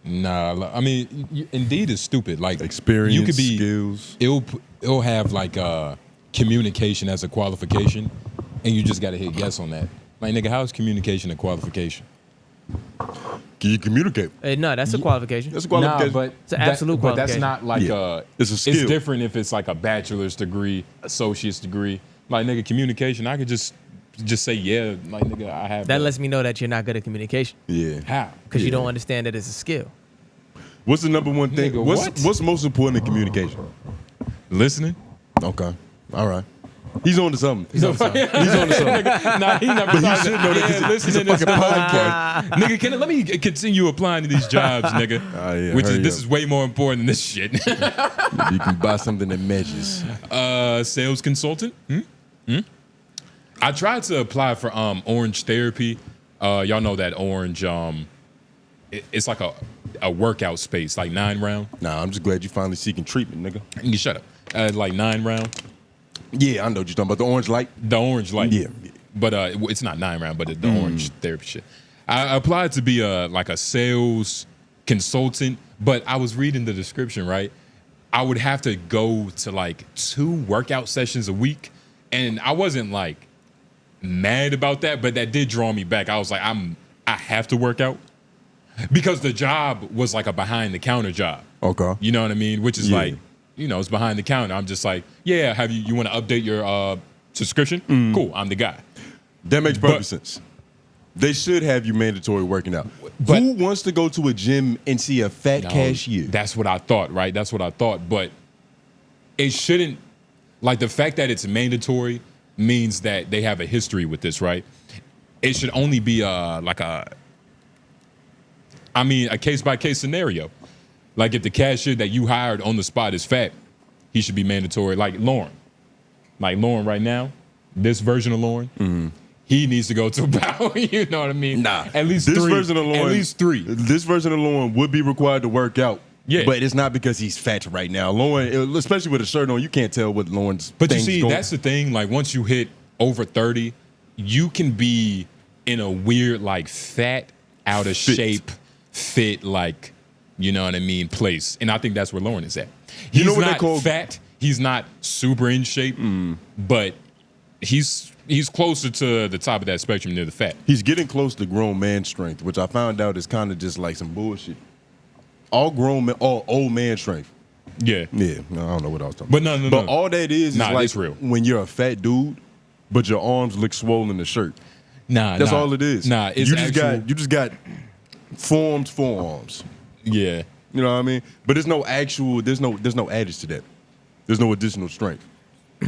Nah, I mean, Indeed is stupid. Like experience, you could be skills. It'll have like communication as a qualification, and you just got to hit yes on that. Like nigga, how is communication a qualification? Can you communicate? No, that's a qualification. That's a qualification. Nah, but it's an absolute qualification. But that's not like it's a skill. It's different if it's like a bachelor's degree, associate's degree. Like nigga, communication, I could just say yeah. Like nigga, I have that. Lets me know that you're not good at communication. Yeah. How? Because you don't understand that it's a skill. What's the number one thing? Nigga, what's most important in communication? Listening. Okay. All right. He's on to something. He's on to something. He's on to something. Nah, he never thought should know that. yeah, listening is the podcast. Nigga, let me continue applying to these jobs, nigga. Yeah, Which is way more important than this shit. You can buy something that measures. Sales consultant. I tried to apply for Orange Therapy. Y'all know that Orange. It's like a workout space, like 9 round. Nah, I'm just glad you finally seeking treatment, nigga. You can shut up. Like 9 round. Yeah, I know what you're talking about. The orange light? The orange light. Yeah. But it's not 9 round, but the Orange Therapy shit. I applied to be like a sales consultant, but I was reading the description, right? I would have to go to like 2 workout sessions a week, and I wasn't like mad about that, but that did draw me back. I was like, I have to work out because the job was like a behind the counter job. Okay. You know what I mean? Which is like, you know, it's behind the counter. I'm just like, yeah, have you want to update your subscription? Cool, I'm the guy. That makes perfect sense. They should have you mandatory working out. But who wants to go to a gym and see a fat cashier? That's what I thought, right? That's what I thought. But it shouldn't, like the fact that it's mandatory means that they have a history with this, right? It should only be a case-by-case scenario. Like if the cashier that you hired on the spot is fat, he should be mandatory. Like Lauren right now, this version of Lauren, he needs to go to about, you know what I mean? Nah, at least this 3. Version of Lauren, at least 3. This version of Lauren would be required to work out. Yeah, but it's not because he's fat right now. Lauren, especially with a shirt on, you can't tell what Lauren's. But you see, that's the thing. Like once you hit over 30, you can be in a weird, like fat, out of shape, fit, like, you know what I mean, place. And I think that's where Lauren is at. He's you know what not they call fat. He's not super in shape, but he's closer to the top of that spectrum near the fat. He's getting close to grown man strength, which I found out is kind of just like some bullshit. All grown men, all old man strength. Yeah. Yeah. No, I don't know what I was talking but about. No. But all that is like it's real. When you're a fat dude, but your arms look swollen in the shirt. That's all it is. Nah, it's you just got formed forearms. Yeah. You know what I mean? But there's no adage to that. There's no additional strength.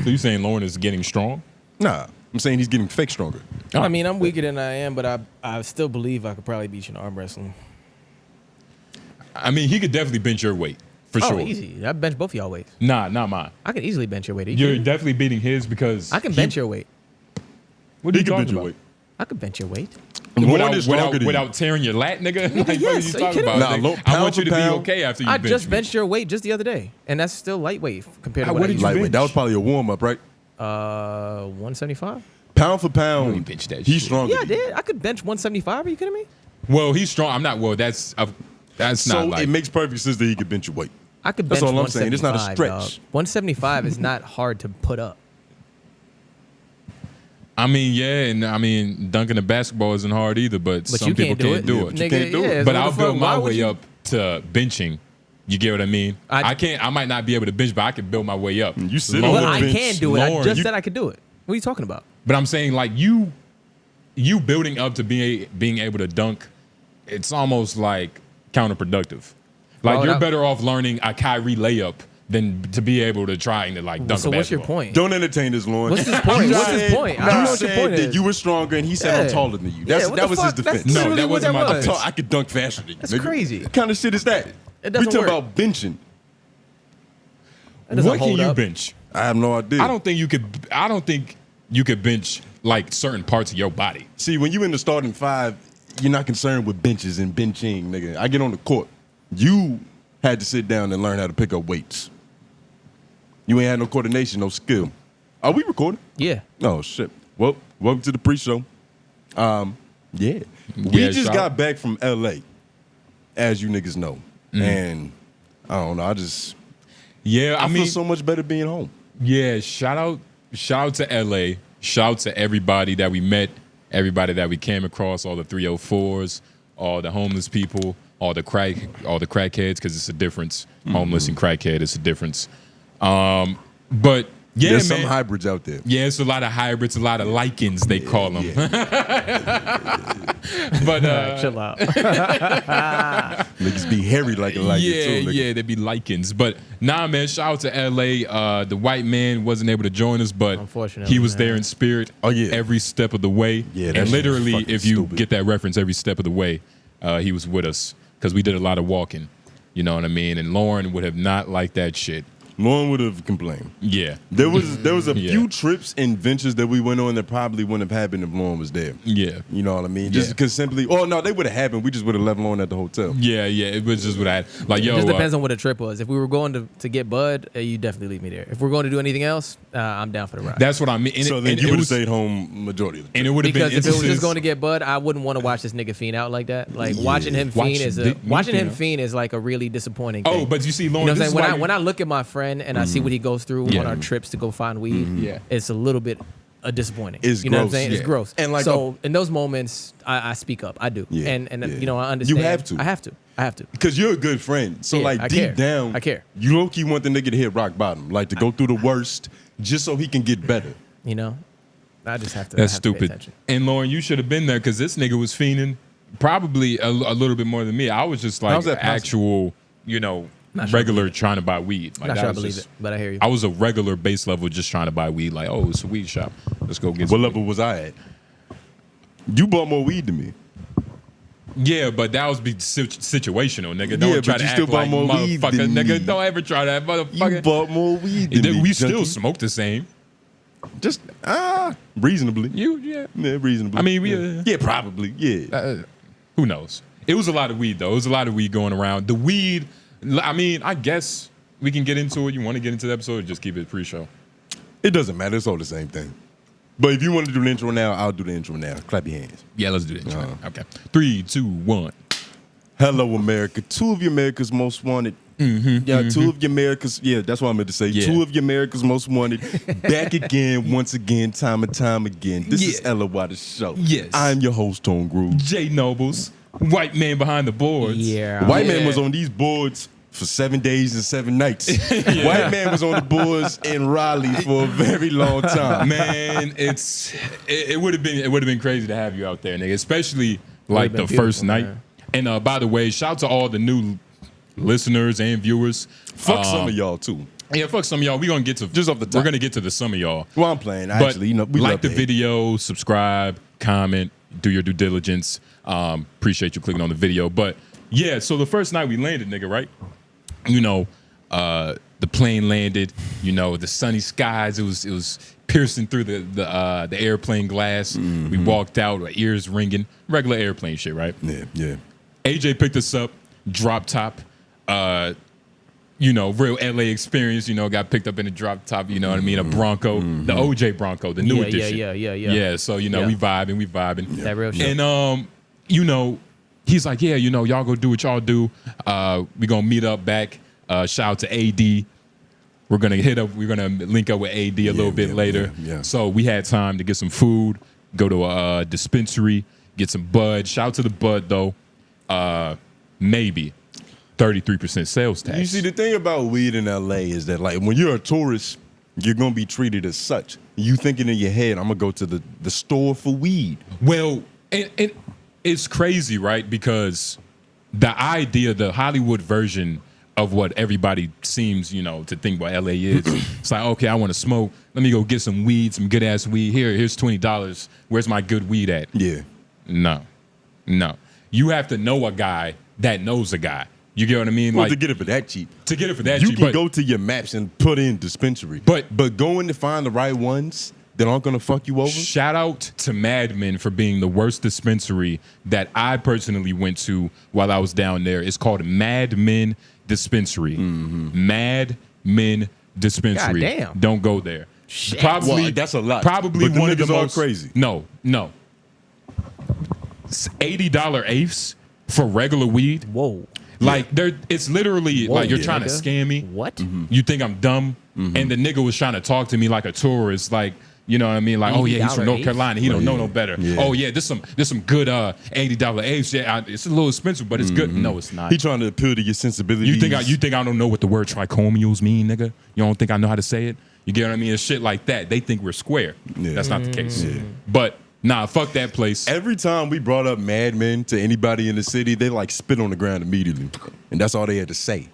So you saying Lauren is getting strong? Nah. I'm saying he's getting fake stronger. I mean, I'm weaker than I am, but I still believe I could probably beat you in arm wrestling. I mean, he could definitely bench your weight, for sure. Easy. I bench both of y'all weights. Nah, not mine. I can easily bench your weight. You're definitely beating his because... I can bench your weight. What are you talking about? I can bench your weight. Without tearing your lat, nigga? Like, yes, what are you talking about? Nah, I want you to be okay after you bench me. I just benched your weight just the other day, and that's still lightweight compared to what did you Lightweight. bench? That was probably a warm-up, right? 175. Pound for pound, You bench that he's shit. stronger. Yeah, I did. I could bench 175. Are you kidding me? Well, he's strong. I'm not. Well, that's not So like... it makes perfect sense that he could bench your weight. I could That's bench all I'm saying. It's not a 175, stretch. dog. 175 is not hard to put up. I mean, yeah, and I mean, dunking a basketball isn't hard either, but some people can't do it. You can't do it. But I'll build my way up to benching. You get what I mean? I can't. I might not be able to bench, but I can build my way up. You sit But on the I bench. can do it. I Lauren, just said I could do it. What are you talking about? But I'm saying, like, you building up to being able to dunk, it's almost like counterproductive. Like, Well, you're better off learning a Kyrie layup than to be able to try and like dunk So a what's your basketball. point? Don't entertain this, Lauren. What's his point? What's his point? I don't know what your point that is. you were stronger, and he said I'm taller than you. what That the was his fuck? That's defense. No, literally that what wasn't my was. defense. I could dunk faster than you. That's nigga. crazy. What kind of shit is that? It We doesn't talking work. about benching. That doesn't What can hold you up. bench? I have no idea. I don't think you could bench like certain parts of your body. See, when you in the starting 5, you're not concerned with benches and benching, nigga. I get on the court. You had to sit down and learn how to pick up weights. You ain't had no coordination, no skill. Are we recording? Yeah. Oh, shit. Well, welcome to the pre-show. Yeah. We just got back from L.A. as you niggas know. And I don't know. I mean, feel so much better being home. Yeah, shout out to LA. Shout out to everybody that we met, everybody that we came across, all the 304s, all the homeless people, all the crackheads, because it's a difference. Homeless and crackhead, it's a difference. But yeah, There's man. some hybrids out there. Yeah, it's a lot of hybrids, a lot of lichens, they call them. But chill out. Niggas be hairy like a lichen too. Nigga. Yeah, they be lichens. But nah, man, shout out to LA. The white man wasn't able to join us, but Unfortunately, he was man. there in spirit. Oh, yeah. Every step of the way. Yeah, that and shit literally, fucking if you stupid. get that reference, every step of the way, he was with us because we did a lot of walking. You know what I mean? And Lauren would have not liked that shit. Lauren would have complained. Yeah. There was a Yeah. few trips and ventures that we went on that probably wouldn't have happened if Lauren was there. Yeah. You know what I mean? Just because simply, oh no, they would have happened. We just would have left Lauren at the hotel. Yeah, it was just what I had. Like, yo, It just depends on what the trip was. If we were going to get Bud, you definitely leave me there. If we're going to do anything else, I'm down for the ride. that's what I mean. And So then you would have stayed home majority of the time. And it would have been Because if it was just instances- going to get Bud, I wouldn't want to watch this nigga fiend out like that. Like watching him Watch fiend me fiend is like a really disappointing Oh, thing. but you see, You Lauren, know what I'm this saying? is why When I look at my friend and I see what he goes through Yeah. on our trips to go find weed, Yeah. it's a little bit disappointing. It's you know what I'm gross. saying? It's Yeah. gross. And like so in those moments, I speak up. I do. Yeah. And Yeah. you know, I understand. You have to. I have to. Because you're a good friend. So Yeah, like I deep care. down, I care. You low-key want the nigga to hit rock bottom. Like to go through the worst just so he can get better. You know, I just have to. That's I have to pay stupid. attention. And Lauren, you should have been there because this nigga was fiending probably a little bit more than me. I was just like How's that possible? actual, you know, Not sure I regular believe it. trying to buy weed. Like, Not that sure I was believe just- it, but I hear you. I was a regular base level just trying to buy weed. Like, oh, it's a weed shop. Let's go get What some level was I at? You bought more weed than me. Yeah, but that was be situational, nigga. Don't Yeah, try but to you act still bought like more weed motherfucker, than nigga. me. Don't ever try that, You motherfucker. bought more weed than me. We still junkie. smoke the same. Just reasonably. Yeah. Yeah, reasonably. I mean, we, yeah, probably. Yeah. Who knows? It was a lot of weed, though. It was a lot of weed going around. The weed, I mean, I guess we can get into it. You want to get into the episode or just keep it pre-show? It doesn't matter. It's all the same thing. But if you want to do the intro now, I'll do the intro now. Clap your hands. Yeah, let's do it. Okay. 3, 2, 1. Hello, America. Two of your America's most wanted. Yeah, two of your America's. Yeah, that's what I meant to say. Yeah. Two of your America's most wanted. Back again, once again, time and time again. This is Yeah. LOI, the show. Yes. I'm your host, Tone Groove. J Nobles, white man behind the boards. Yeah. White Yeah. man was on these boards for 7 days and 7 nights. White man was on the boards in Raleigh for a very long time. Man, it would have been crazy to have you out there, nigga. Especially like been the first beautiful, night. man. And by the way, shout out to all the new listeners and viewers. Fuck some of y'all too. Yeah, fuck some of y'all. We gonna get to Just off the top. We're gonna get to the some of y'all. Well, I'm playing. But Actually, you know, we like love the to hate. video, subscribe, comment, do your due diligence. Appreciate you clicking on the video. But yeah, so the first night we landed, nigga, right? You know, the plane landed. You know, the sunny skies. It was piercing through the airplane glass. We walked out, our ears ringing, regular airplane shit, right? Yeah. AJ picked us up, drop top. You know, real LA experience. You know, got picked up in a drop top. You know what I mean? A Bronco, the OJ Bronco, the new edition. Yeah. Yeah, so you know, Yeah. we vibing. That real shit. And you know, he's like, yeah, you know, y'all go do what y'all do. We gonna meet up back. Shout out to AD. We're gonna link up with AD a little bit later. Yeah. So we had time to get some food, go to a dispensary, get some bud. Shout out to the bud though. Maybe 33% sales tax. You see, the thing about weed in LA is that, like, when you're a tourist, you're gonna be treated as such. You thinking in your head, I'm gonna go to the store for weed. Well, and it's crazy, right? Because the idea, the Hollywood version of what everybody seems, you know, to think what LA is, it's like, okay, I want to smoke. Let me go get some weed, some good ass weed. Here's $20. Where's my good weed at? Yeah. No. You have to know a guy that knows a guy. You get what I mean? Well, Like to get it for that cheap. to get it for that You cheap. can But go to your maps and put in dispensary. But going to find the right ones that aren't gonna fuck you over. shout out to Mad Men for being the worst dispensary that I personally went to while I was down there. It's called Mad Men Dispensary. Mad Men Dispensary. Goddamn. Don't go there. Shit. Probably Well, that's a lot. Probably But the one of the niggas all most crazy. No. It's $80 eighths for regular weed. Whoa. Like it's literally Whoa, like you're trying to nigga. scam me. What? You think I'm dumb, and the nigga was trying to talk to me like a tourist, like. You know what I mean? Like, oh yeah, he's from North Carolina. He don't know no better. Yeah. Oh yeah, this some good $80 apes. Yeah, it's a little expensive, but it's good. No, it's not. He trying to appeal to your sensibilities. You think I don't know what the word trichomials mean, nigga? You don't think I know how to say it? You get what I mean? It's shit like that. They think we're square. Yeah. That's not the case. But nah, fuck that place. Every time we brought up Mad Men to anybody in the city, they like spit on the ground immediately, and that's all they had to say.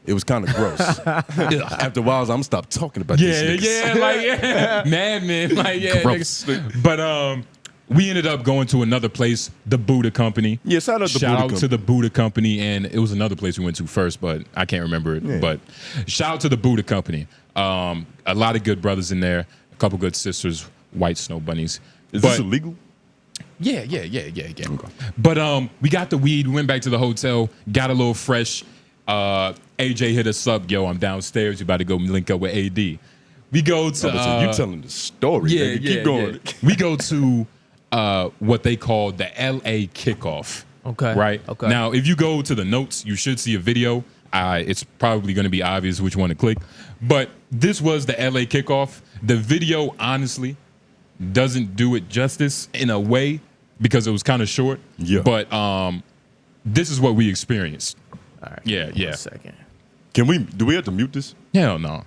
It was kind of gross. After a while, I was like, I'm gonna stop talking about this. Yeah, madman, like Gross. niggas. But we ended up going to another place, the Buddha Company. Yeah, shout out to the Buddha Company, and it was another place we went to first, but I can't remember it. Yeah. But shout out to the Buddha Company. A lot of good brothers in there, a couple good sisters, white snow bunnies. Is this illegal? Yeah. Okay. But we got the weed, we went back to the hotel, got a little fresh. AJ hit us up, yo, I'm downstairs. You about to go link up with AD. We go to you telling the story. Yeah, nigga. Keep going. Yeah. We go to what they call the LA kickoff. Okay. Right? Okay. Now, if you go to the notes, you should see a video. It's probably going to be obvious which one to click. But this was the LA kickoff. The video, honestly, doesn't do it justice in a way because it was kind of short. Yeah. But this is what we experienced. All right. Yeah. 1 second. Do we have to mute this? Hell no.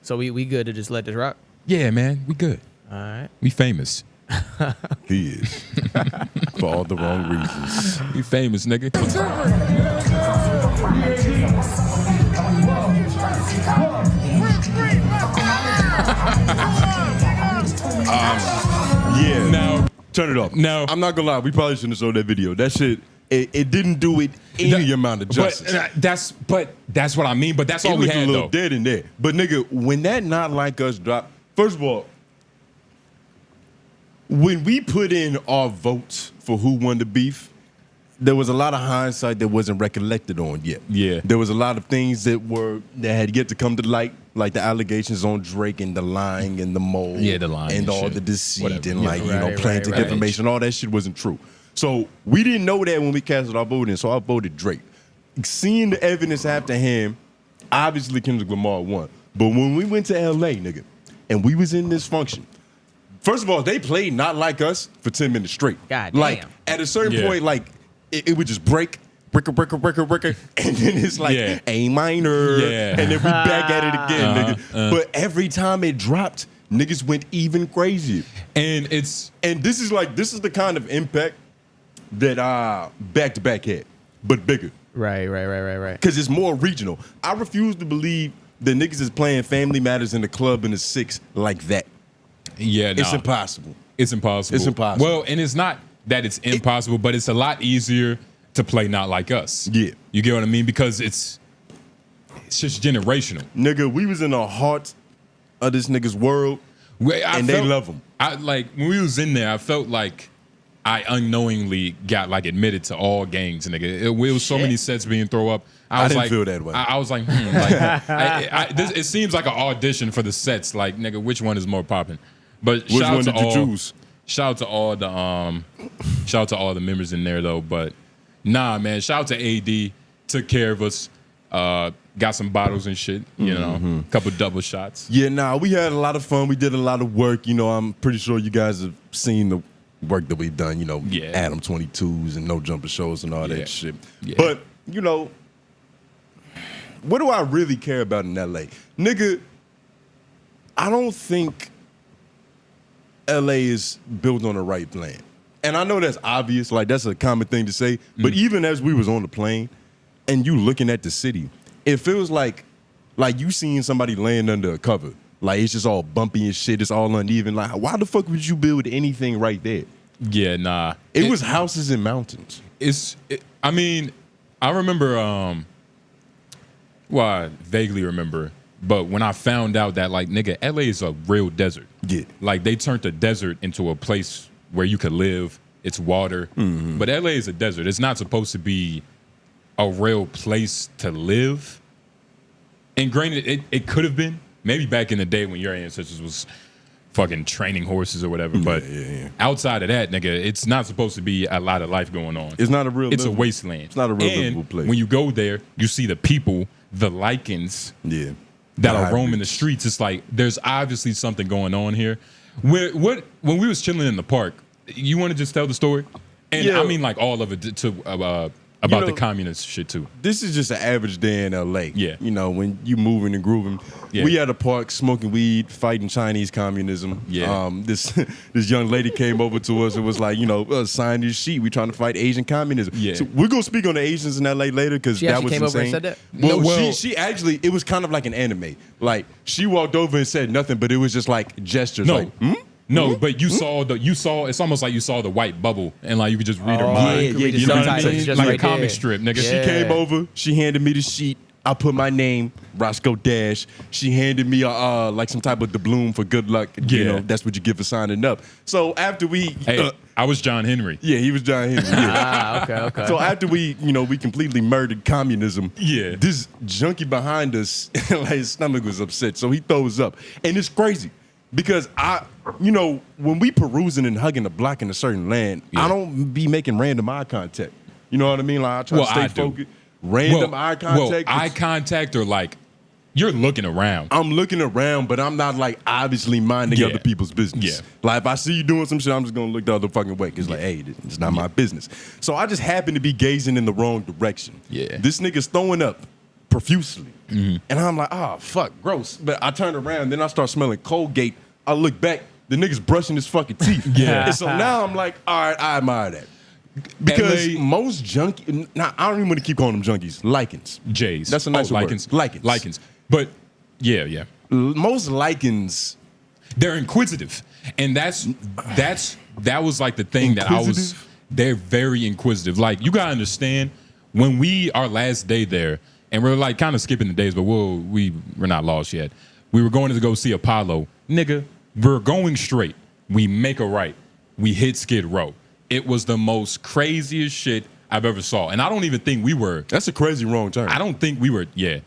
So we good to just let this rock? Yeah, man. We good. All right. We famous. He is. For all the wrong reasons. We famous, nigga. Yeah. Now, Turn it off. No. I'm not gonna lie. We probably shouldn't have showed that video. That shit, it didn't do it any amount of justice. But that's what I mean. But that's all It we looked had a little though. dead in there. But nigga, when that Not Like Us dropped, first of all, when we put in our votes for who won the beef, there was a lot of hindsight that wasn't recollected on yet. Yeah. There was a lot of things that had yet to come to light, like the allegations on Drake and the lying and the mold. Yeah, the lying and and all shit. the deceit Whatever. and Yeah. like, Right, planting right. information. All that shit wasn't true. So we didn't know that when we casted our vote in, so I voted Drake. Seeing the evidence after him, obviously Kendrick Lamar won. But when we went to LA, nigga, and we was in this function, first of all, they played Not Like Us for 10 minutes straight. God Like, damn. at a certain Yeah. point, like, it would just break, and then it's like Yeah. A minor, Yeah. and then we back at it again, nigga. But every time it dropped, niggas went even crazier. And this is the kind of impact that Back to Back had, but bigger. Right. Because it's more regional. I refuse to believe that niggas is playing Family Matters in the club in the 6 like that. yeah, It's nah. impossible. It's impossible. It's impossible. Well, and it's not that it's impossible, but it's a lot easier to play Not Like Us. Yeah. You get what I mean? Because it's just generational. Nigga, we was in the heart of this nigga's world, and they love him. When we was in there, I felt like I unknowingly got like admitted to all gangs, nigga. It was so many sets being thrown up. I was didn't like, feel that way. I was like, it seems like an audition for the sets. Like, nigga, which one is more popping? But Which one did you choose? Shout out to all the members in there though. But nah, man, shout out to AD. Took care of us. Got some bottles and shit. You know, a couple double shots. Yeah, nah, we had a lot of fun. We did a lot of work. You know, I'm pretty sure you guys have seen the work that we've done. You know, Yeah. Adam 22s and No Jumper shows and all Yeah. that shit. Yeah. But, you know, what do I really care about in LA? Nigga, I don't think LA is built on the right plan. And I know that's obvious, like that's a common thing to say, but even as we was on the plane and you looking at the city, it feels like you seeing somebody laying under a cover. Like it's just all bumpy and shit, it's all uneven. Like why the fuck would you build anything right there? Yeah, nah. It was houses and mountains. I mean, I remember, well, I vaguely remember, but when I found out that, like, nigga, LA is a real desert. Yeah. Like, they turned the desert into a place where you could live. It's water. But LA is a desert. It's not supposed to be a real place to live. And granted, it could have been. Maybe back in the day when your ancestors was fucking training horses or whatever. But outside of that, nigga, it's not supposed to be a lot of life going on. It's not a real. It's a wasteland. It's not a real livable and place. when you go there, you see the people, the lichen,s that are roaming the streets. It's like there's obviously something going on here. When we was chilling in the park, you want to just tell the story? And I mean like all of it to about the communist shit too. This is just an average day in LA. Yeah. You know, when you moving and grooving. Yeah. We at a park smoking weed, fighting Chinese communism. Yeah. This young lady came over to us and was like, sign this sheet. We trying to fight Asian communism. Yeah. So we're gonna speak on the Asians in LA later because that was came insane. over and said that? No, Well, she actually, it was kind of like an anime. Like she walked over and said nothing, but it was just like gestures. No. Like, No, but you saw it's almost like you saw the white bubble and like you could just read her mind. yeah, You know what I mean? just Like right a comic there. strip, nigga. Yeah. She came over. She handed me the sheet. I put my name, Roscoe Dash. She handed me like some type of doubloon for good luck. You Yeah. know, that's what you get for signing up. So after we, Hey, I was John Henry. yeah, he was John Henry. Yeah. Okay. So after we, we completely murdered communism. Yeah. This junkie behind us, like his stomach was upset, so he throws up, and it's crazy because when we perusing and hugging the block in a certain land, I don't be making random eye contact. You know what I mean? Like I try to stay focused. Random eye contact. Eye contact or like you're looking around. I'm looking around, but I'm not like obviously minding other people's business. Yeah. Like if I see you doing some shit, I'm just gonna look the other fucking way. It's like, hey, it's not my business. So I just happen to be gazing in the wrong direction. Yeah. This nigga's throwing up profusely. And I'm like, oh fuck, gross. But I turn around, then I start smelling Colgate. I look back, the nigga's brushing his fucking teeth. Yeah. And so now I'm like, all right, I admire that. Because LA most junkies, I don't even want to keep calling them junkies, lichens. J's. That's a nice word. lichens. Lichens. But yeah. Most lichens. They're inquisitive. And that was like the thing that I was. Inquisitive? They're very inquisitive. Like you gotta understand when our last day there, and we're like kind of skipping the days, but we're not lost yet. We were going to go see Apollo. Nigga, we're going straight. We make a right. We hit Skid Row. It was the most craziest shit I've ever saw. And I don't even think we were. That's a crazy wrong turn. I don't think we were. Yeah.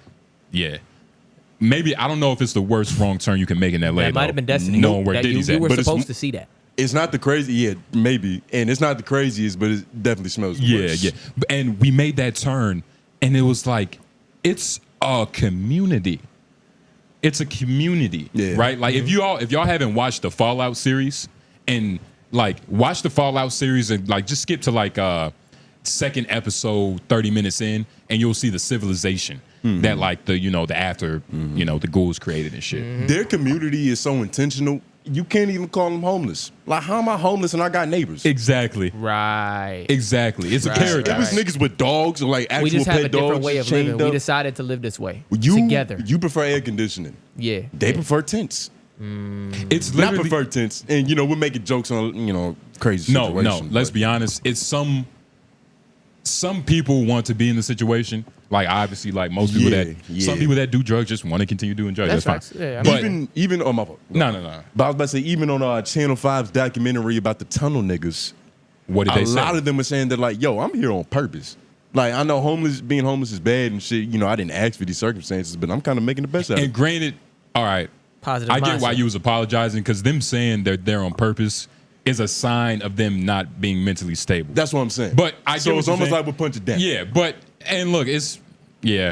Maybe, I don't know if it's the worst wrong turn you can make in LA. That might have been destiny. Knowing where That Diddy's you at. were But it's- supposed to see that. It's not the crazy, maybe. And it's not the craziest, but it definitely smells the worst. Yeah. And we made that turn, and it was like, it's a community. It's a community, right? Like if y'all haven't watched the Fallout series, and like watch the Fallout series and like just skip to like second episode, 30 minutes in, and you'll see the civilization that like the after the ghouls created and shit. Their community is so intentional. You can't even call them homeless. Like, how am I homeless and I got neighbors? Exactly. Right. Exactly. It's a paradise. It was niggas with dogs or like actual We just have a pet different dogs way of chained living. We up. decided to live this way You together. You prefer air conditioning. Yeah. They prefer tents. It's Not literally prefer tents. And we're making jokes on crazy situations. No. Let's but be honest. It's some people want to be in the situation. Like obviously, like most people some people that do drugs just want to continue doing drugs. That's That's facts. fine. Yeah, I But even on my fault. no. But I was about to say, even on Channel 5's documentary about the tunnel niggas, What did they a say? lot of them were saying that like, yo, I'm here on purpose. Like, I know being homeless is bad and shit. I didn't ask for these circumstances, but I'm kind of making the best out of And it. granted, all right, Positive I get why mindset. you was apologizing because them saying they're there on purpose is a sign of them not being mentally stable. That's what I'm saying. But I get so what it's you're almost saying. like we're punching down. Yeah, but and look, shout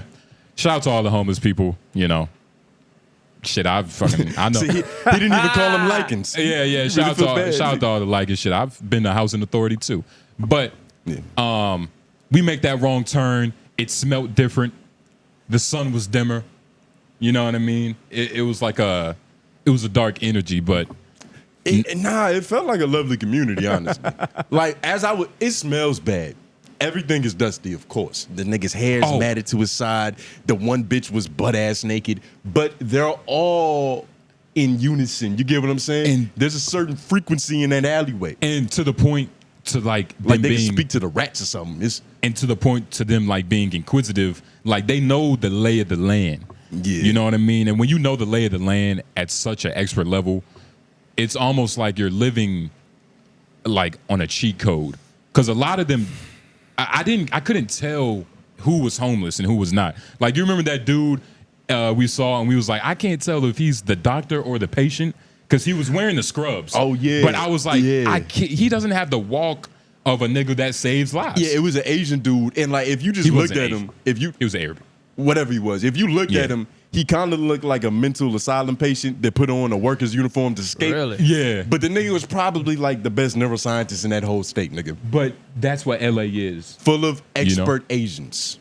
out to all the homeless people. Shit, I know. See, he didn't even call them lichens. Yeah. Really Shout feel out bad. to all the like and shit. I've been to housing authority too, but we make that wrong turn. It smelt different. The sun was dimmer. You know what I mean? It was like it was a dark energy, but It felt like a lovely community, honestly. Like, it smells bad. Everything is dusty, of course. The nigga's hair's matted to his side. The one bitch was butt-ass naked. But they're all in unison. You get what I'm saying? And there's a certain frequency in that alleyway. and to the point to like Like them they being, can speak to the rats or something. and to the point to them like being inquisitive, like they know the lay of the land. Yeah. You know what I mean? And when you know the lay of the land at such an expert level, it's almost like you're living like on a cheat code. Because a lot of them, I couldn't tell who was homeless and who was not. Like you remember that dude we saw and we was like, I can't tell if he's the doctor or the patient because he was wearing the scrubs. Oh, yeah. But I was like, Yeah. he doesn't have the walk of a nigga that saves lives. Yeah, it was an Asian dude, and like if you just He looked wasn't at Asian. him, if you He was Arabic. whatever he was, if you looked Yeah. at him, he kind of looked like a mental asylum patient that put on a worker's uniform to escape. Really? Yeah. But the nigga was probably like the best neuroscientist in that whole state, nigga. But that's what LA is. Full of You know? expert Asians.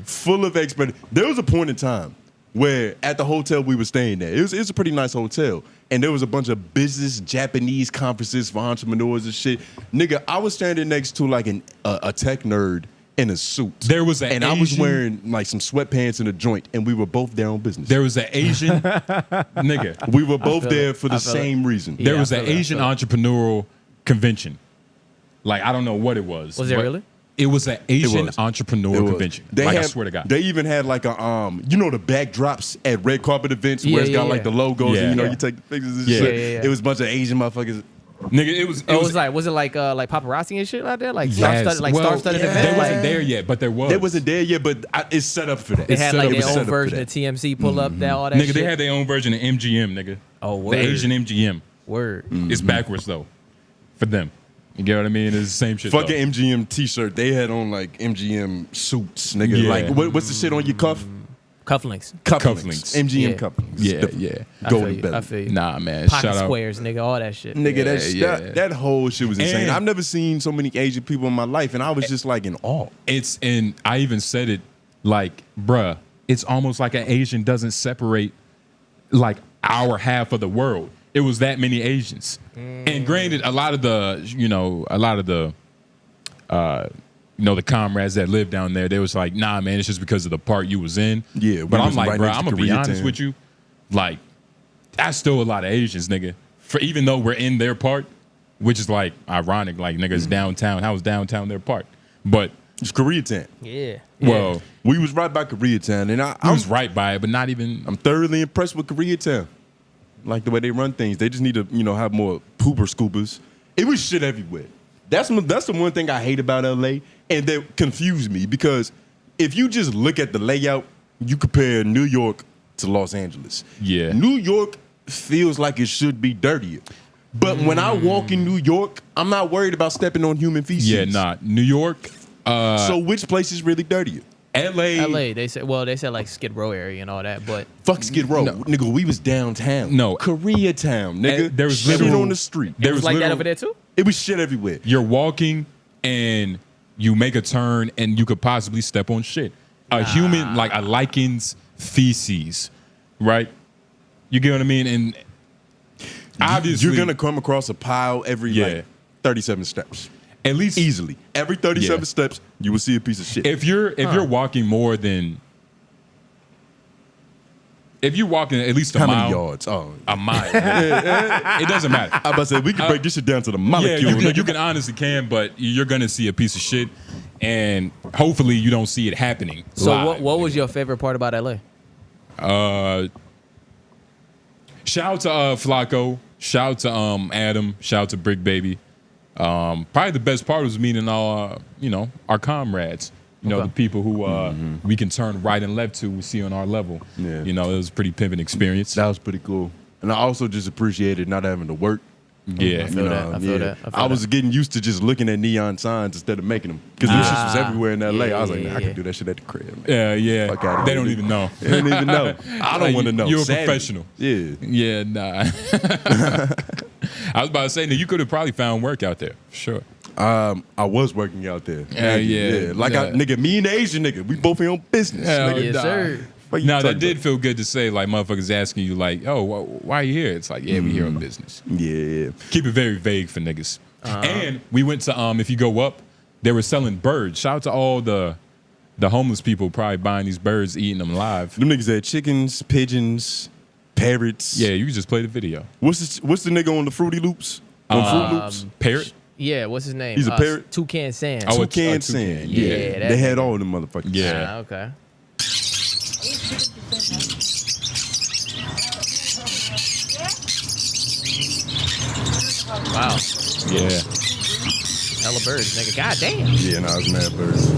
Full of expert. There was a point in time where at the hotel we were staying there, it was a pretty nice hotel, and there was a bunch of business Japanese conferences for entrepreneurs and shit. Nigga, I was standing next to like a tech nerd in a suit. There was an and I was Asian- wearing like some sweatpants and a joint, and we were both there on business. There was an Asian nigga. We were both feel there it. for the I feel same reason. Yeah, There I was feel an it, I Asian feel it. entrepreneurial convention. Like, I don't know what it was. Was there but really? It was an Asian was. entrepreneurial It was. convention. They Like, I had- swear to God. They even had like a you know the backdrops at red carpet events where Yeah, it's got yeah, like yeah. the logos Yeah. and you know Yeah. you take the pictures and Yeah. shit. Yeah, yeah, yeah. It was a bunch of Asian motherfuckers. Nigga, it was. Oh, it was like paparazzi and shit out there, like Yes. star-studded Well, star-studded They event. wasn't Like, there yet, but there was. They wasn't there yet, but it's set up for that. they It's had set like up- their it's set own up for version that. of TMC pull up, that all that Nigga, shit. they had their own version of MGM, nigga. Oh, word. The Asian MGM. Word. It's backwards, though, for them. You get what I mean? It's the same shit, Fucking though. MGM t-shirt. They had on like MGM suits, nigga. Yeah. Like what's the shit on your cuff? Cufflinks. Cufflinks. MGM Yeah. cufflinks. Yeah, The yeah. I feel Golden you. belly. I feel you. Nah, man. Pocket Shout out. squares, nigga, all that shit. Nigga, Yeah. that whole shit was insane. And- I've never seen so many Asian people in my life, and I was just like in awe. And I even said it like, bruh, it's almost like an Asian doesn't separate like our half of the world. It was that many Asians. And granted, a lot of the the comrades that lived down there, they was like, nah, man, it's just because of the part you was in. Yeah, we but I'm was like, right bro, next to I'm gonna be Koreatown. honest with you, like, that's still a lot of Asians, nigga. For even though we're in their part, which is like ironic, like niggas downtown. How was downtown their part? But It's Koreatown. Yeah. well, We was right by Koreatown, and I was right by it, but not even. I'm thoroughly impressed with Koreatown. Like the way they run things. They just need to, have more pooper scoopers. It was shit everywhere. That's the one thing I hate about LA, and that confused me because if you just look at the layout, you compare New York to Los Angeles. Yeah. New York feels like it should be dirtier. But when I walk in New York, I'm not worried about stepping on human feces. Yeah, nah. New York, So which place is really dirtier? LA, they said like Skid Row area and all that, but Fuck Skid Row. No. Nigga, we was downtown. No. Koreatown, nigga. There was shit literal- on the street. it was like that over there too. It was shit everywhere. you're walking and you make a turn and you could possibly step on shit. A human, like a lichen's feces, right? You get what I mean? And obviously, You're gonna come across a pile every Yeah. 37 steps. at least Easily. Every 37 Yeah. steps, you will see a piece of shit. if you're walking more than if you're walking at least a How mile, many yards? Oh. a mile, it doesn't matter. I about to say, we can break this shit down to the Yeah, molecule. you can honestly can, but you're gonna see a piece of shit, and hopefully you don't see it happening. So live. what was your favorite part about LA? Shout out to Flacco. Shout out to Adam. Shout out to Brick Baby. Probably the best part was meeting all our comrades. Okay. The people who we can turn right and left to. We see on our level. Yeah. It was a pretty pimping experience. That was pretty cool. And I also just appreciated not having to work. Yeah. I feel that. I feel that. I was getting used to just looking at neon signs instead of making them. Because this shit was everywhere in LA. I was like, man, I yeah. can do that shit at the crib, man. Yeah. Fuck outta They here, don't dude. even know. They don't even know. I don't Like, want to know. you're a Sadly. professional. Yeah. Yeah, nah. I was about to say that you could have probably found work out there. Sure. I was working out there. Yeah. Like, Yeah. nigga, me and the Asian nigga, we both in on business. Hell nigga. Yes, nah. sir. What you Now talking that did about? feel good to say. Like motherfuckers asking you, like, "Oh, why are you here?" It's like, "Yeah, we here on business." Yeah. Keep it very vague for niggas. And we went to if you go up, they were selling birds. Shout out to all the homeless people probably buying these birds, eating them live. Them niggas had chickens, pigeons, parrots. Yeah, you can just play the video. What's the nigga on the Fruity Loops? On Fruit Loops? Parrot. Yeah, what's his name? He's a parrot? Toucan Sands. Oh, Toucan a toucan. Sand. Yeah, Yeah. that They had nigga. all them motherfuckers. Yeah. Okay. Wow. Yeah. Hella birds, nigga. God damn. Yeah, nah, it's mad birds.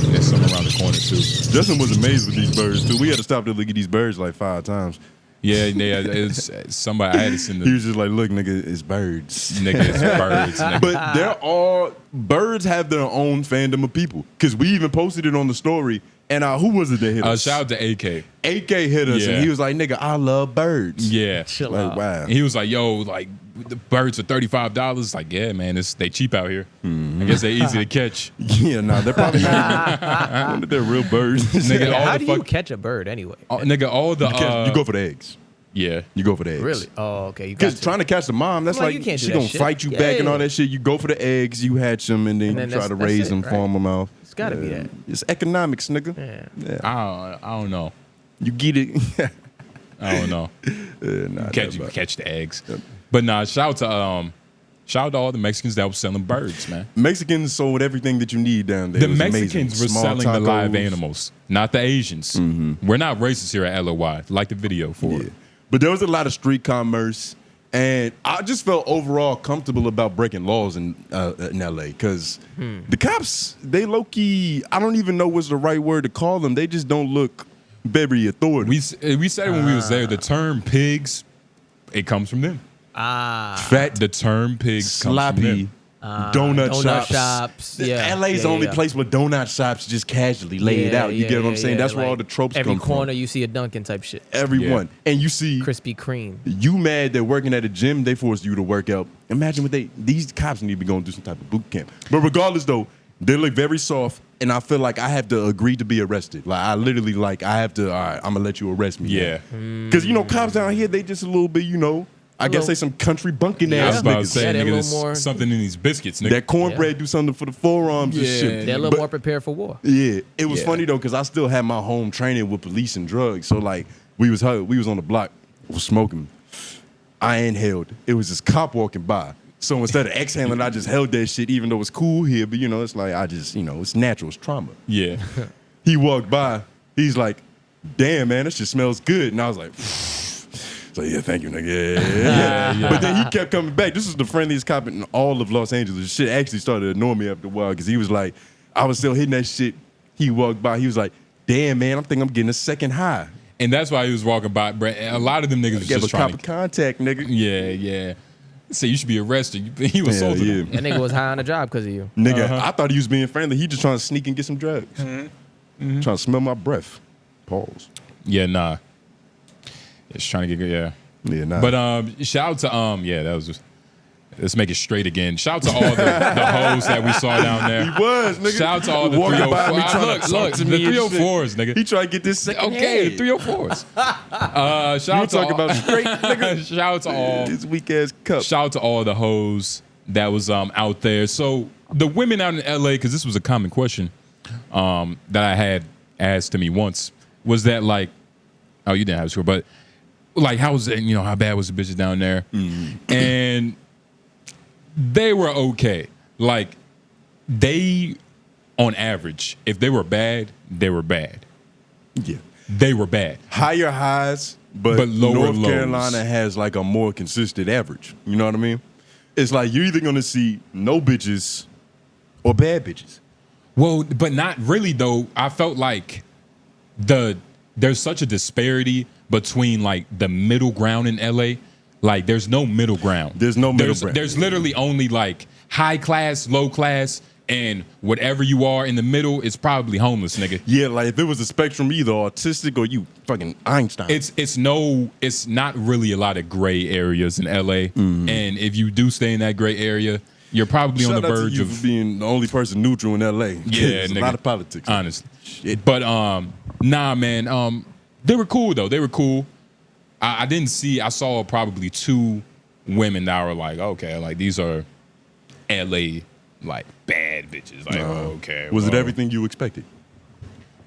There's some around the corner too. Justin was amazed with these birds, too. We had to stop to look at these birds like 5 times. Yeah, it's somebody. I had to send He was just like, look, nigga, it's birds. nigga, it's birds. Nigga. But birds have their own fandom of people. Because we even posted it on the story. And who was it that hit us? Shout out to AK. AK hit us, Yeah. and he was like, nigga, I love birds. Yeah. Chill Like, out. wow. And he was like, yo, like the birds are $35. Like, yeah, man, they cheap out here. I guess they easy to catch. Yeah, nah, they're probably not. They're real birds. Nigga, Yeah, all how the do you fuck- catch a bird anyway? Nigga, all the you go for the eggs. yeah. You go for the eggs. Really? Oh, okay. You got Because to. trying to catch the mom, that's Come on, like you can't do she that gonna shit. fight you back and Yeah. all that shit. You go for the eggs, you hatch them, and then And then you try to that's raise it, them, right? farm them out. It's got to be that. It's economics, nigga. Yeah. Yeah. I don't know. You get it. I don't know. Nah, Catch the eggs. But nah, shout out to all the Mexicans that were selling birds, man. Mexicans sold everything that you need down there. The It was Mexicans amazing. were Small selling the live tacos. animals, not the Asians. We're not racist here at LOI. Like the video for Yeah. it. But there was a lot of street commerce, and I just felt overall comfortable about breaking laws in LA because the cops, they low key, I don't even know what's the right word to call them. They just don't look very authoritative. We said it when we was there. The term pigs, it comes from them. Fat, The term pigs comes from sloppy, them. donut shops. Yeah. LA's the only place where donut shops just casually laid out. You get what I'm saying? That's where all the tropes every come corner from. you see a Dunkin' type shit. Everyone. And you see Krispy Kreme. you mad that working at a gym, they forced you to work out. Imagine what these cops need to be going to do some type of boot camp. But regardless though, they look very soft, and I feel like I have to agree to be arrested. Like I literally I have to, all right, I'm gonna let you arrest me. Yeah. Because cops down here, they just a little bit, I guess they some country bunking I was ass about to niggas. say, Yeah, they're a nigga, little more- there's something in these biscuits, nigga. That cornbread do something for the forearms and Yeah. shit. They're a little But- more prepared for war. Yeah, it was Yeah. funny though because I still had my home training with police and drugs. So like we was on the block, was smoking. I inhaled. It was this cop walking by. So instead of exhaling, I just held that shit, even though it's cool here. But it's like I just it's natural. It's trauma. Yeah. He walked by. He's like, "Damn man, that shit smells good." And I was like, "So yeah, thank you, nigga." Yeah. But then he kept coming back. This is the friendliest cop in all of Los Angeles. Shit actually started to annoy me after a while because he was like, I was still hitting that shit. He walked by. He was like, "Damn man, I'm getting a second high." And that's why he was walking by. Brett. A lot of them niggas was Gave a just cop trying a to. contact, nigga. Yeah. Say you should be arrested. He was Hell assaulted. yeah. him. That nigga was high on the job because of you. Nigga, I thought he was being friendly. He just trying to sneak and get some drugs. Trying to smell my breath. Pause. Yeah, nah. Just trying to get good. Yeah. Yeah, nah. But shout out to yeah, that was just. Let's make it straight again. Shout out to all the hoes that we saw down there. He was, nigga. Shout out to all the Walking by me 304s. trying to Look, talk to the me and 304s, nigga. He tried to get this second Okay, head. the 304s. Shout You out to talking all, about straight, nigga? shout out to all. This weak ass cup. Shout out to all the hoes that was out there. So the women out in LA, because this was a common question that I had asked to me once, was that like, oh, you didn't have a score, but like, how was it? How bad was the bitches down there? And they were okay. Like they, on average, if they were bad, they were bad. Yeah. They were bad. Higher highs, but lower North lows. Carolina has like a more consistent average. You know what I mean? It's like you're either gonna see no bitches or bad bitches. Well, but not really though. I felt like there's such a disparity between like the middle ground in LA. Like there's no middle ground. There's no middle ground. There's literally only like high class, low class, and whatever you are in the middle is probably homeless, nigga. Yeah, like if it was a spectrum, either autistic or you fucking Einstein. It's not really a lot of gray areas in LA. And if you do stay in that gray area, you're probably on the Shout out to verge you of for being the only person neutral in LA. Yeah, There's a nigga. lot of politics. Honestly. Shit. But nah, man. They were cool though. They were cool. I didn't see. I saw probably 2 women that were like, okay, like these are LA like bad bitches. Like, okay. Was it well. everything you expected?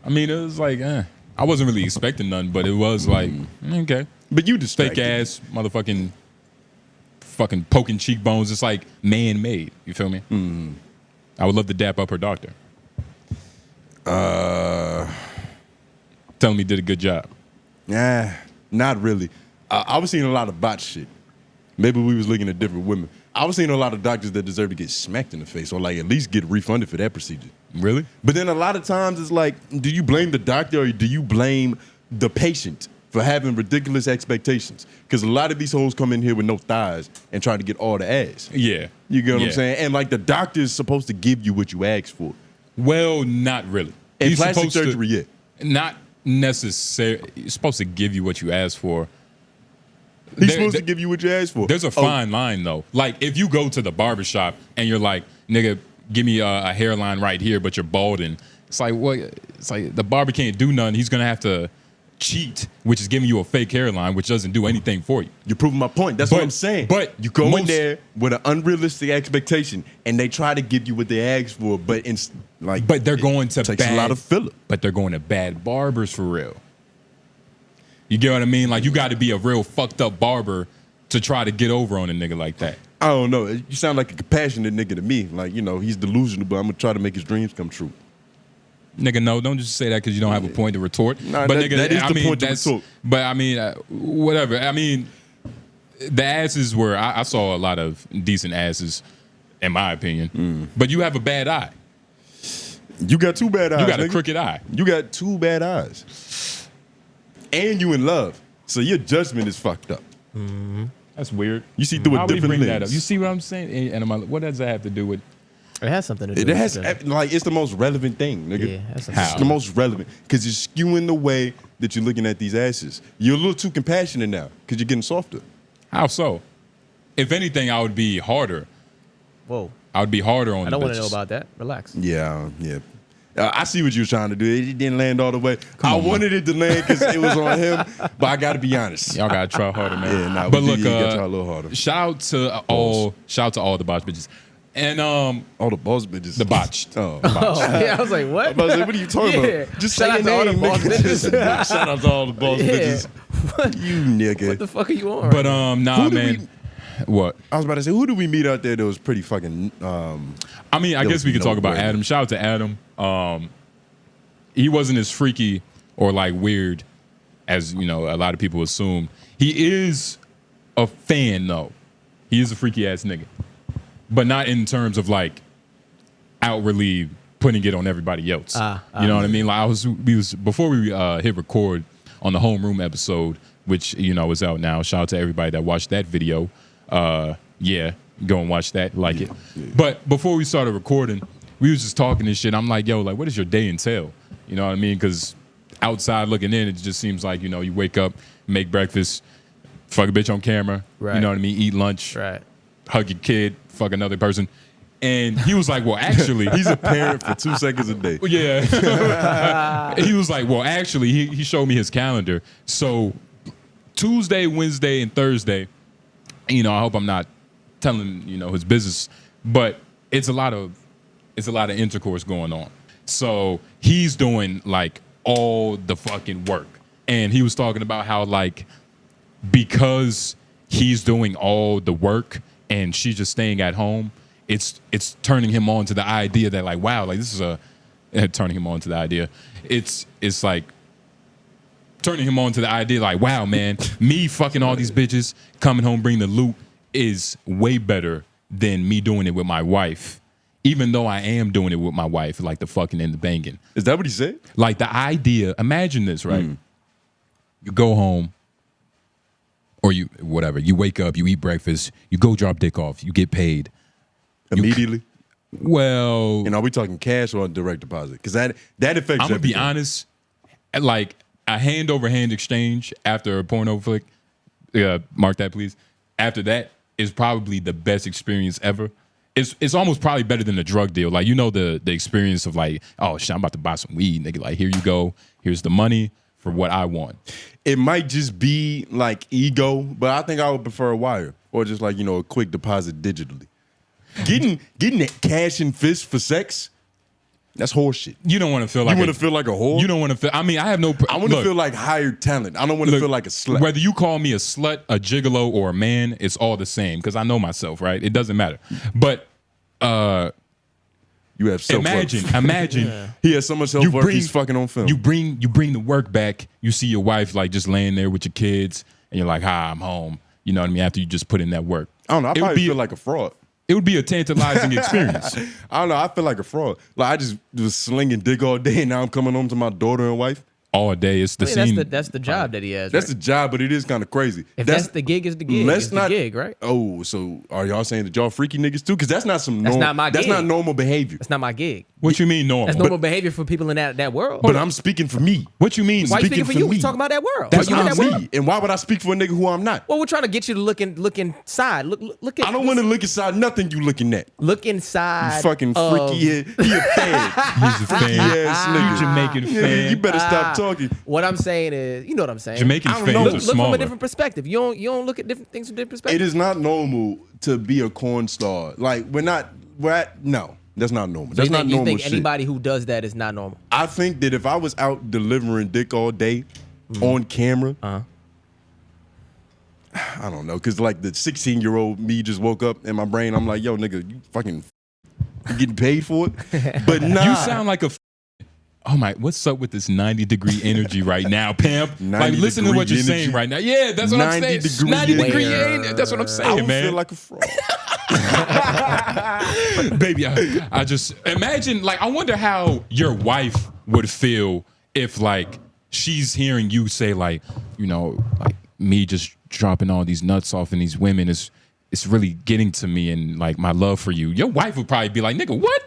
I mean, it was like, I wasn't really expecting none, but it was like, okay, But you fake distracted. ass motherfucking, fucking poking cheekbones. It's like man-made. You feel me? I would love to dap up her doctor. Telling me did a good job. Nah, not really. I was seeing a lot of bot shit. Maybe we was looking at different women. I was seeing a lot of doctors that deserve to get smacked in the face or like at least get refunded for that procedure. Really? But then a lot of times it's like, do you blame the doctor or do you blame the patient for having ridiculous expectations. Because a lot of these hoes come in here with no thighs and try to get all the ass. Yeah. You get what Yeah. I'm saying? And like the doctor is supposed to give you what you asked for. Well, not really. In He's plastic supposed to- surgery, yeah. Not necessarily. He's supposed to give you what you asked for. He's There- supposed there- to give you what you asked for. There's a fine line though. Like if you go to the barbershop and you're like, nigga, give me a hairline right here, but you're balding. It's like what? It's like the barber can't do nothing. He's gonna have to cheat, which is giving you a fake hairline, which doesn't do anything for you. You're proving my point. That's But- what I'm saying. but you go in most- there with an unrealistic expectation, and they try to give you what they asked for, but But they're going to takes bad, a lot of filler. But they're going to bad barbers for real. You get what I mean? Like you got to be a real fucked up barber to try to get over on a nigga like that. I don't know. You sound like a compassionate nigga to me. Like, you know, he's delusional, but I'm gonna try to make his dreams come true. Nigga, no, don't just say that because you don't have a point to retort. Nah, but that- nigga, that is I the mean, point to that's, retort. But I mean, whatever. I mean, the asses were. I saw a lot of decent asses, in my opinion. But you have a bad eye. You got two bad eyes. You got a nigga. crooked eye. You got two bad eyes. And you in love. So your judgment is fucked up. That's weird. You see through Why a would he different bring lens. that up? You see what I'm saying? And what does that have to do with? It has something to do It with has, it. like, it's the most relevant thing, nigga. Yeah, that's It's How? the most relevant. Because you're skewing the way that you're looking at these asses. You're a little too compassionate now because you're getting softer. How so? If anything, I would be harder. Whoa. I would be harder on. I don't the want to know bitches. about that. Relax. Yeah, yeah. I see what you were trying to do. It didn't land all the way. I on, wanted it to land because it was on him, but I got to be honest. Y'all gotta try harder, man. Yeah, nah, but we look, did, you gotta try a little harder. shout out to all the botch bitches, and All the boss bitches. the botched. Oh. Oh, yeah, I was like, what? I was like, what are you talking Yeah. about? Just Shout say out your to all the name, boss nigga. bitches. Shout out to all the boss Yeah. bitches. You nigga. What the fuck are you on? But right nah, Who did man. What? I was about to say, who did we meet out there that was pretty fucking? I mean, I There guess was we could no talk about way. Adam. Shout out to Adam. He wasn't as freaky or like weird as a lot of people assume. He is a fan though. He is a freaky ass nigga, but not in terms of like outwardly putting it on everybody else. You know what I mean? Like we was before we hit record on the homeroom episode, which is out now. Shout out to everybody that watched that video. Yeah, go and watch that, like it. But before we started recording, we was just talking this shit. I'm like, yo, like, what does your day entail? You know what I mean? Because outside looking in, it just seems like you wake up, make breakfast, fuck a bitch on camera. Right. You know what I mean? Eat lunch, Right. hug your kid, fuck another person. And he was like, well, actually, he's a parent for 2 seconds a day. yeah. He was like, well, actually, he showed me his calendar. So Tuesday, Wednesday, and Thursday, I hope I'm not telling, his business, but it's a lot of intercourse going on. So he's doing like all the fucking work. And he was talking about how like because he's doing all the work and she's just staying at home, it's turning him on to the idea that like, wow, like this is turning him on to the idea. It's like turning him on to the idea like, wow, man, me fucking all these bitches, coming home, bringing the loot is way better than me doing it with my wife. Even though I am doing it with my wife, like the fucking and the banging. Is that what he said? Like the idea, imagine this, right? You go home, or you wake up, you eat breakfast, you go drop dick off, you get paid. Immediately? Well, And are we talking cash or direct deposit? Because that affects I'm gonna be everything. honest, like a hand over hand exchange after a porno flick, mark that please. After that is probably the best experience ever. It's almost probably better than a drug deal. Like, the experience of like, oh shit, I'm about to buy some weed, nigga. Like, here you go. Here's the money for what I want. It might just be like ego, but I think I would prefer a wire or just like, a quick deposit digitally. Getting that cash and fist for sex, that's horseshit. You don't want to feel like You want to feel like a whore? You don't want to feel. I mean, I have no. I want to feel like hired talent. I don't want to feel like a slut. Whether you call me a slut, a gigolo, or a man, it's all the same because I know myself, right? It doesn't matter. But You have self-worth. imagine. He has so much self-worth, he's fucking on film. You bring the work back. You see your wife like just laying there with your kids, and you're like, "Hi, I'm home." You know what I mean? After you just put in that work, I don't know. I It would probably be- feel like a fraud. it would be a tantalizing experience. I don't know. I feel like a fraud. Like I just was slinging dick all day, and now I'm coming home to my daughter and wife. all day. It's the I mean, scene. that's the job that he has. That's right? the job, but it is kind of crazy. If that's the gig, is the gig. Let's It's not the gig, right? Oh, so are y'all saying that y'all freaky niggas too? Because that's not some. That's not my That's gig. not normal behavior. That's not my gig. What you mean normal? That's normal behavior for people in that world. But I'm speaking for me. What you mean? Why you speaking for you? me. We talking about that world. That's Are you in not that world? me. And why would I speak for a nigga who I'm not? Well, we're trying to get you to look inside. Look at. I don't want to look inside nothing you looking at. Look inside. You fucking freaky. He a fan. He's a fan. Yes, nigga. Jamaican Yeah, fan. you better stop talking. What I'm saying is, you know what I'm saying. Jamaican I don't fans know. are Look from smaller. a different perspective. You don't look at different things from different perspectives. It is not normal to be a corn star. Like no, that's not normal. That's not you normal think shit. anybody who does that is not normal? I think that if I was out delivering dick all day on camera, I don't know, because like the 16-year-old me just woke up in my brain, I'm like, yo, nigga, you fucking getting paid for it? But nah. You sound like a. Oh my! What's up with this 90-degree energy right now, Pimp? Like, listen to what you're 90-degree saying energy. right now. Yeah, that's what I'm saying. 90-degree 90-degree energy. energy. That's what I'm I saying, would man. feel like a fraud. Baby, I just imagine, like, I wonder how your wife would feel if, like, she's hearing you say, like, you know, like, me just dropping all these nuts off and these women it's really getting to me, and like my love for you. Your wife would probably be like, nigga, what?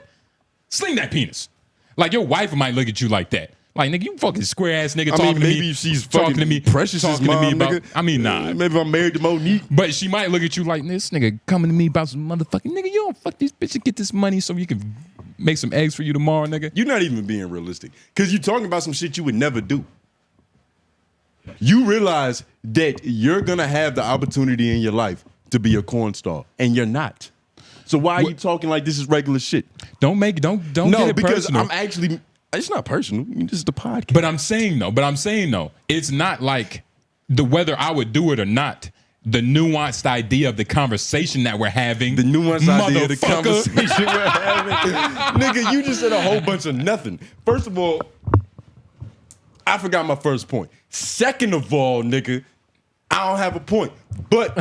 Sling that penis. Like, your wife might look at you like that. Like, nigga, you fucking square ass nigga talking to me. Maybe she's talking fucking to me, precious talking mom, to me about. nigga. I mean, nah. Maybe I'm married to Monique. But she might look at you like, this nigga coming to me about some motherfucking nigga. You don't fuck these bitches, get this money so you can make some eggs for you tomorrow, nigga. You're not even being realistic, because you're talking about some shit you would never do. You realize that you're gonna have the opportunity in your life to be a corn star, and you're not. So why are you talking like this is regular shit? Don't get No, it because personal. I'm actually. It's not personal. This is the podcast. But I'm saying though, it's not like whether I would do it or not. The nuanced idea of the conversation that we're having. The nuanced idea of the motherfucker. conversation we're having. Nigga, you just said a whole bunch of nothing. First of all, I forgot my first point. Second of all, nigga, I don't have a point. But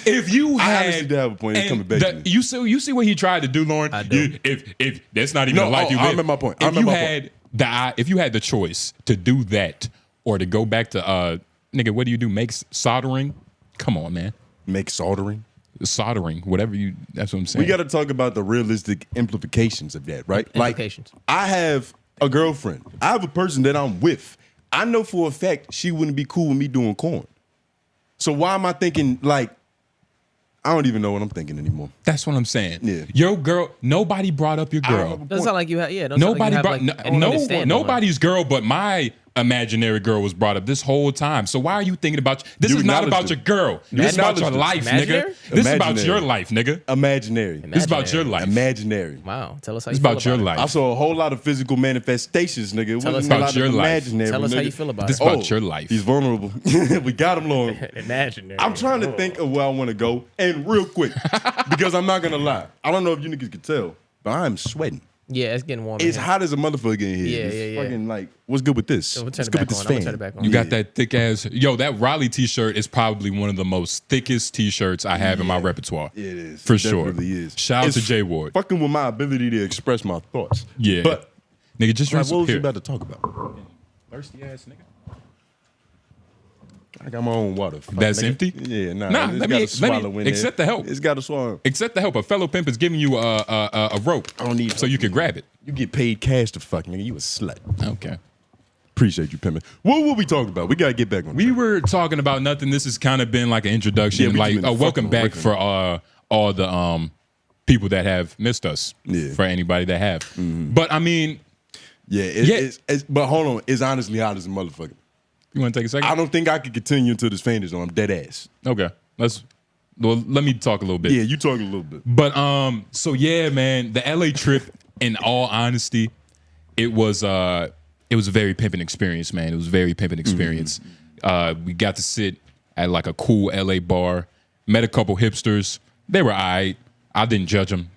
If you I had, honestly do have a point. It's and coming back to me. you see what he tried to do, Lauren. I do. If that's not even No, the life you I live. remember my point. I If you remember my had if you had the choice to do that or to go back to nigga, what do you do? Make soldering? Come on, man. Make soldering. Soldering, whatever you. That's what I'm saying. We got to talk about the realistic implications of that, right? Implications. Like, I have a girlfriend. I have a person that I'm with. I know for a fact she wouldn't be cool with me doing corn. So why am I thinking, like, I don't even know what I'm thinking anymore. That's what I'm saying. Yeah. Your girl. Nobody brought up your girl. Doesn't sound like you have. Yeah. Don't Nobody sound like you brought have, like, anyone to stand on. nobody's girl, but my imaginary girl was brought up this whole time. So why are you thinking about this? You Is not acknowledged about it. your girl. You This is about your acknowledged life, it. nigga. Imaginary? This is about Imaginary. your life, nigga. Imaginary. This is about your life. Imaginary. Wow. Tell us how It's you feel about your it. life. I saw a whole lot of physical manifestations, nigga. It Tell us wasn't a about lot your of life. imaginary. Tell us how nigga. you feel about This it. about your life. He's vulnerable. We got him, Lauren. Imaginary. I'm trying to think of where I want to go, and real quick, because I'm not gonna lie. I don't know if you niggas can tell, but I'm sweating. Yeah, it's getting warm. in It's here. hot as a motherfucker in here. Yeah, It's yeah, yeah. Fucking like, what's good with this? We'll turn What's it good back with this on. I'm gonna fan? turn it back on. You got that thick ass. Yo, that Raleigh t-shirt is probably one of the most thickest t-shirts I have in my repertoire. It is. For It sure. definitely is. Shout out It's to Jay Ward. Fucking with my ability to express my thoughts. Yeah. But Nigga, just like, drink what was you here. about to talk about? Thirsty ass nigga. I got my own water. Fuck, That's nigga. empty? Yeah, nah. Nah, it's let got me- a swallow in accept there. the help. It's got a swallow. Accept the help. A fellow pimp is giving you a rope. I don't need so you can grab it. You get paid cash to fuck, nigga. You a slut. Okay. Appreciate you, pimping. What were we talking about? We gotta get back on. We track. were talking about nothing. This has kind of been like an introduction, Yeah, we like just been welcome fucking back ripping. for all the people that have missed us. Yeah. For anybody that have. But I mean, Yeah, it's, but hold on. It's honestly hot as a motherfucker. you want to take a second? I don't think I could continue until this fan is on. I'm dead ass. Okay. Let me talk a little bit. Yeah, you talking a little bit. But so yeah, man, the LA trip, in all honesty, it was a very pimping experience, man. It was a very pimping experience. We got to sit at like a cool LA bar, met a couple hipsters. They were alright. I didn't judge them.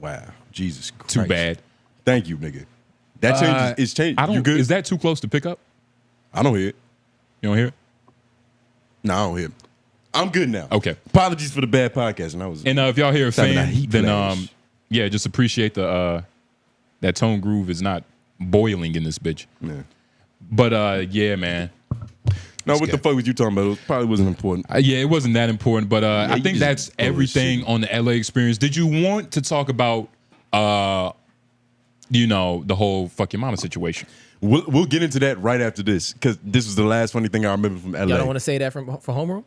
Wow, Jesus Christ. Too bad. Thank you, nigga. That changes. It's changed. I don't. You good? Is that too close to pick up? I don't hear it. You don't hear it? No, I don't hear it. I'm good now. Okay. Apologies for the bad podcast. And I was. And if y'all hear a Having a fan, heat then flash. yeah, just appreciate the that tone groove is not boiling in this bitch. Yeah. But yeah, man. No, what the fuck was you talking about? It probably wasn't important. Yeah, it wasn't that important, but I think that's everything bullshit. on the LA experience. Did you want to talk about, you know, the whole fuck your mama situation? We'll get into that right after this because this was the last funny thing I remember from LA. Y'all don't want to say that for homeroom?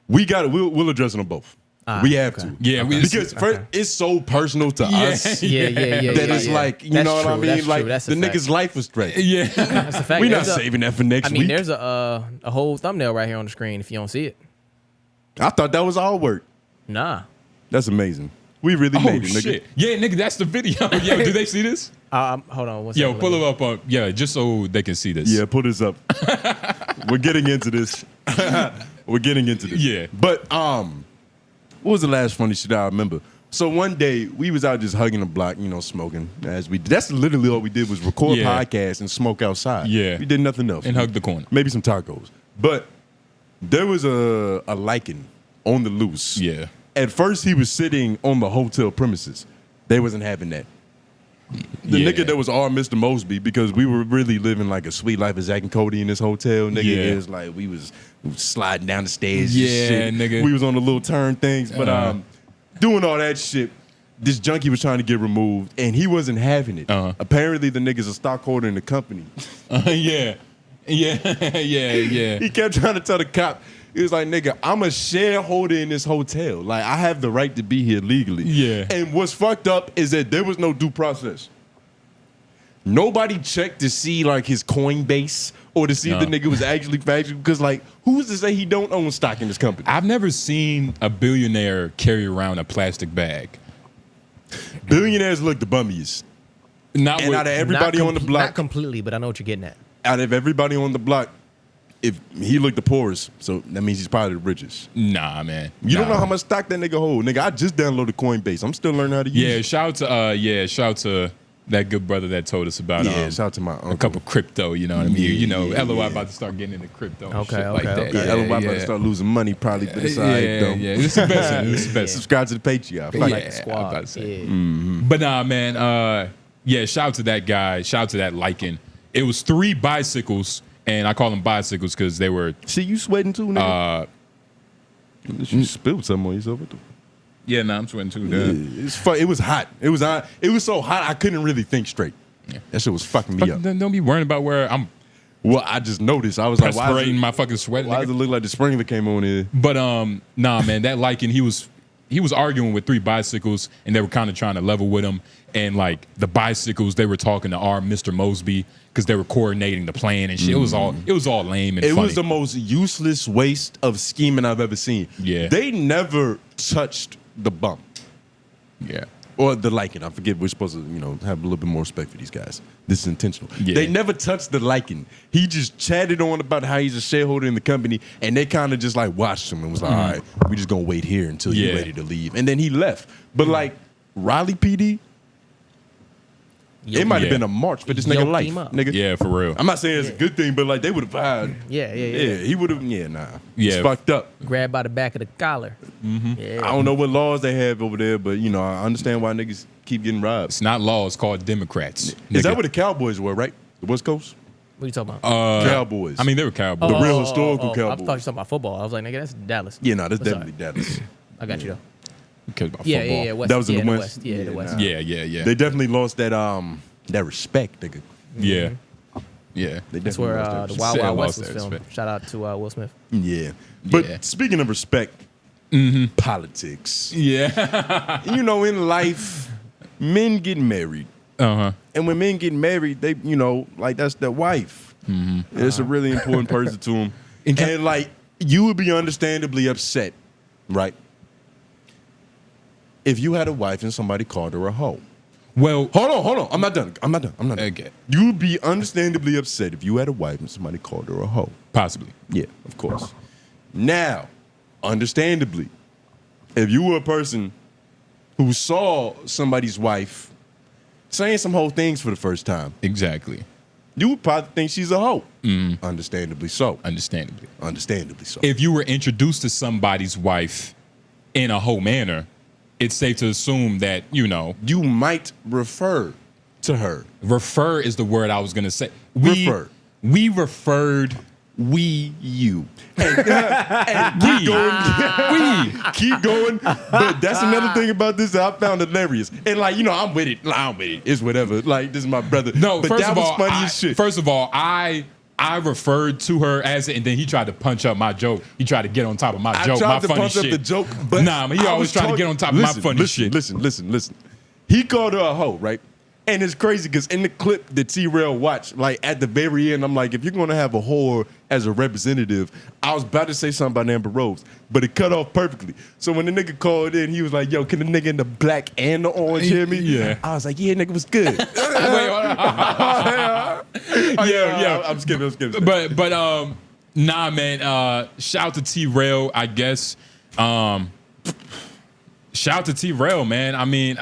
We got it. We'll address them both. We have okay. to. Yeah, because first, it's so personal to us Yeah. that it's like, you That's know what I true, mean? that's Like true, that's a the fact. nigga's life was threatened. Yeah. That's a fact. We're not There's a- saving that for next I mean, week. there's a whole thumbnail right here on the screen if you don't see it. I thought that was all work. Nah. That's amazing. We really Oh made it, nigga. shit. Yeah, nigga, that's the video. Yo, do they see this? Hold on. One Yo, second, pull let it me- up on. Yeah, just so they can see this. Yeah, put this up. We're getting into this. We're getting into this. Yeah. But what was the last funny shit I remember? So one day we was out just hugging the block, you know, smoking as we. That's literally all we did was record Yeah. podcasts and smoke outside. Yeah. we did nothing else. And hug the corner. Maybe some tacos. But there was a lichen on the loose. Yeah. At first he was sitting on the hotel premises. They wasn't having that. The Yeah. nigga that was our Mr. Mosby, because we were really living like a sweet life of Zach and Cody in this hotel. Nigga, Yeah. it was like we was sliding down the stairs. Yeah, and shit. nigga. We was on the little turn things, but doing all that shit. This junkie was trying to get removed, and he wasn't having it. Apparently, the nigga's a stockholder in the company. Yeah. He kept trying to tell the cop. He was like, nigga, I'm a shareholder in this hotel. Like, I have the right to be here legally. Yeah. And what's fucked up is that there was no due process. Nobody checked to see, like, his Coinbase or to see if the nigga was actually factual. Because, like, who's to say he don't own stock in this company? I've never seen a billionaire carry around a plastic bag. Billionaires look the bummiest. Not And with, out of everybody on the Not block, completely, but I know what you're getting at. out of everybody on the block, if he looked the poorest, so that means he's probably the richest. Nah, man. You don't Nah. know how much stock that nigga hold. Nigga, I just downloaded Coinbase. I'm still learning how to use Yeah, it. shout out to that good brother that told us about Yeah, shout out to my uncle. a couple crypto, you know what I mean? Yeah, you know, yeah, LOI yeah. about to start getting into crypto and Okay, shit like okay, that. okay. Yeah, LOI about to start losing money probably, but it's all right, though. Yeah, it's the best. It's the best. Subscribe to the Patreon. Fuck Like it. the I'm squad. about to say. Yeah. But nah, man. Yeah, shout out to that guy. Shout out to that lichen. It was 3 bicycles, and I call them bicycles because they were. See, you sweating too, nigga? You spilled something on yourself. What the Yeah, nah, I'm sweating too. Yeah, it's fu- It was hot. It was hot. It was so hot I couldn't really think straight. That shit was fucking me up. Don't be worrying about where I'm Well, I just noticed. I was like, why perspiring does my fucking sweat. it nigga. look like the sprinkler came on here? But nah, man, that lichen, he was arguing with 3 bicycles, and they were kind of trying to level with him. And like the bicycles, they were talking to our Mr. Mosby because they were coordinating the plan and shit. It was all lame and It funny. was the most useless waste of scheming I've ever seen. Yeah. They never touched the bump. Yeah. Or the lichen. I forget. We're supposed to, you know, have a little bit more respect for these guys. This is intentional. Yeah. They never touched the lichen. He just chatted on about how he's a shareholder in the company, and they kind of just like watched him and was like, all right, we just gonna wait here until you're Yeah. ready to leave. And then he left. But like Raleigh PD, it might have Yeah. been a march for this nigga Yoked life, him up. nigga. Yeah, for real. I'm not saying it's a good thing, but like they would have vibed. Yeah. He would have. Yeah, nah. Yeah. It's fucked up. Grabbed by the back of the collar. Yeah. I don't know what laws they have over there, but you know, I understand why niggas keep getting robbed. It's not law, it's called Democrats. Is nigga. that what the Cowboys were, right? The West Coast? What are you talking about? Cowboys. I mean, they were cowboys. The real historical I thought you were Cowboys. talking about football. I was like, nigga, that's Dallas. Yeah, no, that's What's up? definitely Dallas. I got you though. Because about Yeah, football. yeah. West, That was in yeah, the West? Yeah, the Yeah, West. nah. Yeah. They definitely lost that respect, nigga. Yeah. Yeah. They That's definitely where lost the that Wild Said Wild lost West was that filmed. respect. Shout out to Will Smith. Yeah. But Yeah. speaking of respect, politics. Yeah. You know, in life, men get married. Uh-huh. And when men get married, they, you know, like that's their wife. It's a really important person to them. And like, you would be understandably upset, right? If you had a wife and somebody called her a hoe. Well, Hold on. I'm not done. Okay. You would be understandably upset if you had a wife and somebody called her a hoe. possibly. Yeah, of course. Now, understandably, if you were a person who saw somebody's wife saying some whole things for the first time, Exactly. you would probably think she's a hoe. Understandably so. Understandably. Understandably so. If you were introduced to somebody's wife in a hoe manner, it's safe to assume that, you know, You might refer to her. refer is the word I was going to say. Refer. we referred you. And keep going. Keep going. But that's another thing about this that I found hilarious. And like, you know, I'm with it. It's whatever. Like, this is my brother. No, but first that of was all, funny as shit. First of all, I referred to her as it, and then he tried to punch up my joke. He tried to get on top of my joke, my funny shit. Up the joke, but nah, man, he always trying to get on top of my funny shit. Listen. He called her a hoe, right? And it's crazy because in the clip that T-Rail watched, like at the very end, I'm like, if you're going to have a whore as a representative, I was about to say something about Amber Rose, but it cut off perfectly. So when the nigga called in, he was like, yo, can the nigga in the black and the orange hear me? Yeah. I was like, yeah, nigga was good. I'm skipping. But nah, man. Shout out to T-Rail, I guess. Shout out to T-Rail, man. I mean,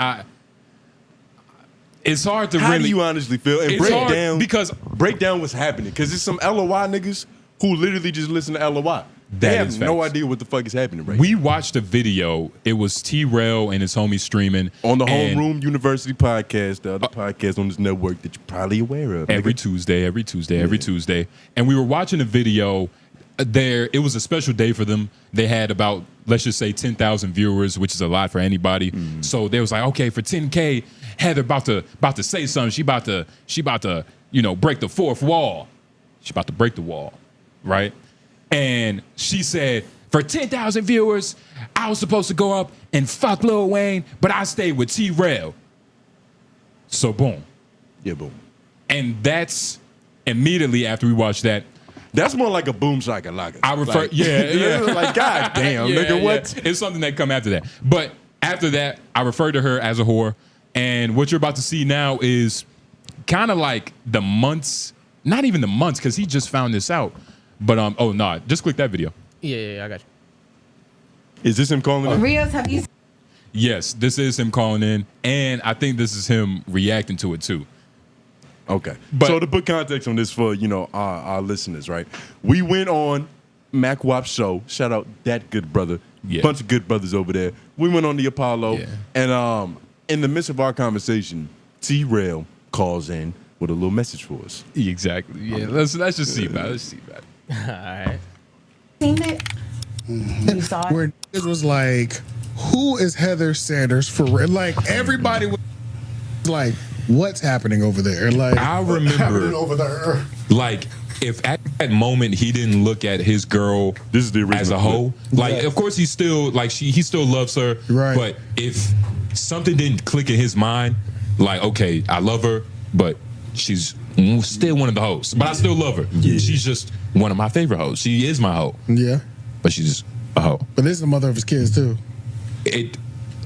it's hard to How really. do you honestly feel? And break down what's happening, because there's some LOI niggas who literally just listen to LOI. They have no idea what the fuck is happening right now. We watched a video. It was T-Rail and his homie streaming on the Homeroom University podcast, the other podcast on this network that you're probably aware of. Every Tuesday. And we were watching a video. It was a special day for them. They had about, let's just say, 10,000 viewers, which is a lot for anybody. So they was like, okay, for 10K, Heather about to say something. She about to, you know, break the fourth wall. She about to break the wall, right? And she said, for 10,000 viewers, I was supposed to go up and fuck Lil Wayne, but I stayed with T-Rail. So boom. Yeah, boom. And that's immediately after we watched that. That's more like a boom shakalaka. I refer, like, yeah. Like, God damn, nigga, what? Yeah. It's something that come after that. But after that, I referred to her as a whore. And what you're about to see now is kind of like the months, not even the months, because he just found this out. But just click that video. Yeah, I got you. Is this him calling in? Rios, have you? Yes, this is him calling in, and I think this is him reacting to it too. Okay. But, so to put context on this for, you know, our listeners, right? We went on Mac Wap's show. Shout out that good brother. Yeah. Bunch of good brothers over there. We went on the Apollo. Yeah. And in the midst of our conversation, T-Rail calls in with a little message for us. Exactly. Yeah. Let's just see about it. Let's see about it. All right. Seen it? You saw it? Where it was like, who is Heather Sanders for real? Like, everybody was like, what's happening over there? Like, I remember over there. Like, if at that moment he didn't look at his girl this is the as a hoe, like, yeah. Of course he still he still loves her, right? But if something didn't click in his mind, like, okay, I love her, but she's still one of the hoes, but I still love her. Yeah. She's just one of my favorite hoes. She is my hoe. Yeah, but she's a hoe. But this is the mother of his kids too.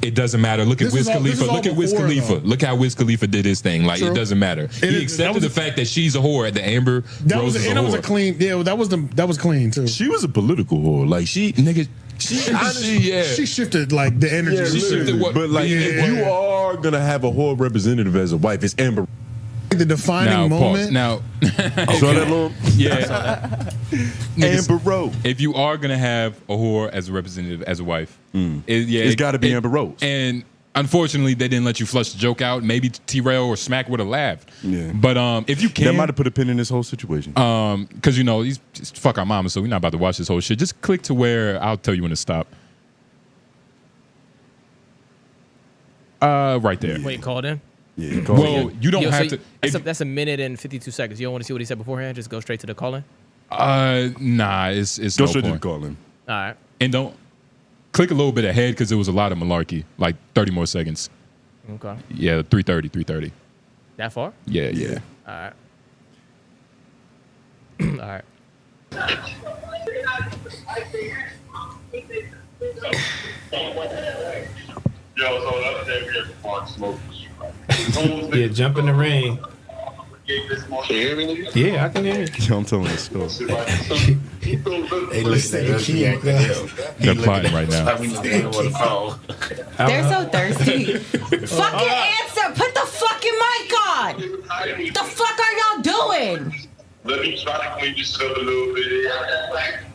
It doesn't matter. Look at Wiz Khalifa. Look at Wiz Khalifa. Look how Wiz Khalifa did his thing. Like, it doesn't matter. He accepted the fact that she's a whore at the Amber Rose is a whore. That was a clean. Yeah, that was clean too. She was a political whore. Like, she shifted like the energy. Yeah, she shifted what? But like, if you are gonna have a whore representative as a wife, it's Amber. The defining moment. Now, saw that little? Yeah. Amber Rose. If you are gonna have a whore as a representative, as a wife, it's got to be Amber Rose. And unfortunately, they didn't let you flush the joke out. Maybe T-Rail or Smack would have laughed. Yeah. But if you can, that might have put a pin in this whole situation. Because you know he's just fuck our mama, so we're not about to watch this whole shit. Just click to where I'll tell you when to stop. Right there. Wait, called in? Yeah. Well, you don't have to. That's a minute and 52 seconds. You don't want to see what he said beforehand? Just go straight to the call-in? Nah, it's go no straight to the point. call-in. All right. And don't click a little bit ahead because it was a lot of malarkey. Like 30 more seconds. Okay. Yeah, 3:30. That far? Yeah. All right. All right. Yo, so the other day we had to park smoking. Yeah, jump in the ring. Can you hear me? Yeah, I can hear you. I'm telling you, story. Hey, listen, They're plotting right now. They're so thirsty. Fucking answer. Put the fucking mic on. The fuck are y'all doing? Let me try to clean this up a little bit.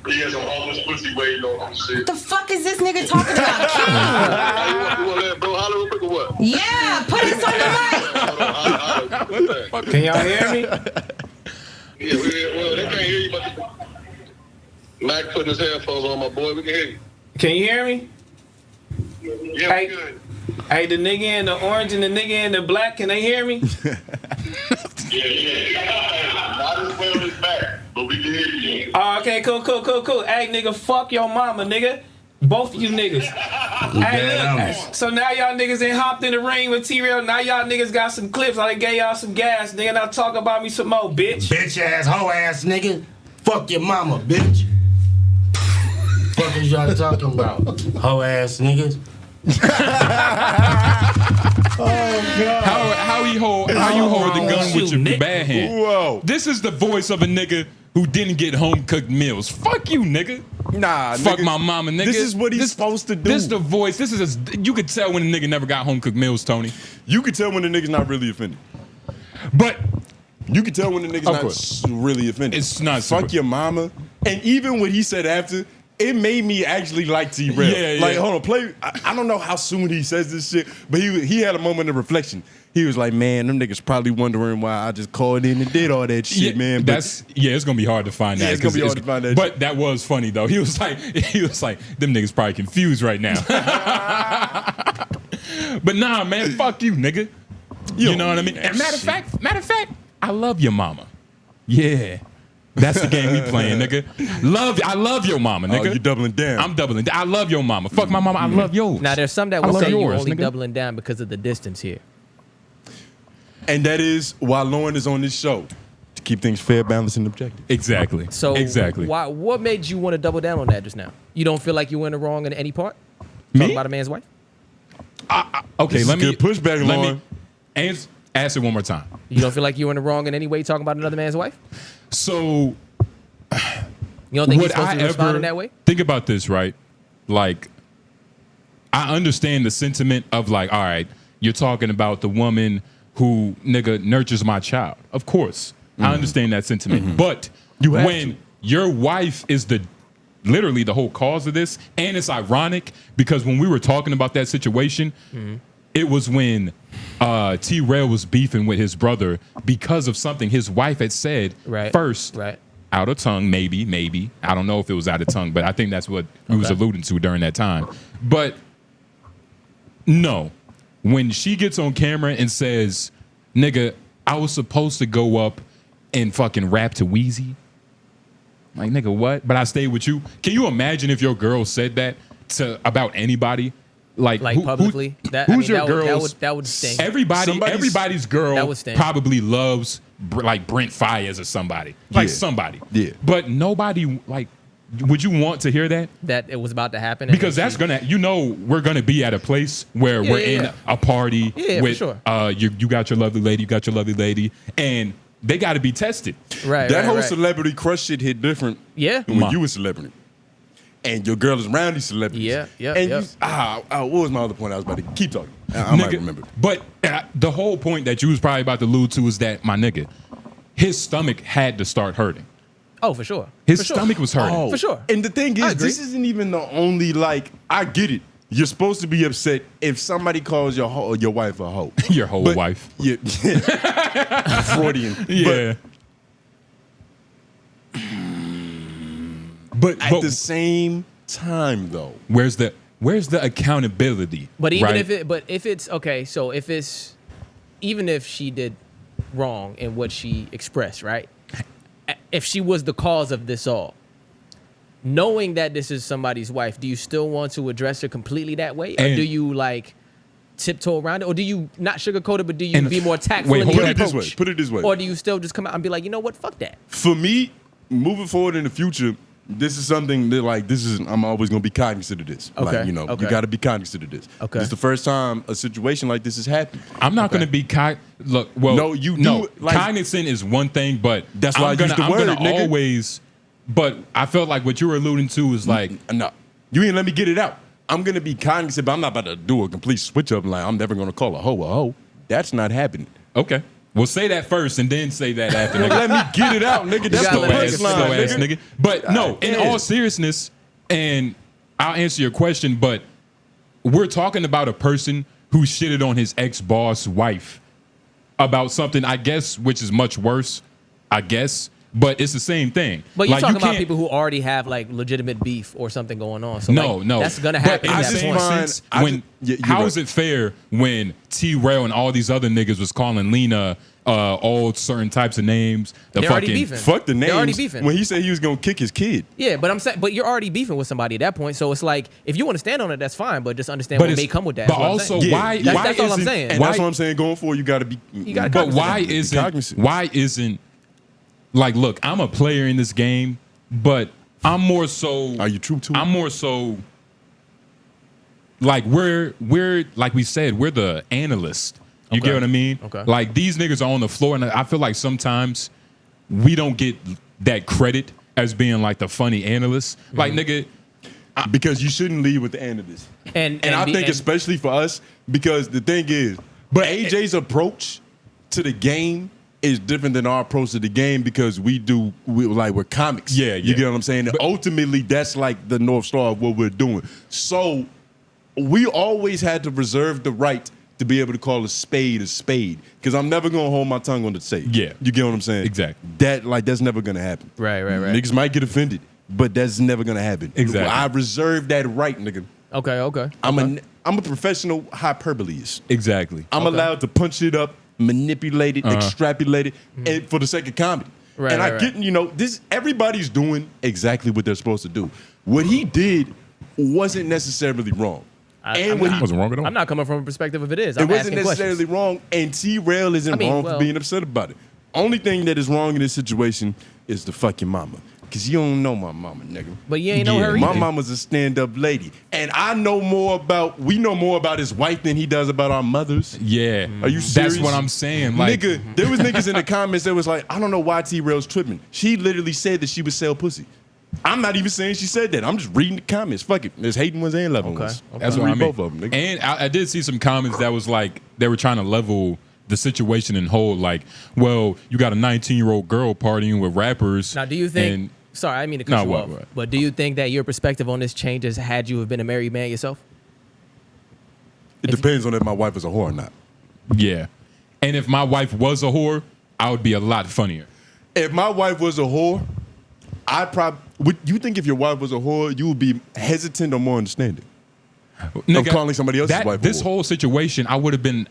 He has some homeless pussy waiting on him shit. What the fuck is this nigga talking about? You want to let bro holler real quick or what? Yeah, put us on the mic. Can y'all hear me? Yeah, well, they can't hear you, but Mac putting his headphones on, my boy. We can hear you. Can you hear me? Yeah, Hey. we good. Hey, the nigga in the orange and the nigga in the black, can they hear me? Yeah. Not as well as Mac, but we can hear you. Oh, okay, cool. Hey, nigga, fuck your mama, nigga. Both of you niggas. Hey, look. So now y'all niggas ain't hopped in the ring with T-Rail. Now y'all niggas got some clips. I done gave y'all some gas. Nigga, now talk about me some more, bitch. Bitch ass, hoe ass nigga. Fuck your mama, bitch. Fuck is y'all talking about? Hoe ass niggas. How you hold the gun with your bad hand? Whoa. This is the voice of a nigga who didn't get home cooked meals. Fuck you, nigga. Nah, Fuck nigga. my mama, nigga. This is what he's supposed to do. This the voice. This is you could tell when a nigga never got home cooked meals, Tony. You can tell when the nigga's not really offended. But You can tell when the nigga's Of not course. really offended. It's not Fuck super- your mama. And even what he said after, it made me actually like T-Rail. Yeah, Like, yeah. hold on, play. I don't know how soon he says this shit, but he had a moment of reflection. He was like, man, them niggas probably wondering why I just called in and did all that shit, man. But it's gonna be hard to find that. Yeah, it's gonna be hard to find that But shit. that was funny though. He was like, them niggas probably confused right now. But nah, man, fuck you, nigga. You know what I mean? And matter of fact, I love your mama. Yeah. That's the game we playing, nigga. I love your mama, nigga. Oh, you doubling down. I'm doubling down. I love your mama. Fuck my mama, I love yours. Now there's some that I will love say you're yours, only nigga. doubling down because of the distance here. And that is why Lauren is on this show. To keep things fair, balanced, and objective. Exactly. So exactly. what made you want to double down on that just now? You don't feel like you went wrong in any part? Me? Talking about a man's wife? Okay, This let is me good pushback, let Lauren. me ask it one more time. You don't feel like you were in the wrong in any way talking about another man's wife? So You don't think you're would supposed I to respond ever in that way? think about this, right? Like, I understand the sentiment of like, all right, you're talking about the woman who nigga nurtures my child. Of course, I understand that sentiment. But You have when to. your wife is literally the whole cause of this, and it's ironic because when we were talking about that situation, it was when T-Rail was beefing with his brother because of something his wife had said first. Right. Out of tongue, maybe. I don't know if it was out of tongue, but I think that's what we was alluding to during that time. But no, when she gets on camera and says, nigga, I was supposed to go up and fucking rap to Wheezy. Like, nigga, what? But I stayed with you. Can you imagine if your girl said that about anybody? Like publicly? Who's your girl? That would sting. Everybody's girl That would sting. probably loves like Brent Fayez or somebody. Like somebody. Yeah. But nobody, like, would you want to hear that? That it was about to happen. and Because then that's gonna, we're gonna be at a place where we're in a party Yeah, with, for sure. you got your lovely lady, and they got to be tested. Right. That whole right. celebrity crush shit hit different Yeah. than when Ma. you a celebrity. And your girl is around these celebrities. Yeah, yeah, And yeah. what was my other point? I was about to keep talking. I might Nigga, remember. But the whole point that you was probably about to allude to is that, my nigga, his stomach had to start hurting. Oh, for sure. His For sure. stomach was hurting. For sure. And the thing I is, agree. this isn't even the only, like, I get it. You're supposed to be upset if somebody calls your wife a hoe. Your whole But- wife. Yeah. Freudian. Yeah. But At the same time, though. where's the accountability? But even right? if it's okay, so if it's even if she did wrong in what she expressed, right? If she was the cause of this all, knowing that this is somebody's wife, do you still want to address her completely that way, or And- do you like tiptoe around it, or do you not sugarcoat it, but do you And- be more tactful Wait, in hold your on. approach? Put it this way. Or do you still just come out and be like, you know what, fuck that? For me, moving forward in the future, this is something that, like, I'm always going to be cognizant of this. Okay, Like, you okay. got to be cognizant of this. Okay. This is the first time a situation like this has happened. I'm not going to be look. Well, No, you do, like- cognizant is one thing, but That's why I I'm gonna, used the I'm word, gonna nigga. always. But I felt like what you were alluding to is like, No, you ain't let me get it out. I'm going to be cognizant, but I'm not about to do a complete switch up. Like, I'm never going to call a hoe. That's not happening. okay, well, say that first and then say that after. Nigga. Let me get it out, nigga. That's gotta the let it slow punchline, ass nigga. But no, in damn. all seriousness, and I'll answer your question, but we're talking about a person who shitted on his ex-boss wife about something, I guess, which is much worse, I guess. but it's the same thing. But you're like, talking you about can't- people who already have like legitimate beef or something going on. So No, like, no, that's gonna happen. But at I'm that saying point. since when how is it fair when T Rail and all these other niggas was calling Lena all certain types of names? They're already beefing. Fuck the names. They're already beefing. When he said he was gonna kick his kid. Yeah, but I'm saying, but you're already beefing with somebody at that point. So it's like, if you want to stand on it, that's fine. But just understand what may come with that. But also, why? That's all I'm isn't- saying. And that's what I'm saying. Going forward, you got to be. You gotta But cognizant. why isn't like, look, I'm a player in this game, but I'm more so. Are you true to it? I'm more so. Like we're like we said, we're the analyst. You Okay. get what I mean? Okay. Like these niggas are on the floor, and I feel like sometimes we don't get that credit as being like the funny analyst. Like nigga, because you shouldn't lead with the analyst. And I think especially for us, because the thing is, but AJ's approach to the game is different than our approach to the game because we're comics. Yeah, You yeah. get what I'm saying? And ultimately, that's like the North Star of what we're doing. So we always had to reserve the right to be able to call a spade because I'm never going to hold my tongue on the stage. Yeah. You get what I'm saying? Exactly. That's never going to happen. Right. Niggas might get offended, but that's never going to happen. Exactly. I reserve that right, nigga. Okay. I'm a professional hyperboleist. exactly. I'm allowed to punch it up, manipulate it, extrapolate it, and for the sake of comedy. Right, and right, I get, this everybody's doing exactly what they're supposed to do. What he did wasn't necessarily wrong. Wasn't wrong at all. I'm not coming from a perspective of it is. It I'm wasn't asking necessarily questions. wrong, and T-Rail isn't wrong for well- being upset about it. Only thing that is wrong in this situation is the fucking mama. Because you don't know my mama, nigga. But you ain't know her My either. mama's a stand-up lady. And we know more about his wife than he does about our mothers. Yeah. Are you serious? That's what I'm saying. Like, Nigga, there was niggas in the comments that was like, I don't know why T-Rail's tripping. She literally said that she would sell pussy. I'm not even saying she said that. I'm just reading the comments. Fuck it. There's hating ones and loving ones. That's what I mean. Both of them, nigga. And I did see some comments that was like they were trying to level the situation and hold like, well, you got a 19-year-old girl partying with rappers. Now, do you think? and- Sorry, I didn't mean to cut No, you what, off. what? But do you think that your perspective on this changes had you have been a married man yourself? It depends on if my wife is a whore or not. Yeah. And if my wife was a whore, I would be a lot funnier. If my wife was a whore, would you think if your wife was a whore, you would be hesitant or more understanding? Nigga, calling somebody else's wife a This whore. whole situation, it would have been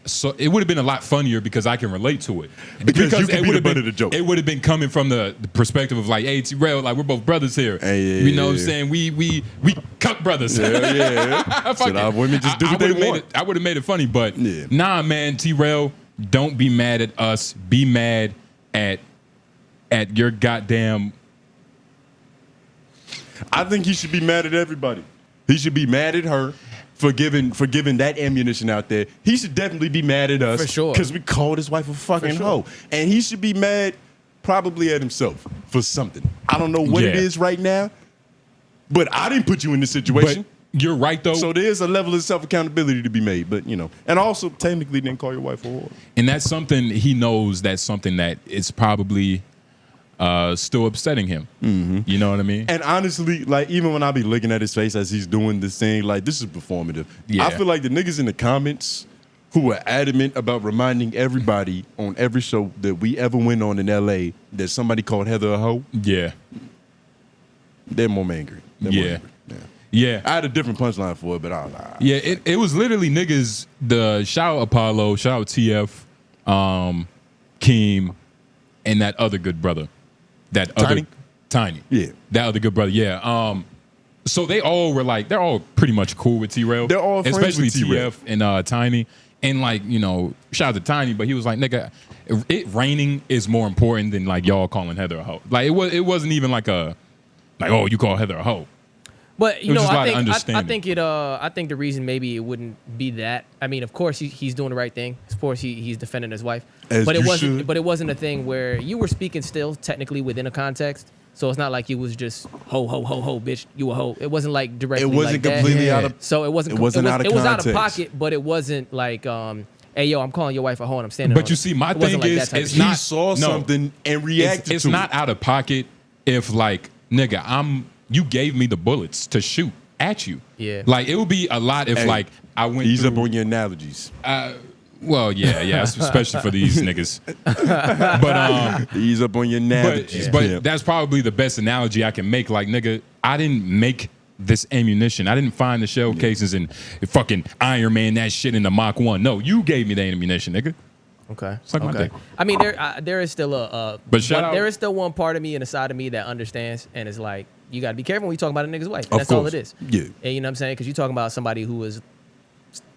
a lot funnier because I can relate to it. Because you can it be would the have butt been of the joke. It would have been coming from the perspective of like, hey, T-Rail, like we're both brothers here. Hey, yeah, you know what I'm yeah. saying? We cuck brothers. Yeah. Fuck So it. now women just do I what they would've made want. I would have made it funny, but Yeah. nah, man, T-Rail, don't be mad at us. Be mad at your goddamn. I think he should be mad at everybody. He should be mad at her for giving that ammunition out there. He should definitely be mad at us For sure. because we called his wife a fucking hoe. And he should be mad probably at himself for something. I don't know what it Yeah. is right now, but I didn't put you in this situation. But you're right though. So there's a level of self-accountability to be made. But, and also technically didn't call your wife a whore. And that's something he knows. That's something that is probably still upsetting him. Mm-hmm. You know what I mean? And honestly, like, even when I be looking at his face as he's doing this thing, like, this is performative. Yeah. I feel like the niggas in the comments who are adamant about reminding everybody on every show that we ever went on in LA that somebody called Heather a hoe, Yeah. they're more angry. They're more Yeah. angry. Yeah. I had a different punchline for it, but I was like, Yeah, it was literally niggas, the shout out Apollo, shout out TF, Keem, and that other good brother. Tiny. Yeah. That other good brother. Yeah. So they all were like, they're all pretty much cool with T-Rail. They're all friends especially with T-Rail. TF and Tiny. And like, shout out to Tiny, but he was like, nigga, it raining is more important than like y'all calling Heather a hoe. Like it wasn't even like oh, you call Heather a hoe. But It was just a lot of I understanding. think the reason maybe it wouldn't be that. I mean, of course he's doing the right thing. Of course he's defending his wife. As but it you wasn't. should. But it wasn't a thing where you were speaking still technically within a context. So it's not like you was just ho ho ho ho bitch, you a hoe. It wasn't like directly. It wasn't like that. completely out of. So it wasn't. It wasn't out of It was out of context. pocket, but it wasn't like, hey yo, I'm calling your wife a hoe and I'm standing. But on you it. see, my It wasn't thing like is, that type of it's shit. He not- saw no. something and reacted It's to not it. out of pocket if like, nigga, you gave me the bullets to shoot at you. Yeah. Like it would be a lot if Hey, like I went Ease through, up on your analogies. Well, yeah, especially for these niggas. But Ease up on your navages. but that's probably the best analogy I can make. Like, nigga, I didn't make this ammunition. I didn't find the shell casings and fucking Iron Man that shit in the Mach 1. No, you gave me the ammunition, nigga. Okay. Suck my dick. I mean, there is still there is still one part of me and a side of me that understands, and it's like, you got to be careful when you talk about a nigga's wife. That's all it is. Yeah. And you know what I'm saying? Because you're talking about somebody who is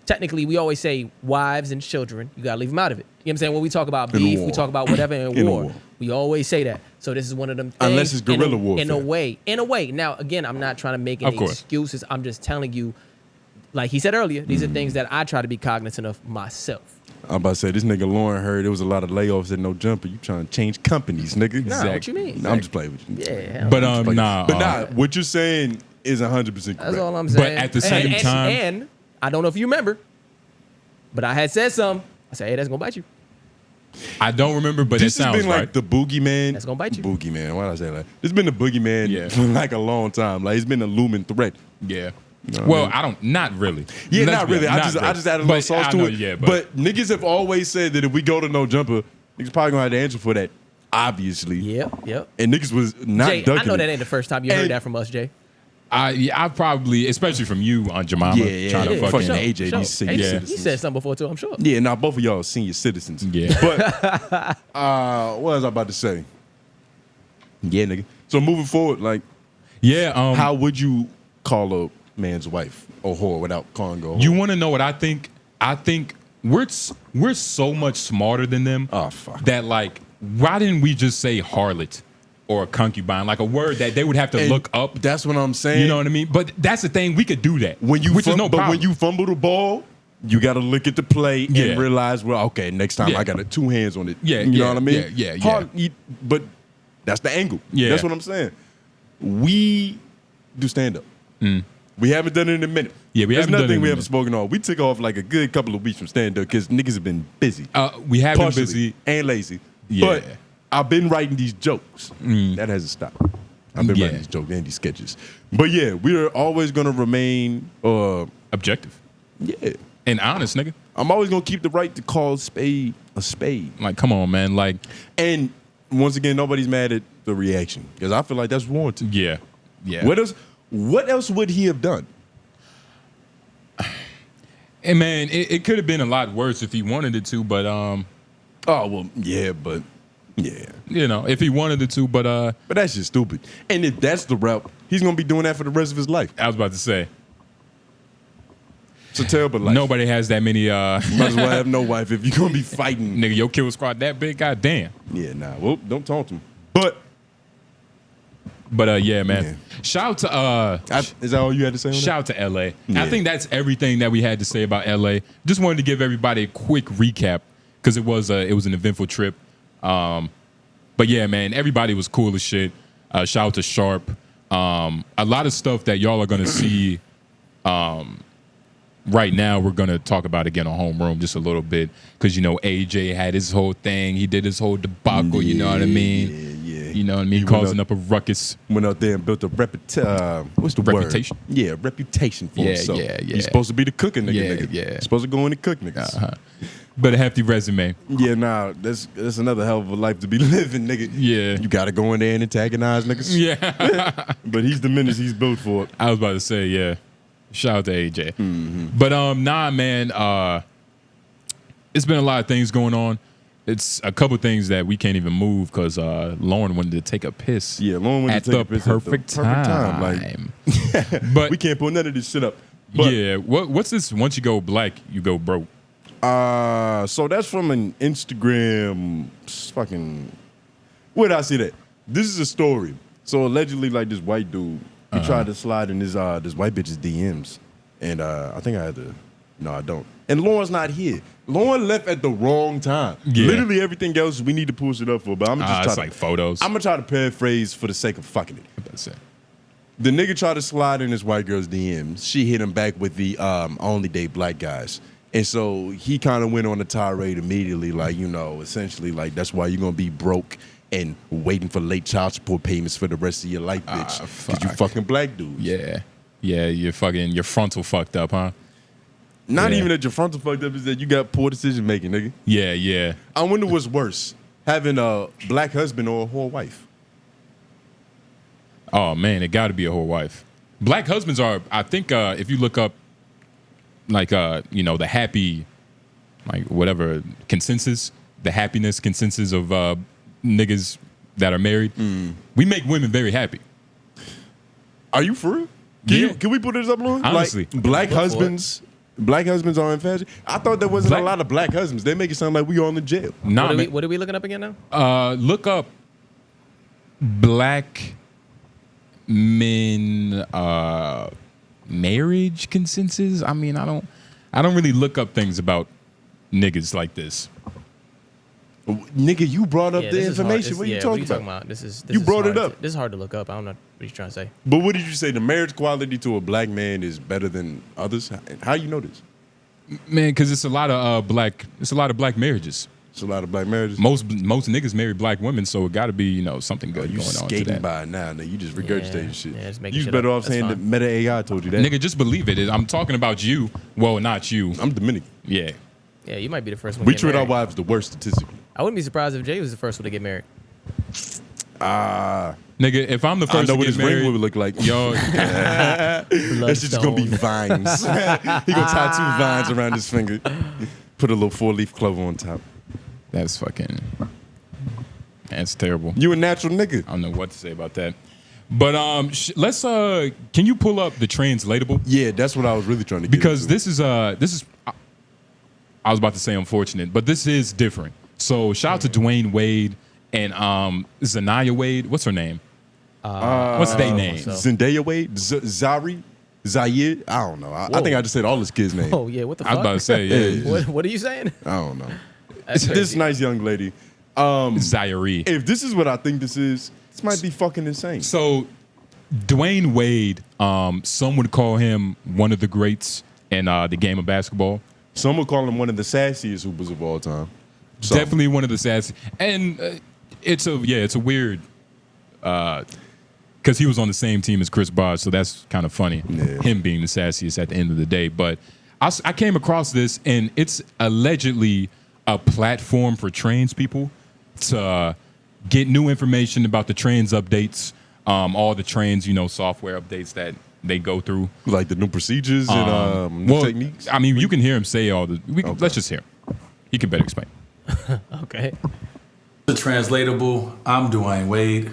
technically, we always say wives and children. You got to leave them out of it. You know what I'm saying? When we talk about beef, we talk about whatever in war. We always say that. So this is one of them things. Unless it's guerrilla warfare. In a way. Now, again, I'm not trying to make any excuses. I'm just telling you, like he said earlier, these are things that I try to be cognizant of myself. I'm about to say, this nigga Lauren heard there was a lot of layoffs at No Jumper. You trying to change companies, nigga. Nah, what you mean? Nah, I'm just playing with you. Yeah. But nah, what you're saying is 100% correct. That's all I'm saying. But at the same time, and I don't know if you remember, but I had said something. I said, hey, that's gonna bite you. I don't remember, but this it sounds has been like right. the boogeyman. That's gonna bite you. Boogeyman. Why did I say that? It's been the boogeyman for like a long time. Like, it's been a looming threat. Yeah. You know well, what I mean? not really. Yeah, not really. I just added a little sauce to it. Yeah, but niggas have always said that if we go to No Jumper, niggas probably gonna have to answer for that. Obviously. Yep. And niggas was not Jay, ducking I know it. that ain't the first time you heard that from us, Jay. I probably, especially from you, Aunt Jemima. Trying to fucking AJ, these senior citizens. He said something before too, I'm sure. Yeah, now both of y'all are senior citizens. Yeah. But what was I about to say? Yeah, nigga. So moving forward, like, how would you call a man's wife a whore without calling her a whore? You want to know what I think? I think we're so much smarter than them. Oh, fuck. That, like, why didn't we just say harlot or a concubine? Like a word that they would have to look up. That's what I'm saying. You know what I mean? But that's the thing. We could do that. When you which is no but problem. when you fumble the ball, you got to look at the play and realize, well, okay, next time I got 2 hands on it. Yeah, you know what I mean? Yeah. But that's the angle. Yeah. That's what I'm saying. We do stand up. We haven't done it in a minute. Yeah, There's haven't done it nothing in we a haven't minute. spoken on. We took off like a good couple of weeks from stand up because niggas have been busy. We have been Partially, busy and lazy. Yeah. But I've been writing these jokes. That hasn't stopped. I've been writing these jokes and these sketches. But yeah, we're always gonna remain objective. Yeah. And honest, nigga. I'm always gonna keep the right to call a spade a spade. Like, come on, man. Like, and once again, nobody's mad at the reaction because I feel like that's warranted. Yeah. What else would he have done? And man, it could have been a lot worse if he wanted it to, but you know, if he wanted it to, but that's just stupid. And if that's the route, he's gonna be doing that for the rest of his life. I was about to say. It's a terrible life. Nobody has that many might as well have no wife if you're gonna be fighting. Nigga, your kill squad that big, goddamn. Yeah, nah. Well, don't talk to him. But yeah, man. Shout out to is that all you had to say on shout out to LA. Yeah. I think that's everything that we had to say about LA. Just wanted to give everybody a quick recap because it was an eventful trip. But yeah, man, everybody was cool as shit. Shout out to Sharp. A lot of stuff that y'all are gonna see right now. We're gonna talk about again on Homeroom just a little bit because you know AJ had his whole thing. He did his whole debacle. You know what I mean? You know what I mean? Causing up a ruckus. Went out there and built a what's the reputation? Word? Yeah, reputation for himself. Yeah. He's supposed to be the cooking nigga. Yeah. He's supposed to go in and cook niggas. But a hefty resume. Yeah, nah, that's another hell of a life to be living, nigga. Yeah. You gotta go in there and antagonize niggas. Yeah. But he's the menace, he's built for it. I was about to say, yeah. Shout out to AJ. But nah, man, it's been a lot of things going on. It's a couple things that we can't even move because Lauren wanted to take a piss. Yeah, Lauren wanted to take a piss perfect time. Like, but we can't put none of this shit up. But, yeah, what's this? Once you go black, you go broke. So that's from an Instagram fucking. Where did I see that? This is a story. So allegedly, like this white dude, he tried to slide in this white bitch's DMs, and I think I had to. No, I don't. And Lauren's not here. Lauren left at the wrong time. Yeah. Literally everything else we need to pull shit up for, but I'm gonna just it's try like photos. I'm gonna try to paraphrase for the sake of fucking it. That's it. The nigga tried to slide in this white girl's DMs. She hit him back with the only date black guys. And so he kind of went on a tirade immediately, like, you know, essentially like that's why you're gonna be broke and waiting for late child support payments for the rest of your life, bitch. Because you fucking black dudes. Yeah, your frontal fucked up, huh? Not Yeah. even that your frontal fucked up, is that you got poor decision making, nigga. Yeah, yeah. I wonder what's worse, having a black husband or a whore wife. Oh man, it got to be a whore wife. Black husbands are, I think, if you look up, like, the happy, like whatever consensus, the happiness consensus of niggas that are married, we make women very happy. Are you for real? Can we put this up, Lauren? Honestly. Like, black husbands are in fashion. I thought there wasn't a lot of black husbands. They make it sound like we all in jail. Nah, What are we looking up again now? look up black men marriage consensus. I mean, I don't really look up things about niggas like this. Nigga, you brought up the this is hard. information. What are you talking about? This You is brought it hard up. This is hard to look up. I don't know what you're trying to say. But what did you say? The marriage quality to a black man is better than others? How you know this? Man, because it's a lot of black marriages. It's a lot of black marriages. Most niggas marry black women, so it got to be something good You going on to skating that. by it now. You just regurgitating shit. Yeah, just making You shit better up. off That's saying fine. that Meta AI told you that. Nigga, just believe it. I'm talking about you. Well, not you. I'm Dominican. Yeah. Yeah, you might be the first one. We to get treat our married. wives the worst statistically. I wouldn't be surprised if Jay was the first one to get married. Nigga, if I'm the I first know to what get his married, ring would look like. yo, That shit's just gonna be vines. He gonna tie 2 vines around his finger. Put a little 4-leaf clover on top. that's terrible. You a natural nigga. I don't know what to say about that. But let's can you pull up the translatable? Yeah, that's what I was really trying to get Because into. this is I was about to say unfortunate, but this is different. So shout out to Dwayne Wade and 𝔓𝔦𝔐𝔓𝔦𝔑. What's her name? What's their name? so. Zendaya Wade? Zaire? I don't know. I think I just said all his kids' names. Oh yeah, what the I fuck? was about to say, yeah. What are you saying? I don't know. That's This crazy. nice young lady. Zaire. If this is what I think this is, this might be fucking insane. So Dwayne Wade, some would call him one of the greats in the game of basketball. Some would call him one of the sassiest hoopers of all time. So, Definitely one of the sassy. And it's a weird because he was on the same team as Chris Bosh, so that's kind of funny. Yeah. Him being the sassiest at the end of the day. But I came across this, and it's allegedly a platform for trans people to get new information about the trans updates, all the trans, software updates that they go through. like the new procedures and new techniques. I mean, you can hear him say all the. Let's just hear him. He can better explain. Okay. The Translatable, I'm Dwayne Wade.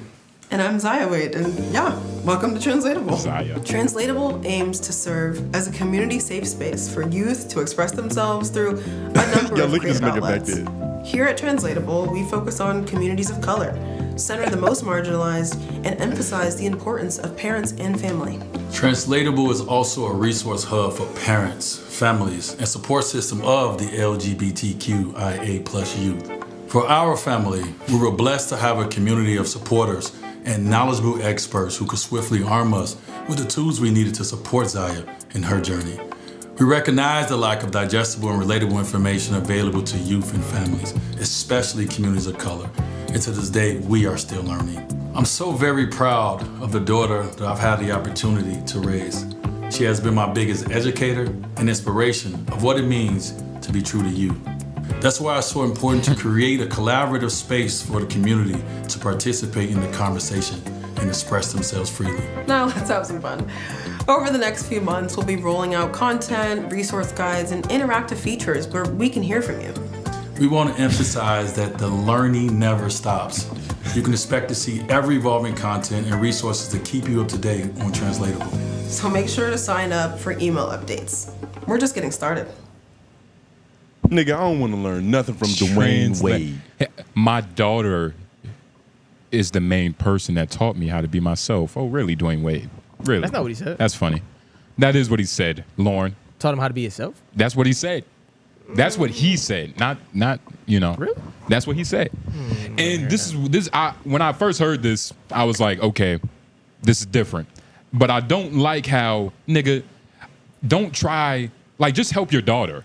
And I'm Zaya Wade, and yeah, welcome to Translatable. Zaya. Translatable aims to serve as a community safe space for youth to express themselves through a number Yo, of look at this creative nigga back outlets. there. Here at Translatable, we focus on communities of color, center the most marginalized, and emphasize the importance of parents and family. Translatable is also a resource hub for parents, families, and support system of the LGBTQIA+ youth. For our family, we were blessed to have a community of supporters and knowledgeable experts who could swiftly arm us with the tools we needed to support Zaya in her journey. We recognize the lack of digestible and relatable information available to youth and families, especially communities of color. And to this day, we are still learning. I'm so very proud of the daughter that I've had the opportunity to raise. She has been my biggest educator and inspiration of what it means to be true to you. That's why it's so important to create a collaborative space for the community to participate in the conversation and express themselves freely. Now let's have some fun. Over the next few months, we'll be rolling out content, resource guides, and interactive features where we can hear from you. We want to emphasize that the learning never stops. You can expect to see ever evolving content and resources to keep you up to date on Translatable. So make sure to sign up for email updates. We're just getting started. Nigga, I don't want to learn nothing from Dwayne Wade. My daughter is the main person that taught me how to be myself. Oh, really, Dwayne Wade? Really? That's not what he said. That's funny. That is what he said, Lauren. Taught him how to be yourself. That's what he said. That's what he said. Not Really? That's what he said. And when I first heard this, I was like, okay, this is different. But I don't like how, nigga, don't try, like, just help your daughter.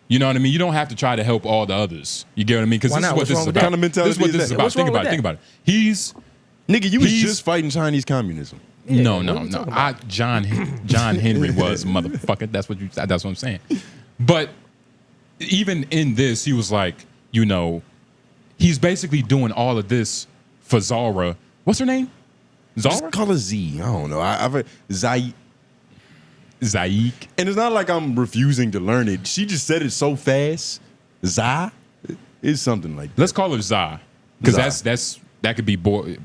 You know what I mean? You don't have to try to help all the others. You get what I mean? Because Why this is not? what What's this wrong is with about. What kind of mentality This is what is this is that? about. What's Think wrong about with it. Think that? about it. Nigga, you was He's- just fighting Chinese communism. No. what are you talking about? John Henry was motherfucker. That's what I'm saying. But even in this, he was like, you know, he's basically doing all of this for Zara. What's her name? Zara? Just call her Z. I don't know. I've heard Zaik. And it's not like I'm refusing to learn it. She just said it so fast. Za is something like that. Let's call her Za. Because that could be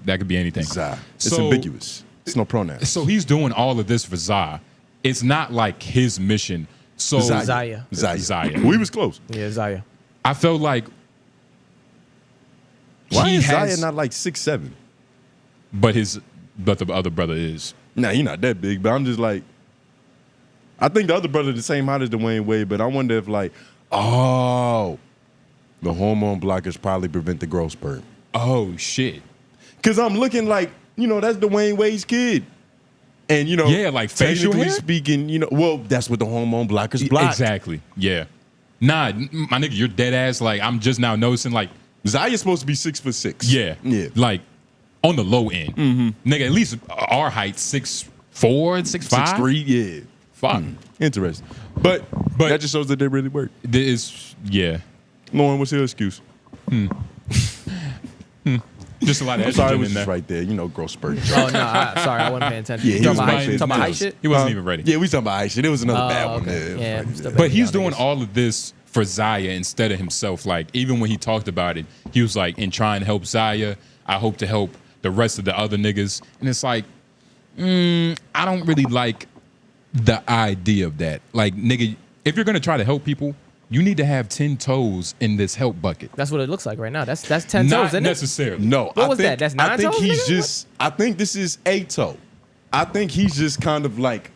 that could be anything. Za. It's ambiguous. It's no pronoun. So he's doing all of this for Za. It's not like his mission. So Zaya. We was close. Yeah, Zaya. I felt like why is Zaya not like 6'7"? But the other brother is. Nah, he's not that big, but I'm just like, I think the other brother the same height as Dwayne Wade, but I wonder if like, the hormone blockers probably prevent the growth spurt. Oh shit. Cause I'm looking like, you know, that's Dwayne Wade's kid. And you know, yeah, like facial technically hair? speaking, you know, well, that's what the hormone blockers block. Exactly. Yeah. Nah, my nigga, you're dead ass. Like, I'm just now noticing, like, Zaya's supposed to be 6'6". Yeah. Yeah. Like, on the low end. Mm-hmm. Nigga, at least our height, 6'4", 6'5". 6'3", yeah. Fuck. Interesting. But that just shows that they really work. Yeah. Lauren, what's your excuse? Just a lot of I'm sorry, it estrogen was in there. just right there. You know, growth spurt. Oh, no. Sorry, I wasn't paying attention. Yeah, You talking about height shit? He wasn't even ready. Yeah, we talking about height shit. It was another bad one. Okay. Yeah, I'm still But banging he's y'all doing niggas. all of this for Zaya instead of himself. Like, even when he talked about it, he was like, in trying to help Zaya, I hope to help the rest of the other niggas. And it's like, I don't really like the idea of that. Like, nigga, if you're going to try to help people, you need to have 10 toes in this help bucket. That's what it looks like right now. That's 10 toes, Not isn't necessarily. No. What was that? That's 9 I think toes, he's nigga? just, I think this is a toe. I think he's just kind of like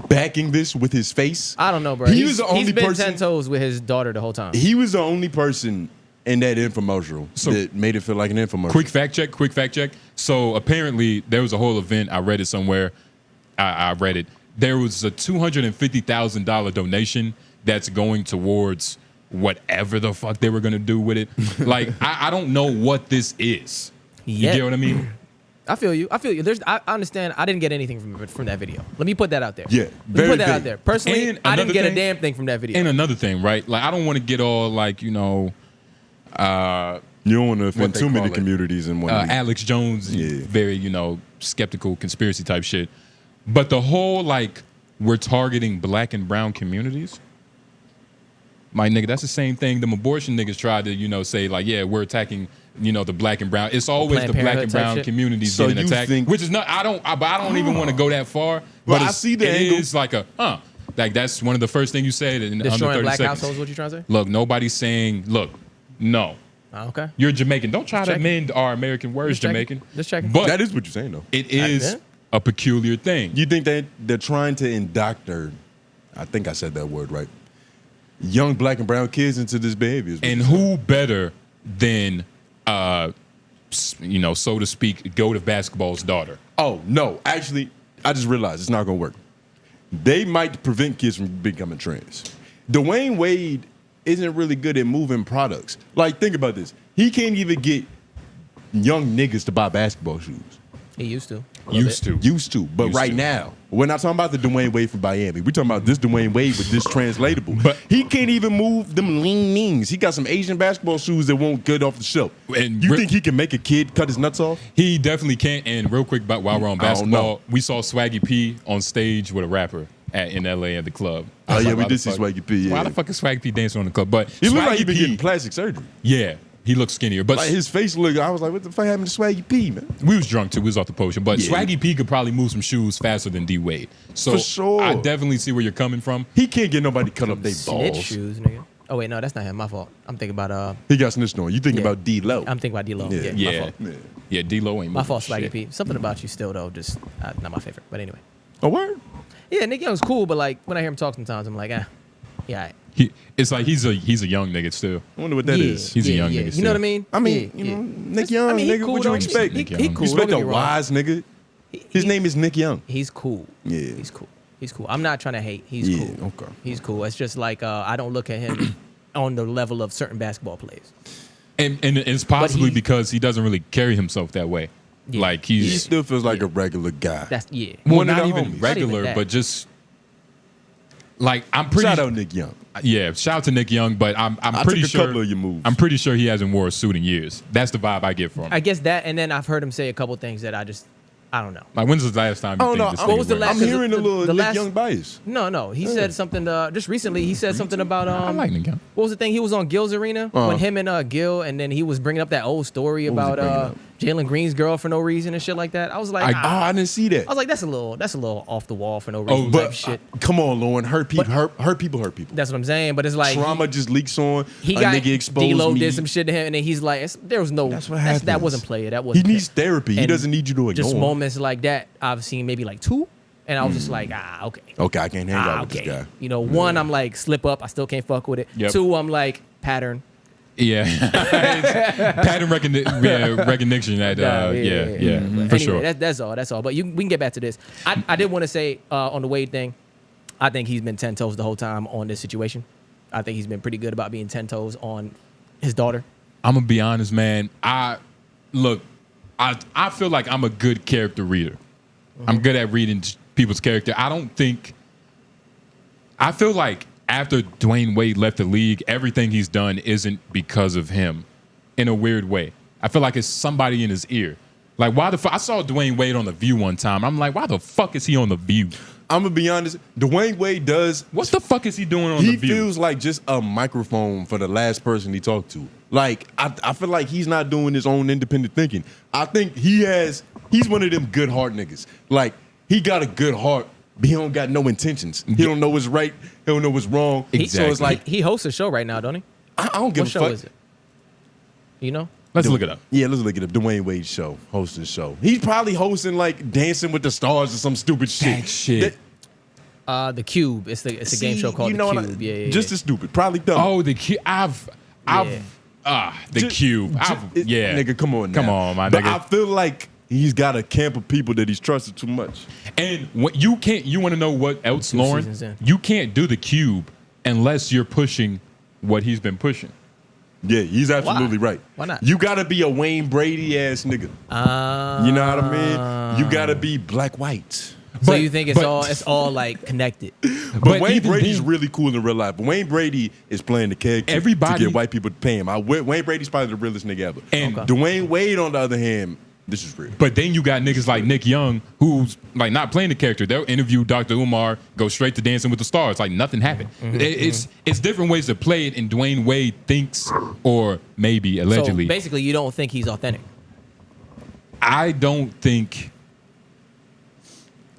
backing this with his face. I don't know, bro. He was the only he's been person. 10 toes with his daughter the whole time. He was the only person in that infomercial that made it feel like an infomercial. Quick fact check. So apparently there was a whole event. I read it somewhere. I read it. There was a $250,000 donation that's going towards whatever the fuck they were going to do with it. Like, I don't know what this is. You get what I mean? I feel you. I understand. I didn't get anything from that video. Let me put that out there. Yeah, Let me put that out there. Personally, And I didn't another get a thing- damn thing from that video. And another thing, right? Like, I don't want to get all like, you know, you don't want to offend they too many call it? communities in one of these. Alex Jones, very, you know, skeptical conspiracy type shit. But the whole, like, we're targeting black and brown communities. My nigga, that's the same thing them abortion niggas tried to, you know, say, like, yeah, we're attacking, you know, the black and brown. It's always Planned the black and Parenthood type brown shit? communities So getting you attacked. think- Which is not, I don't even want to go that far. Well, But I see the angle. It's like like that's one of the first things you said in under Destroying 30 black seconds. households, what you trying to say? Look, nobody's saying, no. Okay. You're Jamaican. Don't try to checking. amend our American words, Just checking. Jamaican. Just checking. But That is what you're saying, though. it is a peculiar thing. You think that they're trying to indoctrinate, I think I said that word right, young black and brown kids into this behavior. And who better than, you know, so to speak, GOAT of basketball's daughter? Oh, no. Actually, I just realized it's not going to work. They might prevent kids from becoming trans. Dwayne Wade isn't really good at moving products. Like, think about this. He can't even get young niggas to buy basketball shoes. He used to. Used to. But Used right to. now, we're not talking about the Dwayne Wade from Miami. We're talking about this Dwayne Wade with this translatable. But he can't even move them lean means. He got some Asian basketball shoes that won't get off the shelf. And you think he can make a kid cut his nuts off? He definitely can. And real quick, while we're on I don't basketball, know. we saw Swaggy P on stage with a rapper in LA at the club. I Oh, was yeah, like, we why did the see fuck- Swaggy P, yeah. Why the fuck is Swaggy P dancing on the club? But He looked like he Swaggy been P, getting plastic surgery. yeah, he looks skinnier. But Like his face looked, I was like, what the fuck happened to Swaggy P, man? we was drunk too. We was off the potion. But Yeah. Swaggy P could probably move some shoes faster than D Wade. So For sure. I definitely see where you're coming from. He can't get nobody to cut up their Snitch balls. shoes, nigga. Oh wait, no, that's not him. My fault. I'm thinking about He got snitched on. You thinking Yeah. about D-Lo. I'm thinking about D-Lo. Yeah. Yeah, my Yeah, fault. yeah. D-Lo ain't My moving fault, shit. Swaggy P. Something about you still though, just not my favorite. But anyway, A word? yeah, Nick Young's cool, but like when I hear him talk sometimes, I'm like, yeah, all right. It's like he's a young nigga still. I wonder what that is. He's a young nigga You still. know what I mean? I mean, Yeah, you yeah. know, Nick Young, he nigga, cool, what you though. expect? He Young. cool. You don't expect get a me wrong. wise nigga? His name is Nick Young. He's cool. Yeah. He's cool. He's cool. I'm not trying to hate. He's Yeah, cool. okay. He's cool. It's just like I don't look at him on the level of certain basketball players. And it's possibly he- because he doesn't really carry himself that way. Yeah. Like He still feels like a regular guy. That's yeah. well, one of not the even homies. regular, Not even that. but just like I'm pretty. Shout out Nick Young. Yeah, shout out to Nick Young, but I'm I pretty took a sure couple of your moves. I'm pretty sure he hasn't wore a suit in years. That's the vibe I get from him. I guess that, and then I've heard him say a couple things that I don't know. Like, when's the last time you Oh think no, this I'm, nigga What was the wear- last- I'm 'cause hearing a little the Nick last- Young bias. No. He said something just recently. He said something about I like Nick Young. what was the thing? He was on Gil's Arena when him and Gil, and then he was bringing up that old story What was he about bringing up? Jalen Green's girl for no reason and shit like that. I was like, I didn't see that. I was like, that's a little off the wall for no reason. But type shit. come on, Lauren. Hurt people. Hurt people. That's what I'm saying. But it's like Trauma just leaks on. He a got nigga exposed D-Lo me. did some shit to him, and then he's like, there was no. That's what that happens. wasn't player. That He wasn't. needs therapy. He And doesn't need you to ignore Just him. moments like that, I've seen maybe like 2, and I was just like, okay. Okay, I can't hang out with this guy. You know, 1, I'm like slip up, I still can't fuck with it. Yep. 2, I'm like pattern. Yeah, pattern recognition. That But for anyway, sure. That's all. But we can get back to this. I did want to say on the Wade thing, I think he's been 10 toes the whole time on this situation. I think he's been pretty good about being 10 toes on his daughter. I'm gonna be honest, man. I feel like I'm a good character reader. I'm good at reading people's character. I feel like after Dwayne Wade left the league, everything he's done isn't because of him in a weird way. I feel like it's somebody in his ear. Like, why the fuck? I saw Dwayne Wade on The View one time. I'm like, why the fuck is he on The View? I'm gonna be honest. Dwayne Wade does. What the fuck is he doing on The He View? feels like just a microphone for the last person he talked to. Like I feel like he's not doing his own independent thinking. I think he's one of them good heart niggas. Like he got a good heart, but he don't got no intentions. He don't know what's right. He don't know what's wrong. So it's like he hosts a show right now, don't he? I don't give What a show fuck. is it? You know? Let's look it up. Yeah, let's look it up. Dwayne Wade show, hosting the show. He's probably hosting like Dancing with the Stars or some stupid shit. That shit. The Cube. It's a game show called The Cube. Yeah. Just as stupid. Probably dumb. Oh, the Cube. The Cube. Nigga, come on now. Come on, my but nigga. I feel like he's got a camp of people that he's trusted too much. And what you want to know what else, 2 Lauren? seasons in. You can't do the Cube unless you're pushing what he's been pushing. Yeah, he's absolutely right. Why not? You gotta be a Wayne Brady ass nigga. You know what I mean? You gotta be black white. So you think it's all like connected? But Wayne even Brady's then- really cool in real life. But Wayne Brady is playing the character Everybody- to get white people to pay him. Wayne Brady's probably the realest nigga ever. And Dwayne Wade, on the other hand, this is real. But then you got niggas like Nick Young, who's like not playing the character. They'll interview Dr. Umar, go straight to Dancing with the Stars. Like nothing happened. It's different ways to play it, and Dwayne Wade thinks, or maybe allegedly. So basically, you don't think he's authentic.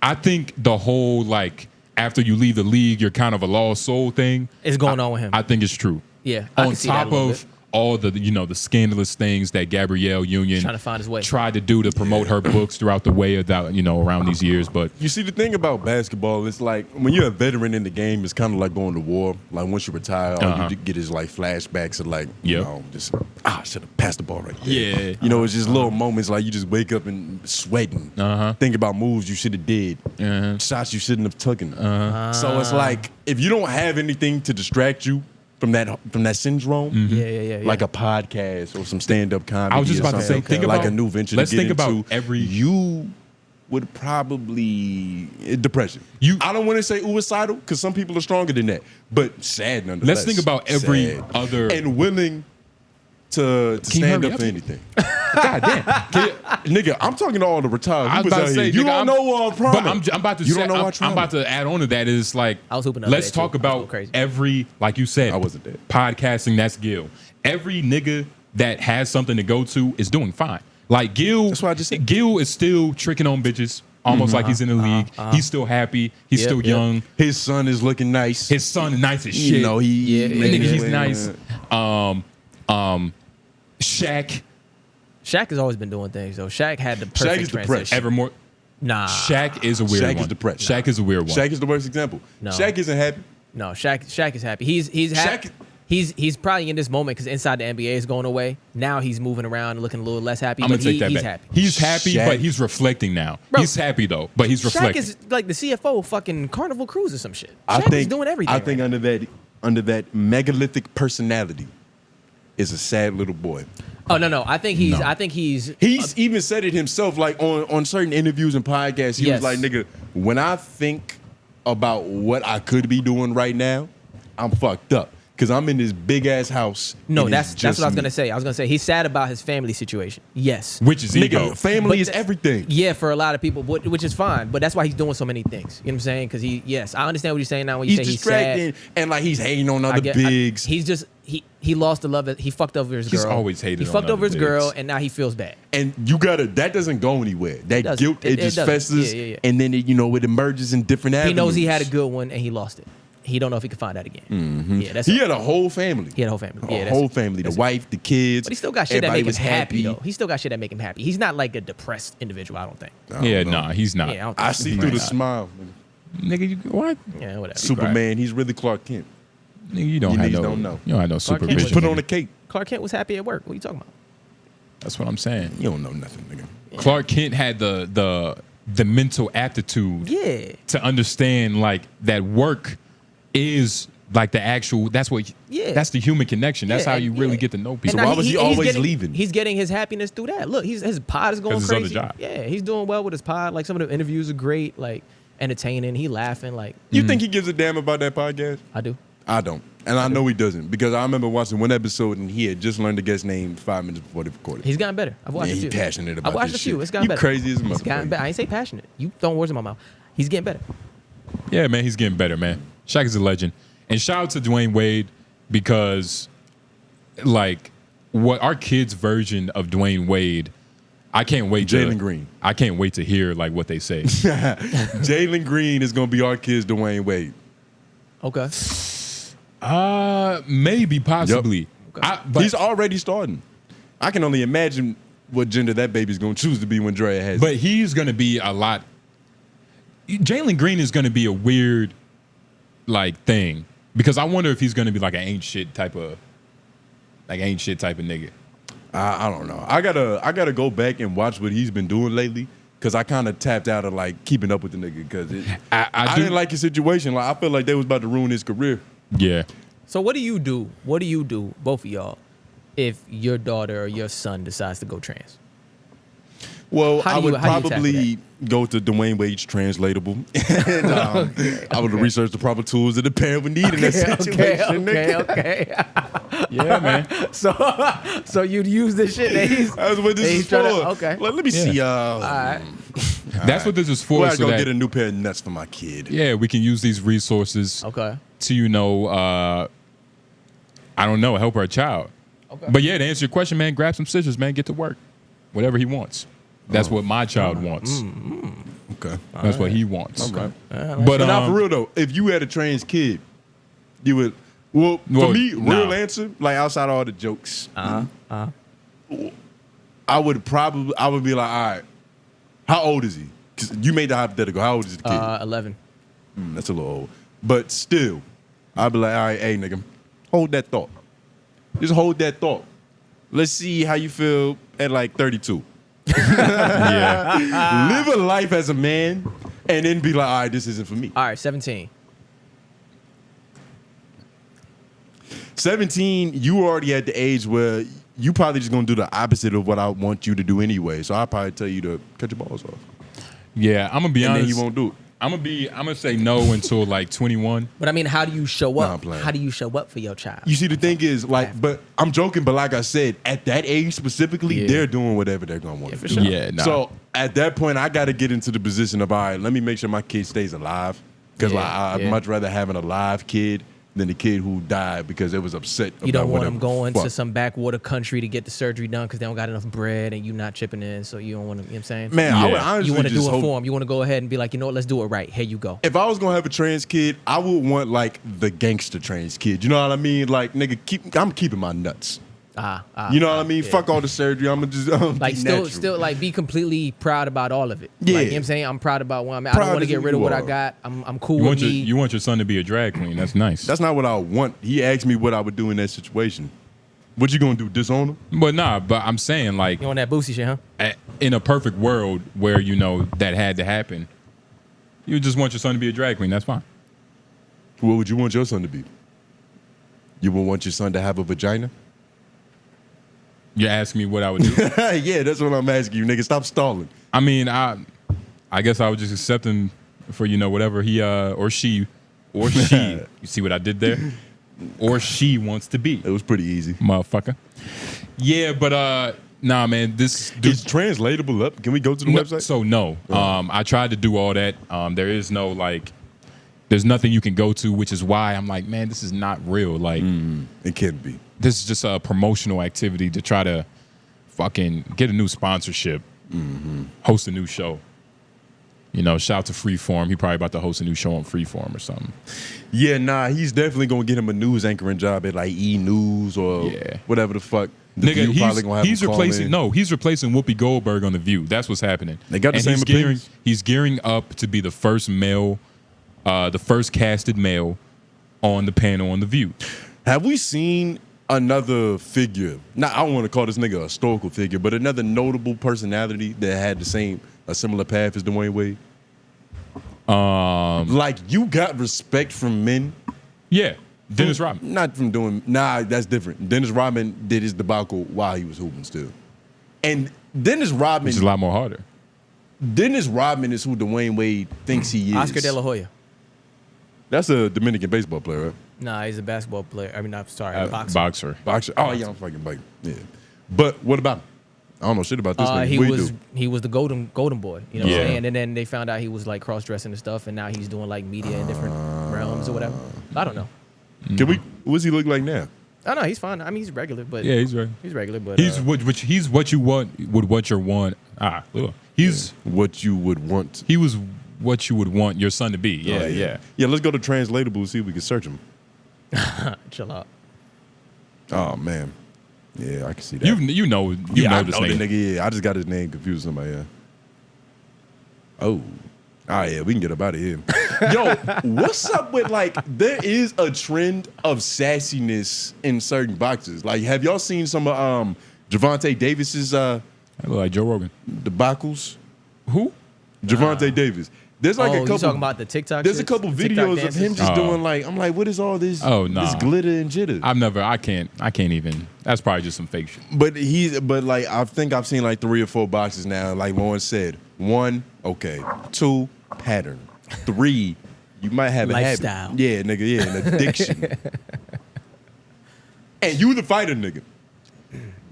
I think the whole like after you leave the league, you're kind of a lost soul thing. It's going on with him. I think it's true. Yeah, I On can see that a top little of bit. all the scandalous things that Gabrielle Union Trying to find his way. tried to do to promote her books throughout the way of that, around these years. But You see, the thing about basketball, it's like when you're a veteran in the game, it's kind of like going to war. Like once you retire, all you get is like flashbacks of like, just I should have passed the ball right there. Yeah. It's just little moments like you just wake up and sweating, think about moves you should have did, shots you shouldn't have taken. So it's like if you don't have anything to distract you from that syndrome, like a podcast or some stand-up comedy. I was just or about to say, something, think like about- a new venture. let's to get think about into, you would probably depression. I don't want to say suicidal because some people are stronger than that, but sad nonetheless. Let's think about every Sad. other and willing to Can you stand hurry up up? for anything. God damn. Nigga, I'm talking to all the retired. I was hoopers about out to say, here. You nigga, don't know trauma. But I'm about to You say, don't know I'm, what I'm trauma. about to add on to that is like, I was hooping the other let's day, talk too. I was about going crazy. every, like you said, I wasn't there. podcasting, that's Gil. Every nigga that has something to go to is doing fine. Like Gil, That's what I just said. Gil is still tricking on bitches, almost like he's in the league. He's still happy. He's still young. His son is looking nice. His son nice as shit. You know, Nigga, he's nice. Shaq. Shaq has always been doing things though. Shaq had the Shaq perfect is depressed. transition. Evermore. Nah, Shaq is a weird Shaq one. is depressed. Shaq is a weird one. Shaq is the worst example. No. Shaq isn't happy. no. Shaq is happy. He's happy. Shaq- He's probably in this moment because inside the NBA is going away. Now he's moving around and looking a little less happy. I'm but gonna take that he's back. happy. He's happy, Shaq. but he's reflecting now. Bro, he's happy though, but he's Shaq reflecting. is like the CFO of fucking Carnival Cruise or some shit. I Shaq think is doing everything. I think right under that megalithic personality is a sad little boy. Oh no, I think he's. He's even said it himself, like on certain interviews and podcasts. He was like, "Nigga, when I think about what I could be doing right now, I'm fucked up because I'm in this big ass house." No, that's what I was gonna say. I was gonna say he's sad about his family situation. Yes, which is ego. Family is everything. Yeah, for a lot of people, which is fine. But that's why he's doing so many things. You know what I'm saying? Because I understand what you're saying now when you say he's sad and like he's hating on other bigs. He's just he lost the love. He fucked over his girl. He's always hated. He fucked over his girl, and now he feels bad. And that doesn't go anywhere. That guilt it just festers, and then it emerges in different avenues. He knows he had a good one and he lost it. He don't know if he can find that again. Mm-hmm. Yeah, he had a whole family. He had a whole family. A whole family. The wife, the kids. But he still got shit that make him happy, though. He still got shit that make him happy. He's not like a depressed individual, I don't think. He's not. Yeah, I see through the smile. Nigga, you what? Yeah, whatever. Superman, he's really Clark Kent. Nigga, you don't know. You don't have no supervision. He just put on a cape. Clark Kent was happy at work. What are you talking about? That's what I'm saying. You don't know nothing, nigga. Yeah. Clark Kent had the mental aptitude to understand like that work is like the actual. That's the human connection. That's how you really get to know people. So why was he always leaving? He's getting his happiness through that. Look, his pod is going crazy. His other job. Yeah, he's doing well with his pod. Like some of the interviews are great. Like entertaining. He laughing. Like you think he gives a damn about that podcast? I do. I don't. And I know he doesn't because I remember watching one episode and he had just learned the guest name 5 minutes before they recorded. He's gotten better. I've watched a few. He's passionate about this. I watched a few. Shit. It's gotten better. Crazy as a motherfucker. It's gotten better. I ain't say passionate. You throwing words in my mouth. He's getting better. Yeah, man, he's getting better, man. Shaq is a legend. And shout out to Dwayne Wade because, like, what our kids' version of Dwayne Wade, I can't wait. Jalen Green. I can't wait to hear like what they say. Jalen Green is gonna be our kids' Dwayne Wade. Okay. Maybe, possibly. Yep. Okay. He's already starting. I can only imagine what gender that baby's gonna choose to be when Drea has. But he's gonna be a lot. Jalen Green is gonna be a weird, like, thing because I wonder if he's gonna be like an ain't shit type of nigga. I don't know. I gotta go back and watch what he's been doing lately because I kind of tapped out of like keeping up with the nigga because I didn't like his situation. Like I felt like they was about to ruin his career. Yeah. So what do you do? What do you do, both of y'all, if your daughter or your son decides to go trans? Well, I would probably go to Dwayne Wade's Translatable. And, I would research the proper tools that the parent would need in that situation. Okay. Yeah, man. So you'd use this shit that he's. That's what this is for. Okay. Let me see. All right. That's what this is for. Well, I go get a new pair of nuts for my kid. Yeah, we can use these resources. Okay. To I don't know, help our child. Okay. But yeah, to answer your question, man, grab some scissors, man, get to work. Whatever he wants. That's what my child wants. Okay. That's what he wants. Okay. But now for real though, if you had a trans kid, you would. Well, for me, real answer, like outside of all the jokes, I would be like, all right, how old is he? Because you made the hypothetical. How old is the kid? 11. That's a little old. But still, I'd be like, all right, hey, nigga, hold that thought. Just hold that thought. Let's see how you feel at like 32. Yeah. Live a life as a man and then be like, all right, this isn't for me. All right, 17. 17, you already at the age where you probably just gonna do the opposite of what I want you to do anyway. So I'll probably tell you to cut your balls off. Yeah, I'm gonna be honest. And then you won't do it. I'm gonna say no until like 21. But I mean, how do you show up? How do you show up for your child? You see, the thing is, like, but I'm joking, but like I said, at that age specifically, they're doing whatever they're gonna want to do. Sure. Yeah, nah. So at that point, I got to get into the position of, all right, let me make sure my kid stays alive, because I'd much rather have an alive kid than the kid who died because it was upset. You don't want them going to some backwater country to get the surgery done because they don't got enough bread and you not chipping in, so you don't want to, you know what I'm saying? Man, I would honestly you want to do just it for them. You want to go ahead and be like, you know what, let's do it right. Here you go. If I was going to have a trans kid, I would want like the gangster trans kid. You know what I mean? Like, nigga, I'm keeping my nuts. You know what I mean? Yeah. Fuck all the surgery. I'm gonna just like still like be completely proud about all of it. Yeah, like, you know what I'm saying? I'm proud about what I'm at. I don't want to get rid of what I got. I'm cool with me. You want your son to be a drag queen. That's nice. That's not what I want. He asked me what I would do in that situation. What you gonna do? Disown him? But nah, but I'm saying like you want that Boosie shit, huh? In a perfect world where you know that had to happen, you just want your son to be a drag queen. That's fine. What would you want your son to be? You would want your son to have a vagina? You're asking me what I would do? Yeah, that's what I'm asking you, nigga. Stop stalling. I mean, I guess I would just accept him for, whatever he or she you see what I did there? Or she wants to be. It was pretty easy. Motherfucker. Yeah, but nah, man, this dude, is translatable up. Can we go to the website? So no. I tried to do all that. There is no there's nothing you can go to, which is why I'm like, man, this is not real. Like it can't be. This is just a promotional activity to try to fucking get a new sponsorship, host a new show. Shout out to Freeform. He probably about to host a new show on Freeform or something. Yeah, nah, he's definitely gonna get him a news anchoring job at like E! News or whatever the fuck. The Nigga, View probably gonna have he's him call replacing. in. No, he's replacing Whoopi Goldberg on The View. That's what's happening. They got the same he's gearing, opinions. he's gearing up to be the first male, the first casted male on the panel on The View. Have we seen another figure? Now, I don't want to call this nigga a historical figure, but another notable personality that had a similar path as Dwayne Wade. Like you got respect from men. Yeah, Dennis Rodman. Not from doing. Nah, that's different. Dennis Rodman did his debacle while he was hooping still, and Dennis Rodman, which is a lot more harder. Dennis Rodman is who Dwayne Wade thinks he is. Oscar De La Hoya. That's a Dominican baseball player, right? Nah, he's a basketball player. I mean, I'm sorry, boxer. Oh, yeah, I'm fucking biting. Yeah, but what about him? I don't know shit about this nigga. He was the golden boy, you know what I'm saying? And then they found out he was like cross dressing and stuff, and now he's doing like media in different realms or whatever. I don't know. What's he look like now? I don't know, he's fine. I mean, he's regular, but yeah, he's right. He's regular, but he's what you want. He's what you would want. He was what you would want your son to be. Yeah, yeah. Let's go to Translatable and see if we can search him. Chill out. Oh man. Yeah, I can see that. You know this nigga. Yeah, I just got his name confused with somebody. Yeah. Oh. Yeah, we can get up out of here. Yo, what's up with there is a trend of sassiness in certain boxers. Like, have y'all seen some of Gervonta Davis's I look like Joe Rogan. Debacles? Who? Gervonta Davis. There's like a couple. You talking about the TikTok? There's a couple videos of him just doing I'm like, what is all this? Oh no, this glitter and jitter. I can't even. That's probably just some fake shit. But I think I've seen like 3 or 4 boxes now. Like Lauren said, 1, okay, 2, pattern, 3, you might have a lifestyle. habit. Yeah, nigga, yeah, an addiction. And you the fighter, nigga.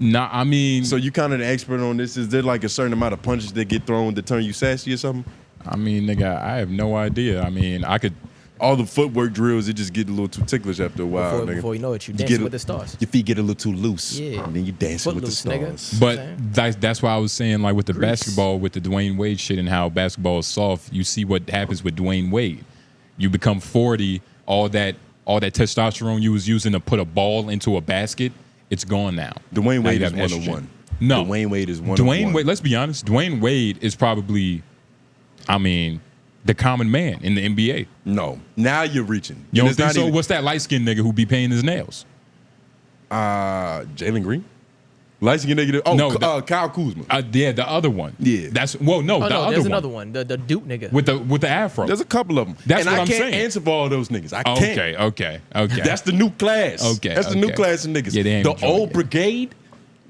Nah, I mean, so you kind of the expert on this. Is there like a certain amount of punches that get thrown to turn you sassy or something? I mean, nigga, I have no idea. I mean, I could. All the footwork drills, it just get a little too ticklish after a while, nigga. Before you know it, you dancing with the stars. Your feet get a little too loose. Yeah. And then you dancing with the stars. Nigga. But that's why I was saying, like, with the basketball, with the Dwayne Wade shit and how basketball is soft, you see what happens with Dwayne Wade. You become 40, all that testosterone you was using to put a ball into a basket, it's gone now. Dwayne Wade now is 101. No. Dwayne Wade is 101. Dwayne Wade, let's be honest, Dwayne Wade is probably, the common man in the NBA. No. Now you're reaching. You don't think so? What's that light-skinned nigga who be painting his nails? Jalen Green? Light-skinned nigga? Kyle Kuzma. Yeah, the other one. Yeah. There's another one. The Duke nigga. With the afro. There's a couple of them. That's what I'm saying. I can't answer for all those niggas. I can't. Okay. That's the new class. Okay. That's the new class of niggas. Yeah, the old brigade,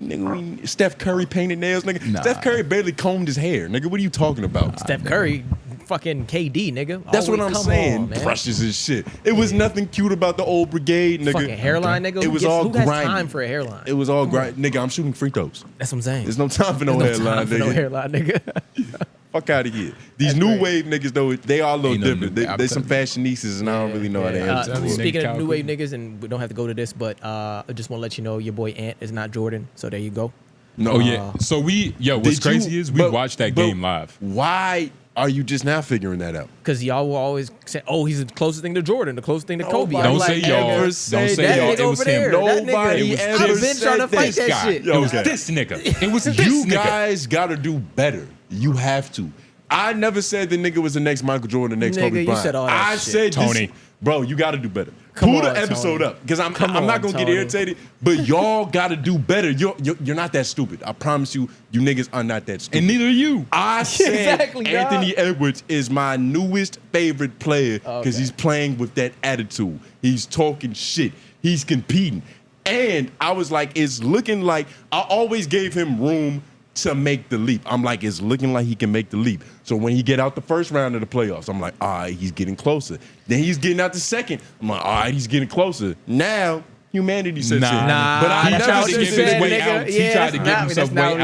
nigga, Steph Curry painted nails, nigga. Nah. Steph Curry barely combed his hair, nigga. What are you talking about? Steph Curry, fucking KD, nigga. That's what I'm saying. On, brushes and shit. It was nothing cute about the old brigade, nigga. Fucking hairline, nigga. It was all who has grimy. time for a hairline? It was all grimy. Nigga, I'm shooting free throws. That's what I'm saying. There's no time for no hairline, nigga. No hairline, nigga. Fuck out of here. These new wave niggas, though, they are a little different. They some fashionistas, and I don't really know how to answer. Speaking of new wave niggas, and we don't have to go to this, but I just want to let you know your boy Ant is not Jordan. So there you go. No. Yeah. So what's crazy is we watched that game live. Why are you just now figuring that out? Because y'all will always say, "Oh, he's the closest thing to Jordan, the closest thing to Kobe." Don't say y'all. Don't say y'all. It was him. Nobody ever I've been trying to fight that shit. It was this nigga. It was this nigga. You guys got to do better. You have to. I never said the nigga was the next Michael Jordan, the next Kobe Bryant. You said all that I shit. said, Tony. Bro, you got to do better. Pull the episode Tony. up because I'm not gonna get irritated, but y'all got to do better. You're not that stupid. I promise you, you niggas are not that stupid. And neither are you. I said Exactly, Anthony Edwards is my newest favorite player because he's playing with that attitude. He's talking shit. He's competing. And I was like, it's looking like I always gave him room to make the leap. I'm like, it's looking like he can make the leap. So when he get out the first round of the playoffs, I'm like, all right, he's getting closer. Then he's getting out the second. I'm like, all right, he's getting closer. Now humanity says Nah, shit. but I never tried to said give shit. his way out. He tried to give himself way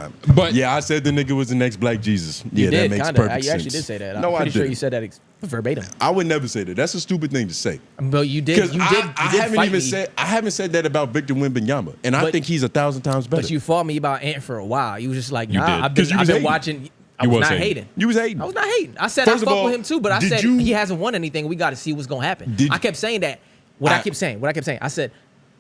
out. But yeah, I said the nigga was the next Black Jesus. Yeah, You did, that makes kinda. perfect sense. You actually did say that. I'm No, I pretty sure didn't. you said that verbatim. I would never say that. That's a stupid thing to say. But you did. You did. I haven't even said. I haven't said that about Victor Wembanyama, and I think he's 1,000 times better. But you fought me about Ant for a while. You was just like, You nah, did. I've 'Cause you been was hating. watching. I You was was not hating. hating. You was hating. I was not hating. I said First I of fuck all, with him too, but I did said you- he hasn't won anything. We got to see what's gonna happen. I kept saying that. I kept saying. I said.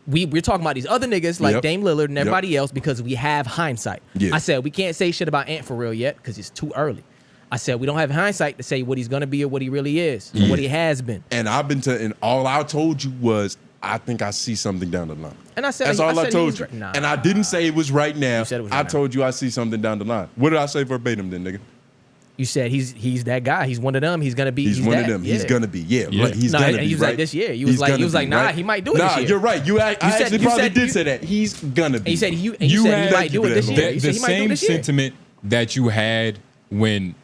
We're talking about these other niggas like Yep. Dame Lillard and Yep. everybody else because we have hindsight. Yeah. I said we can't say shit about Ant for real yet because it's too early. I said we don't have hindsight to say what he's gonna be or what he really is, or what he has been. And I've been and all I told you was I think I see something down the line. And I said That's all I he told was you. right. Nah. And I didn't say it was right now. said it was I right now. told you I see something down the line. What did I say verbatim then, nigga? You said he's that guy. He's one of them. He's gonna be. He's one that. of them. Yeah. He's gonna be. Yeah, right. He's No, gonna and be. he was right? like this year. You He's was like gonna be, nah, right? he might do it Nah, this year. you're right. I actually probably did you- say that. He's gonna be. And you said he had- might do it this year. You The said he might do it same this year. sentiment that you had when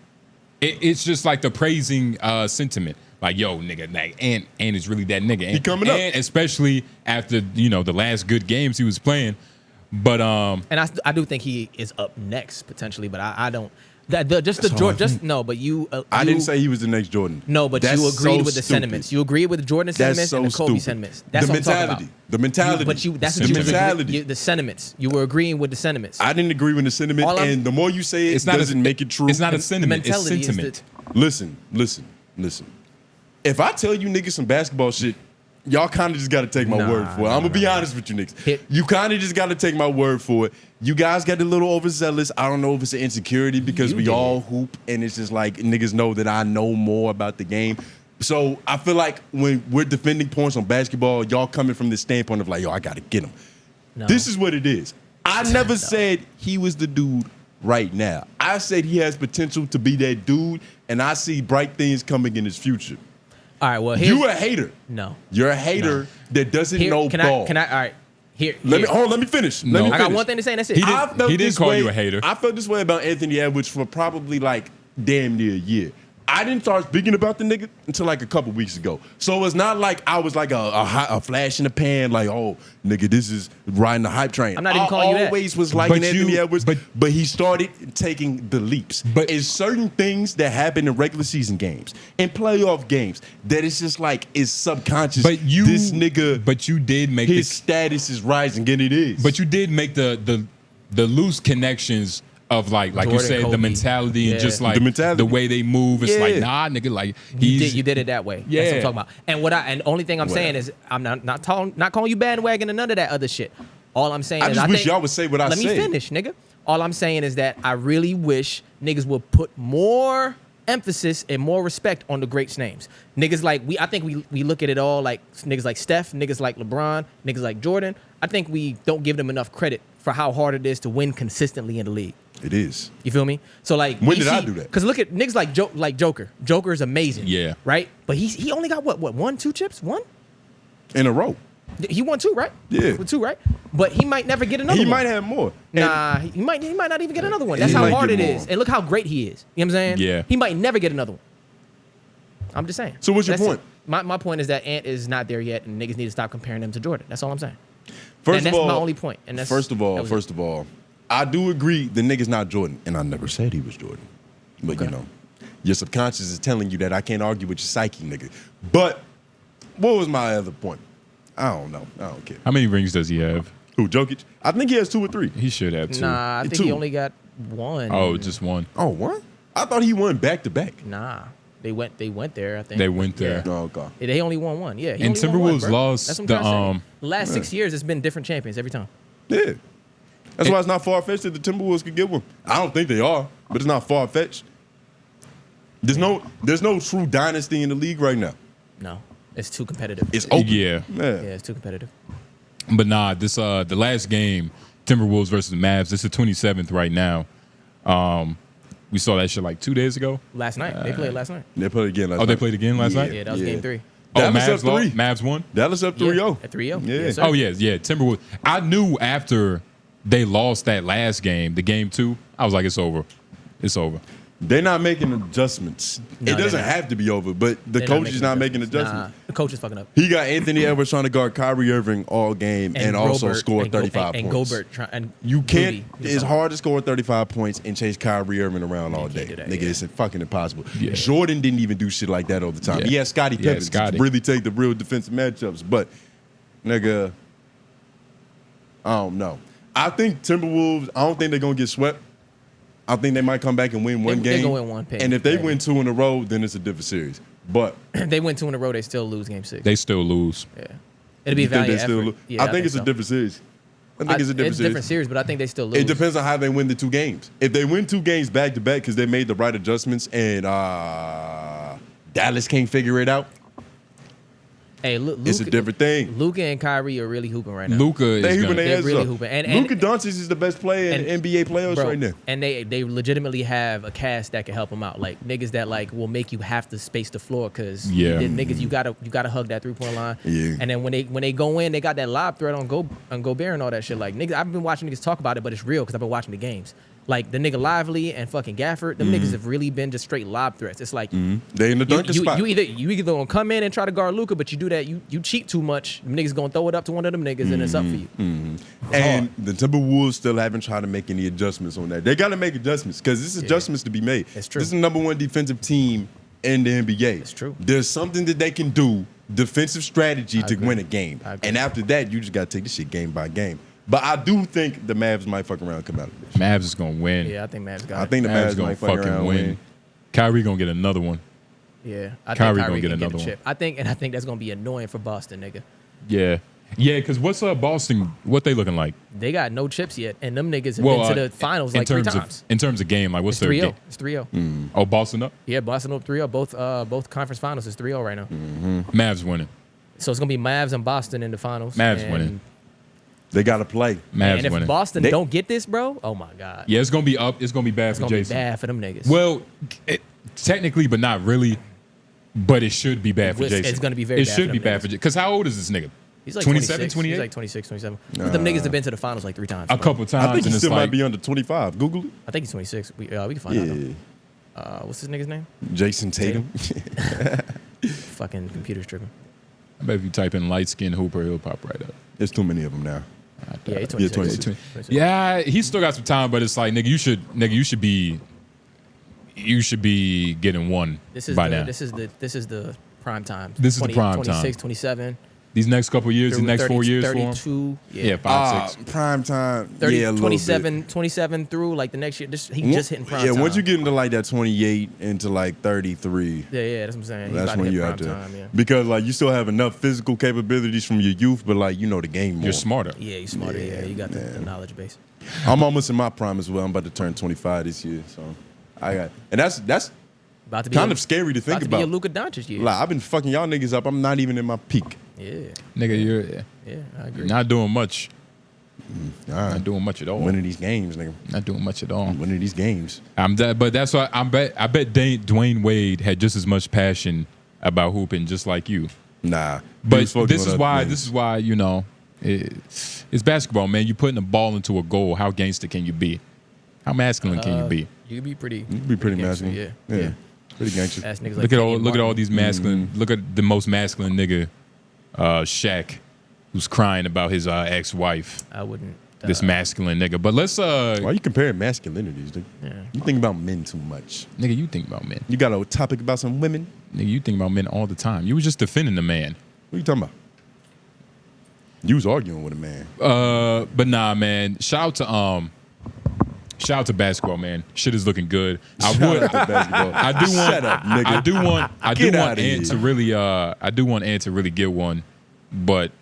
it's just like the praising sentiment. Like, yo, nigga, like, Ant is really that nigga. He coming up. And especially after, the last good games he was playing. But And I do think he is up next potentially, but I don't. But you. I didn't say he was the next Jordan. No, but That's you agreed so with the stupid. sentiments. You agreed with the Jordan That's sentiments so and the Kobe stupid. sentiments. That's The what I'm talking mentality. about. The mentality. That's The what you mentality. the sentiments. You were agreeing with the sentiments. I didn't agree with the sentiment, and the more you say it, It's not doesn't make it true. It's not a sentiment. It's mentality is sentiment. Listen. If I tell you niggas some basketball shit, y'all kind of just got to take my word for it. I'm going to be honest with you niggas. You kind of just got to take my word for it. You guys got a little overzealous. I don't know if it's an insecurity because we all hoop, and it's just like niggas know that I know more about the game. So I feel like when we're defending points on basketball, y'all coming from this standpoint of like, yo, I got to get him. No. This is what it is. I never said he was the dude right now. I said he has potential to be that dude, and I see bright things coming in his future. All right, well, You a hater. No. You're a hater that doesn't know can ball. All right. Here. Let me finish. No. Let me I got finish. one thing to say, and that's it. He did call you a hater. I felt this way about Anthony Edwards for probably like damn near a year. I didn't start speaking about the nigga until like a couple weeks ago. So it's not like I was like a flash in the pan, like, oh, nigga, this is riding the hype train. I'm not even calling you that. I always was liking But Anthony you- Edwards, but he started taking the leaps. But it's certain things that happen in regular season games, in playoff games, that it's just like, it's subconscious. But you, this nigga, but you did make his status is rising, and it is. But you did make the loose connections of like you Jordan, said, the Kobe. mentality and just like The mentality. the way they move. It's like, Yeah. nah, nigga, like You did it that way. Yeah. That's what I'm talking about. And the only thing I'm saying is I'm not calling you bandwagon and none of that other shit. All I'm saying I is just wish think- y'all would say what I Let me said. finish, nigga. All I'm saying is that I really wish niggas would put more emphasis and more respect on the greats' names. Niggas like I think we look at it all like niggas like Steph, niggas like LeBron, niggas like Jordan. I think we don't give them enough credit for how hard it is to win consistently in the league. It is. You feel me? So like, When did I do that? Because look at niggas like Joker. Joker is amazing. Yeah. Right. But he only got what 1, 2 chips? 1? In a row. He won 2, right? Yeah. With 2, right? But he might never get another He one. might have more. Nah, he might not even get another one. That's He how might hard get it more. is. And look how great he is. You know what I'm saying? Yeah. He might never get another one. I'm just saying. So what's your That's point? it. My point is that Ant is not there yet, and niggas need to stop comparing him to Jordan. That's all I'm saying. First And of that's all, my only point. And that's first of that was it. all, I do agree the nigga's not Jordan, and I never said he was Jordan. But you know, your subconscious is telling you that I can't argue with your psyche, nigga. But what was my other point? I don't know. I don't care. How many rings does he have? Who, Jokic? I think he has 2 or 3. He should have 2. Nah, I think 2. he only got 1. Oh, just 1. Oh, what? I thought he won back to back. Nah, they went there. I think They went there. Oh, okay. Yeah, they only won 1. Yeah, he And only won 1, Timberwolves bro. lost That's what I'm the, trying to say. The last 6 years, it's been different champions every time. Yeah. That's why it's not far-fetched that the Timberwolves could get one. I don't think they are, but it's not far-fetched. There's no true dynasty in the league right now. No, it's too competitive. It's open. Yeah. Yeah, it's too competitive. But nah, this the last game, Timberwolves versus the Mavs. It's the 27th right now. We saw that shit like 2 days ago. Last night, they played last night. They played again last night. They played again last night? Yeah, that was game 3. Dallas up Mavs lost? 3. Mavs won? Dallas up 3-0. At 3-0. Yeah. Yes, sir. Oh, yeah. Timberwolves. I knew after they lost that last game, the game 2, I was like, it's over. It's over. They're not making adjustments. No, it doesn't they're not. have to be over, but the They're coach is not making adjustments. Nah, the coach is fucking up. He got Anthony Edwards trying to guard Kyrie Irving all game and also Gobert, score and 35 and points. Gobert and You can't. Rudy. It's hard to score 35 points and chase Kyrie Irving around all day. do that, Nigga, yeah. it's fucking impossible. Yeah. Jordan didn't even do shit like that all the time. Yeah. He had Scottie Yeah, Pippen Scottie. to really take the real defensive matchups. But, nigga, I don't know. I think Timberwolves, I don't think they're going to get swept. I think they might come back and win one They're game. gonna win one, and if they yeah. win 2 in a row, then it's a different series. But They win 2 in a row. They still lose game 6. They still lose. Yeah, it'll be a you think valiant they still effort. lose? Yeah, I think it's so. a different series. I think it's a different series. but I think they still lose. It depends on how they win the 2 games. If they win 2 games back to back because they made the right adjustments and Dallas can't figure it out, Hey, it's a different thing. Luka and Kyrie are really hooping right now. Luka is They hooping gonna, their They're heads really up. hooping. And Luka Doncic is the best player in NBA playoffs bro, right now. And they legitimately have a cast that can help them out. Like niggas that like will make you have to space the floor because niggas you gotta hug that 3-point line. Yeah. And then when they go in, they got that lob threat on Gobert and all that shit. Like niggas, I've been watching niggas talk about it, but it's real because I've been watching the games. Like the nigga Lively and fucking Gafford, them niggas have really been just straight lob threats. It's like They in the dunking spot. you either gonna come in and try to guard Luka, but you do that, you cheat too much. Them niggas gonna throw it up to one of them niggas and it's up for you. And the Timberwolves still haven't tried to make any adjustments on that. They got to make adjustments because this is adjustments to be made. It's true. This is the #1 defensive team in the NBA. It's true. There's something that they can do, defensive strategy to agree. win a game. I agree. And after that, you just got to take this shit game by game. But I do think the Mavs might fuck around and come out of this. Mavs is going to win. Yeah, I think Mavs got I it. think the Mavs Mavs going might to fuck around fucking and win. win. Kyrie going to get another one. Yeah, I Kyrie think gonna get can another the one. chip. I think that's gonna be annoying for Boston, nigga. Yeah. Yeah, because what's Boston, what they looking like? They got no chips yet, and them niggas have been to the finals like 3 times. In terms of game, like what's It's their 3-0. game? It's 3-0. Oh, Boston up? Yeah, Boston up 3-0. Both conference finals is 3-0 right now. Mavs winning. So it's gonna be Mavs and Boston in the finals. Mavs and, winning. They got to play. Mavs And if winning. Boston don't get this, bro, oh my god, Yeah, it's going to be up. It's going to be bad it's for gonna Jason. be bad for them niggas. Well, technically, but not really. But it should be bad for It's- Jason. it's gonna be very It bad should for be them bad niggas. for Jason. Because how old is this nigga? he's like 27, 26, 28? He's like 26, 27. But them niggas have been to the finals like 3 times. A bro. couple times. I think he and it's still like, might be under 25. Google it. I think he's 26. We can find out. Yeah. Though. What's his nigga's name? Jason Tatum. Fucking computer's tripping. I bet if you type in light skin Hooper, he'll pop right up. There's too many of them now. Yeah, he's Yeah, 26. 26. Yeah, he's still got some time, but it's like, nigga, you should be getting one This is by the now. this is the prime time. This is the prime 26, time. 27. These next couple years, the through next 4 years for him. 32. Yeah, 5, 6. Prime time. 30, yeah, a little 27, bit. 27 through like the next year. He just hitting prime Yeah, time. once you get into like that 28 into like 33, yeah, that's what I'm saying. He's that's about to when hit you're prime out there. time, yeah. Because like you still have enough physical capabilities from your youth, but like you know the game more. You're smarter. Yeah, he's smarter. Yeah, you got the knowledge base. I'm almost in my prime as well. I'm about to turn 25 this year, so I got, and that's About to be kind of scary to think about. To be a about. Luka Doncic year. Like I've been fucking y'all niggas up. I'm not even in my peak. Yeah, Nigga, yeah, I agree. you're not doing much. All right. Not doing much at all. Winning these games, nigga. Not doing much at all. Winning these games. But that's why I bet Dwayne Wade had just as much passion about hooping, just like you. Nah. But this is why you know it's basketball, man. You putting the ball into a goal. How gangster can you be? How masculine can you be? You could be pretty. You be pretty gangster, masculine. Yeah. Pretty gangster. Ass niggas Look like at all Kenny these masculine. Look at the most masculine nigga, Shaq, who's crying about his ex-wife. I wouldn't. This masculine nigga. But let's Why you comparing masculinities, nigga? Yeah. You think about men too much. nigga, you think about men. You got a topic about some women? Nigga, you think about men all the time. You was just defending the man. What you talking about? You was arguing with a man. But nah, man. Shout out to basketball, man. Shit is looking good. I do want. Shut up, nigga. I do want Get outta Ant here. to really. I do want Ant to really get one, but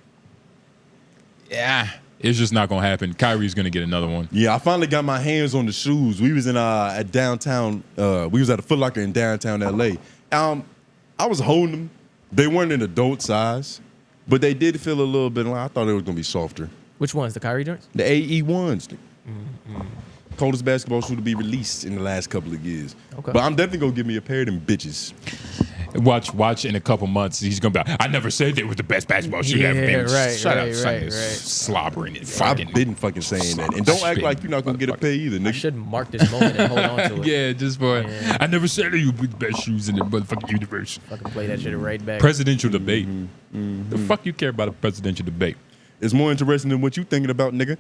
yeah, it's just not gonna happen. Kyrie's gonna get another one. Yeah, I finally got my hands on the shoes. We was in at downtown. We was at a Foot Locker in downtown LA. I was holding them. They weren't an adult size, but they did feel a little bit. I thought they was gonna be softer. Which ones? The Kyrie joints? The AE ones. Coldest basketball shoe to be released in the last couple of years. Okay. But I'm definitely gonna give me a pair of them bitches. Watch in a couple months. He's gonna be like, I never said they were the best basketball shooter ever been. Shut up, son. Slobbering it. I've been fucking saying that. And don't act like you're not gonna get a pay either, nigga. I should mark this moment and hold on to it. Yeah, just for I never said you were the best shoes in the motherfucking universe. Fucking play that shit right back. Presidential debate. The fuck you care about a presidential debate? It's more interesting than what you thinking about, nigga.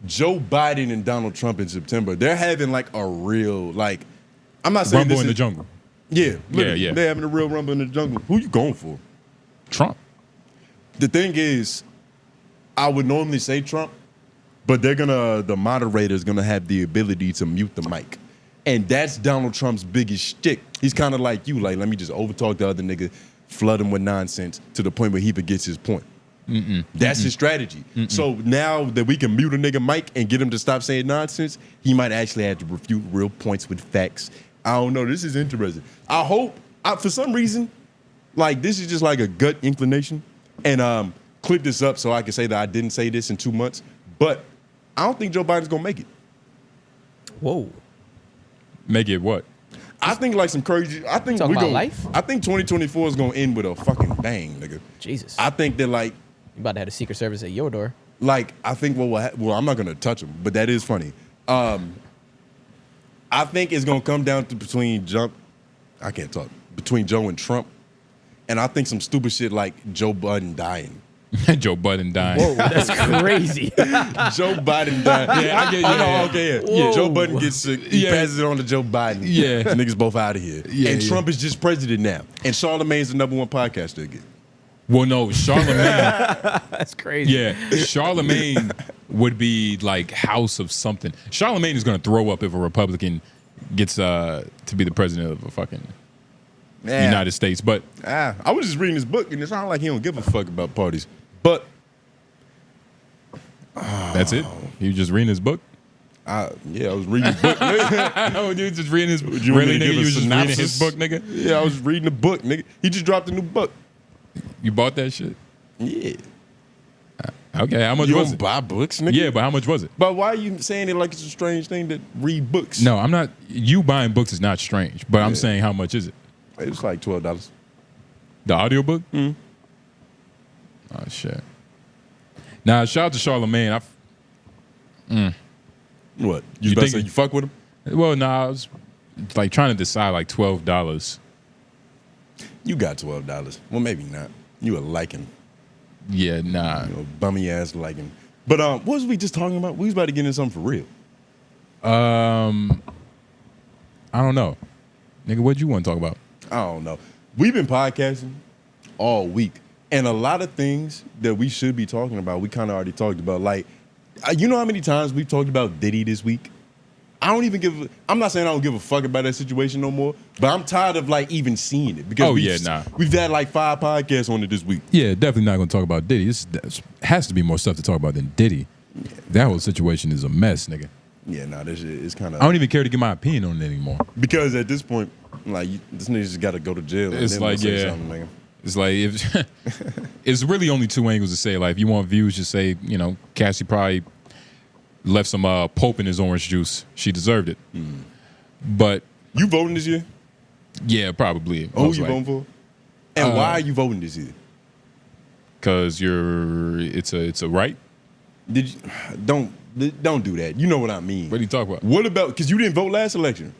Joe Biden and Donald Trump in September, they're having like a real, like, I'm not saying Rumble in the jungle. Yeah, yeah. They're having a real rumble in the jungle. Who you going for? Trump. The thing is, I would normally say Trump, but the moderator's gonna have the ability to mute the mic. And that's Donald Trump's biggest shtick. He's kind of like you, like, let me just overtalk the other nigga, flood him with nonsense to the point where he forgets his point. That's his strategy. So now that we can mute a nigga mic and get him to stop saying nonsense, he might actually have to refute real points with facts. I don't know. This is interesting. I hope, for some reason, like, this is just like a gut inclination. And clip this up so I can say that I didn't say this in 2 months. But I don't think Joe Biden's gonna make it. Whoa. Make it what? I think like some crazy. I think Talking we about go. life? I think 2024 is gonna end with a fucking bang, nigga. Jesus. I think that like. You about to have the Secret Service at your door. Like, I think well, I'm not gonna touch him, but that is funny. I think it's gonna come down to between Joe and Trump, and I think some stupid shit like Joe Biden dying. Joe Biden dying. Whoa, that's crazy. Joe Biden dying. Yeah, I get you. Yeah, Joe Biden gets sick. He passes it on to Joe Biden. Yeah. Niggas both out of here. Yeah, and Trump is just president now. And Charlemagne's the #1 podcaster again. Well, no, Charlemagne. That's crazy. Yeah, Charlemagne would be like House of something. Charlemagne is going to throw up if a Republican gets to be the president of a fucking United States. But I was just reading his book, and it sounded like he don't give a fuck about parties. But that's it. You just reading his book? Yeah, I was reading his book. Oh, dude, just reading his book. You want me Really, to nigga? give You a was just reading synopsis? his book, nigga? Yeah, I was reading the book, nigga. He just dropped a new book. You bought that shit? Yeah. Okay, how much You was don't it? buy books, nigga? Yeah, but how much was it? But why are you saying it like it's a strange thing to read books? No, I'm not. You buying books is not strange, but I'm saying how much is it? It's like $12. The audiobook? Oh, shit. Now, shout out to Charlemagne. What? You about to say you fuck with him? Well, nah, I was like trying to decide like $12. You got $12. Well, maybe not. You a liking. Yeah, nah. You know, bummy ass liking. But what was we just talking about? We was about to get into something for real. I don't know. Nigga, what you want to talk about? I don't know. We've been podcasting all week. And a lot of things that we should be talking about, we kind of already talked about. Like, you know how many times we've talked about Diddy this week? I'm not saying I don't give a fuck about that situation no more, but I'm tired of like even seeing it. Because we've had like 5 podcasts on it this week. Yeah, definitely not going to talk about Diddy. This has to be more stuff to talk about than Diddy. That whole situation is a mess, nigga. Yeah, nah, this shit is kind of... I don't even care to get my opinion on it anymore. Because at this point, like, this nigga just got to go to jail. It's like, yeah. It's like, if it's really only 2 angles to say. Like, if you want views, just say, you know, Cassie probably left some pulp in his orange juice. She deserved it. But... You voting this year? Yeah, probably. Who you voting for? And why are you voting this year? Because it's a right. Did you... Don't do that. You know what I mean. What are you talking about? What about... Because you didn't vote last election.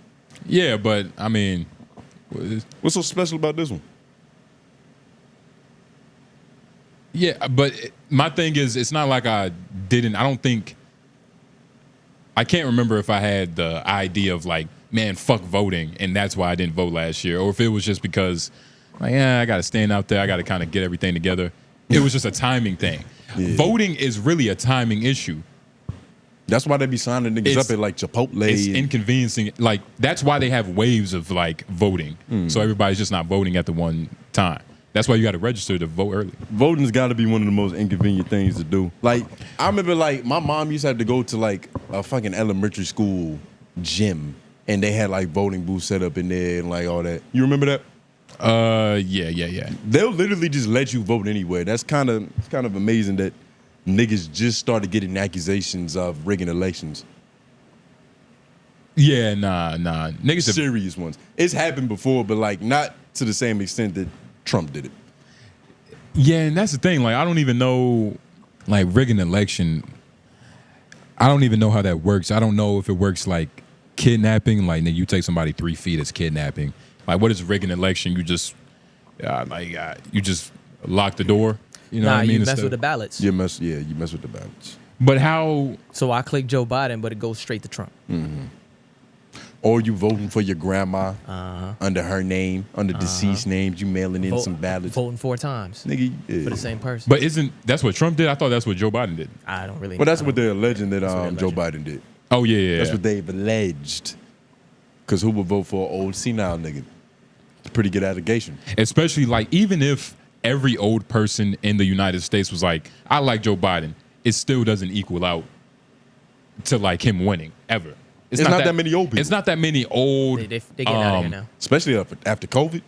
Yeah, but, I mean... What's so special about this one? Yeah, but my thing is, it's not like I don't think... I can't remember if I had the idea of like, man, fuck voting, and that's why I didn't vote last year, or if it was just because, like, I got to stand out there, I got to kind of get everything together. It was just a timing thing. Yeah. Voting is really a timing issue. That's why they be signing niggas up at like Chipotle. It's inconveniencing. Like, that's why they have waves of like voting. So everybody's just not voting at the one time. That's why you got to register to vote early. Voting's got to be one of the most inconvenient things to do. Like, I remember, like, my mom used to have to go to, like, a fucking elementary school gym, and they had, like, voting booths set up in there and, like, all that. You remember that? Yeah. They'll literally just let you vote anywhere. It's kind of amazing that niggas just started getting accusations of rigging elections. Yeah, nah. Niggas have, Serious ones. It's happened before, but like not to the same extent that Trump did it. yeah, and that's the thing. Like, I don't even know, like, rigging an election. I don't even know how that works. I don't know if it works like kidnapping. Like, nigga, you take somebody 3 feet, it's kidnapping. Like, what is rigging an election? You just, you just lock the door. You know what I mean? You mess with the ballots. You mess with the ballots. But how? So I click Joe Biden, but it goes straight to Trump. Or you voting for your grandma under her name, under deceased names. You mailing in some ballots. Voting 4 times. Nigga, yeah. For the same person. But that's what Trump did? I thought that's what Joe Biden did. I don't really. Well, that's what they're alleging that Joe Biden did. Oh yeah. That's what they've alleged. Because who would vote for an old senile nigga? It's a pretty good allegation. Especially like even if every old person in the United States was like, I like Joe Biden, it still doesn't equal out to like him winning ever. It's not that many old people. It's not that many old. They getting out of here now. Especially after COVID.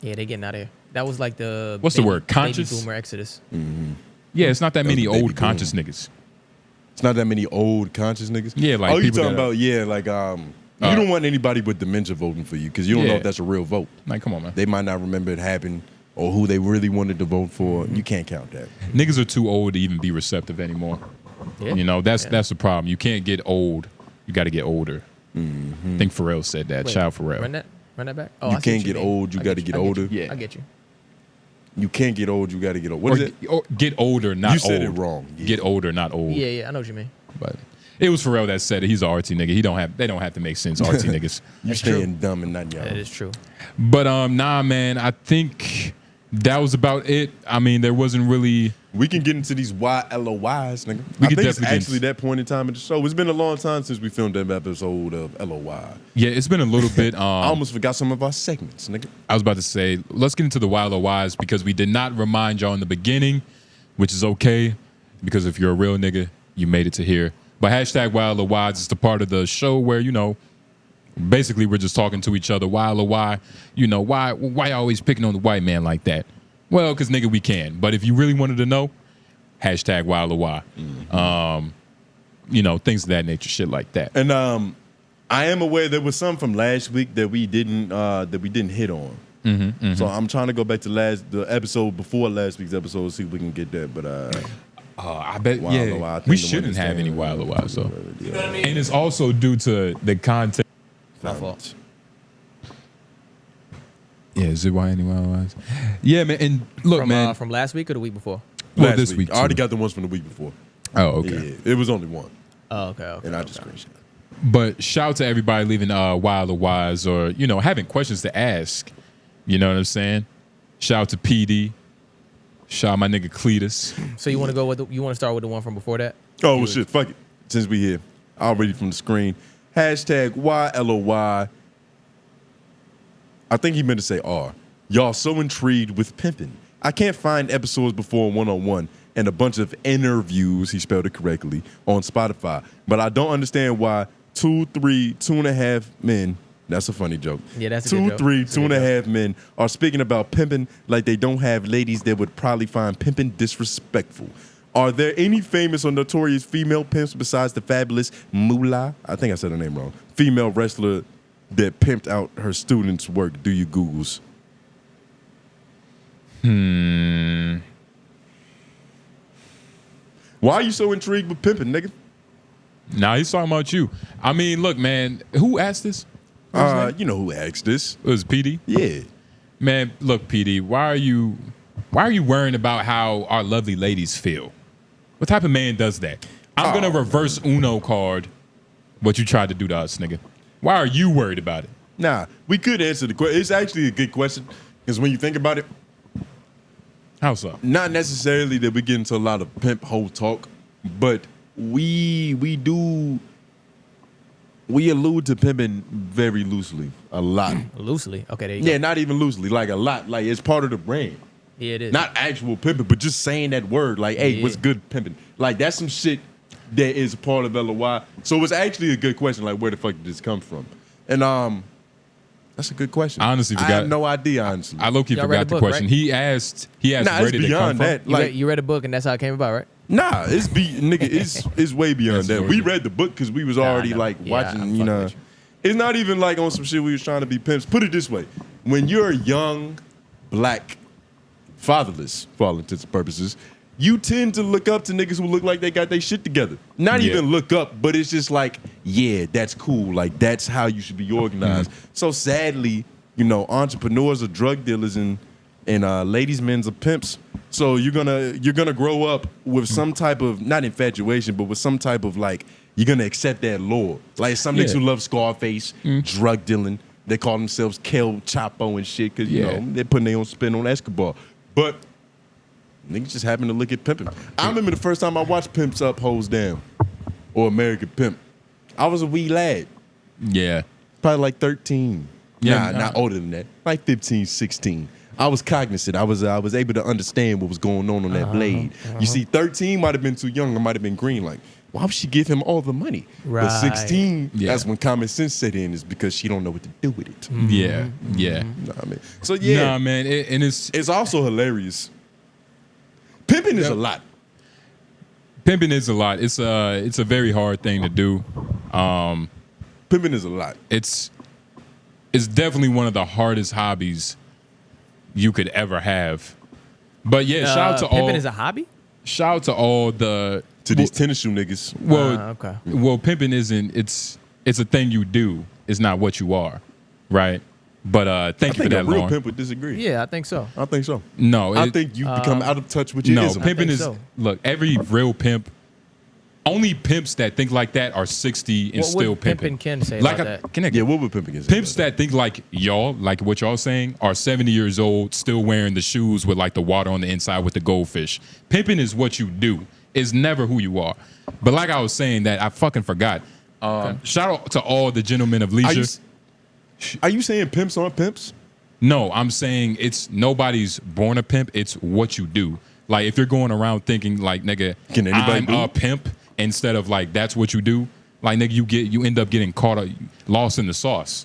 Yeah, they getting out of here. That was like the What's the word? Conscious? baby boomer exodus. Yeah, it's not that many baby old conscious boom. niggas. It's not that many old conscious niggas. Yeah, like you people talking that about you don't want anybody with dementia voting for you because you don't know if that's a real vote. Like, come on, man. They might not remember it happened or who they really wanted to vote for. You can't count that. Niggas are too old to even be receptive anymore. Yeah. You know, that's the problem. You can't get old. You got to get older. I think Pharrell said that. Wait, Child Pharrell. Run that back. Oh, You I see can't what get mean. old, you I gotta you, get I you. older. Yeah. I get you. You can't get old, you got to get old. What is it? Or get older, not You old. said it wrong. Yeah. Get older, not old. Yeah, I know what you mean. But it was Pharrell that said it. He's an artsy nigga. They don't have to make sense, artsy niggas. You staying dumb and not young. That is true. But nah, man. I think that was about it. I mean, there wasn't really. We can get into these LOIs, nigga. We I could think it's definitely actually that point in time in the show. It's been a long time since we filmed that episode of LOI. Yeah, it's been a little bit. I almost forgot some of our segments, nigga. I was about to say, let's get into the Wild LOIs because we did not remind y'all in the beginning, which is okay because if you're a real nigga, you made it to here. But hashtag Wild LOIs is the part of the show where, you know, basically we're just talking to each other. Wild LOI, you know, why you always picking on the white man like that? Well, because nigga, we can. But if you really wanted to know, hashtag Wild LOI. You know, things of that nature, shit like that. And I am aware there was some from last week that we didn't hit on. So I'm trying to go back to the episode before last week's episode, see if we can get that. But I bet Wild LOI, I think we the one shouldn't that's have any standing Wild out. LOI. So, You know what I mean? and it's also due to the content. My fault. Yeah, is it why any Wild LOIs? Yeah, man. And look, man, From last week or the week before? well, Last this week. I already too. got the ones from the week before. Oh, okay. Yeah, it was only one. Oh, okay. And I just screenshot. But shout out to everybody leaving Wild LOIs or, you know, having questions to ask. You know what I'm saying? Shout out to PD. Shout out my nigga Cletus. So you want to go with you want to start with the one from before that? Oh, well, shit, fuck it. Since we here, I'll read it from the screen. Hashtag YLOY. I think he meant to say R. Y'all so intrigued with pimping. I can't find episodes before 101 and a bunch of interviews, he spelled it correctly, on Spotify. But I don't understand why 2, 3, 2.5 men, that's a funny joke. Yeah, that's a good 2, joke. 3, That's a good 2.5 men are speaking about pimping like they don't have ladies that would probably find pimping disrespectful. Are there any famous or notorious female pimps besides the fabulous Moolah? I think I said her name wrong. Female wrestler that pimped out her students' work. Do you Googles? Why are you so intrigued with pimping, nigga? Nah, he's talking about you. I mean, look, man, who asked this? You know who asked this? It was PD? Yeah. Man, look, PD, why are you worrying about how our lovely ladies feel? What type of man does that? I'm gonna reverse Uno card what you tried to do to us, nigga. Why are you worried about it? Nah, we could answer the question. It's actually a good question because when you think about it, how so? Not necessarily that we get into a lot of pimp hoe talk, but we allude to pimping very loosely, a lot. Loosely? Okay, there you go. Yeah, not even loosely, like a lot. Like it's part of the brand. Yeah, it is. Not actual pimping, but just saying that word. Like, hey, Yeah. what's good pimping? Like that's some shit that is a part of LOI. So it's actually a good question. Like, where the fuck did this come from? And that's a good question. I honestly I forgot. have no idea, honestly. I low-key Y'all forgot read the the book, question. right? He asked Nah, where it's did it come beyond from? that. You read a book and that's how it came about, right? Nah, it's way beyond that. We read the book because we was already like Yeah, watching, I'm you know. fucking with It's not even like on some shit we was trying to be pimps. Put it this way. When you're young, black, fatherless, for all intents and purposes, you tend to look up to niggas who look like they got their shit together. Not even look up, but it's just like, yeah, that's cool. Like, that's how you should be organized. So sadly, you know, entrepreneurs are drug dealers and ladies' men's are pimps. So you're gonna grow up with some type of, not infatuation, but with some type of like, you're gonna accept that law. Like some niggas who love Scarface, drug dealing, they call themselves 𝔓𝔦𝔑𝔬𝚃 and shit, cause you know, they're putting their own spin on Escobar. But niggas just happen to look at pimping. I remember the first time I watched Pimps Up, Hoes Down, or American Pimp. I was a wee lad. Yeah. Probably like 13. Yeah, not older than that. Like 15, 16. I was cognizant. I was able to understand what was going on that blade. You see, 13 might have been too young. I might have been green. Like, why would she give him all the money? Right. But 16, that's when common sense set in, is because she don't know what to do with it. Yeah. Know what I mean? So yeah. Nah, man, and it's also hilarious. Pimping is a lot. Pimping is a lot. It's a very hard thing to do. Pimping is a lot. It's definitely one of the hardest hobbies you could ever have. But yeah, shout out to all. Pimping is a hobby? Shout out to all the these tennis shoe niggas. Well, okay. Well, pimping isn't. It's a thing you do. It's not what you are, right? But thank you for that, a real Lauren. pimp would disagree. Yeah, I think so. I think so. No, I think you become out of touch with your ism. Pimping is so. Look, every real pimp. Only pimps that think like that are 60 and What still would pimping. Pimpin' Ken say like about that? Connect. Yeah, what would pimping say? Pimps that think like y'all, like what y'all saying, are 70 years old, still wearing the shoes with like the water on the inside with the goldfish. Pimping is what you do. It's never who you are. But like I was saying, that I fucking forgot. Shout out to all the gentlemen of leisure. Are you saying pimps aren't pimps? No, I'm saying it's nobody's born a pimp. It's what you do. Like if you're going around thinking like, nigga, can anybody I'm a pimp, instead of like that's what you do, like nigga, you end up getting caught lost in the sauce.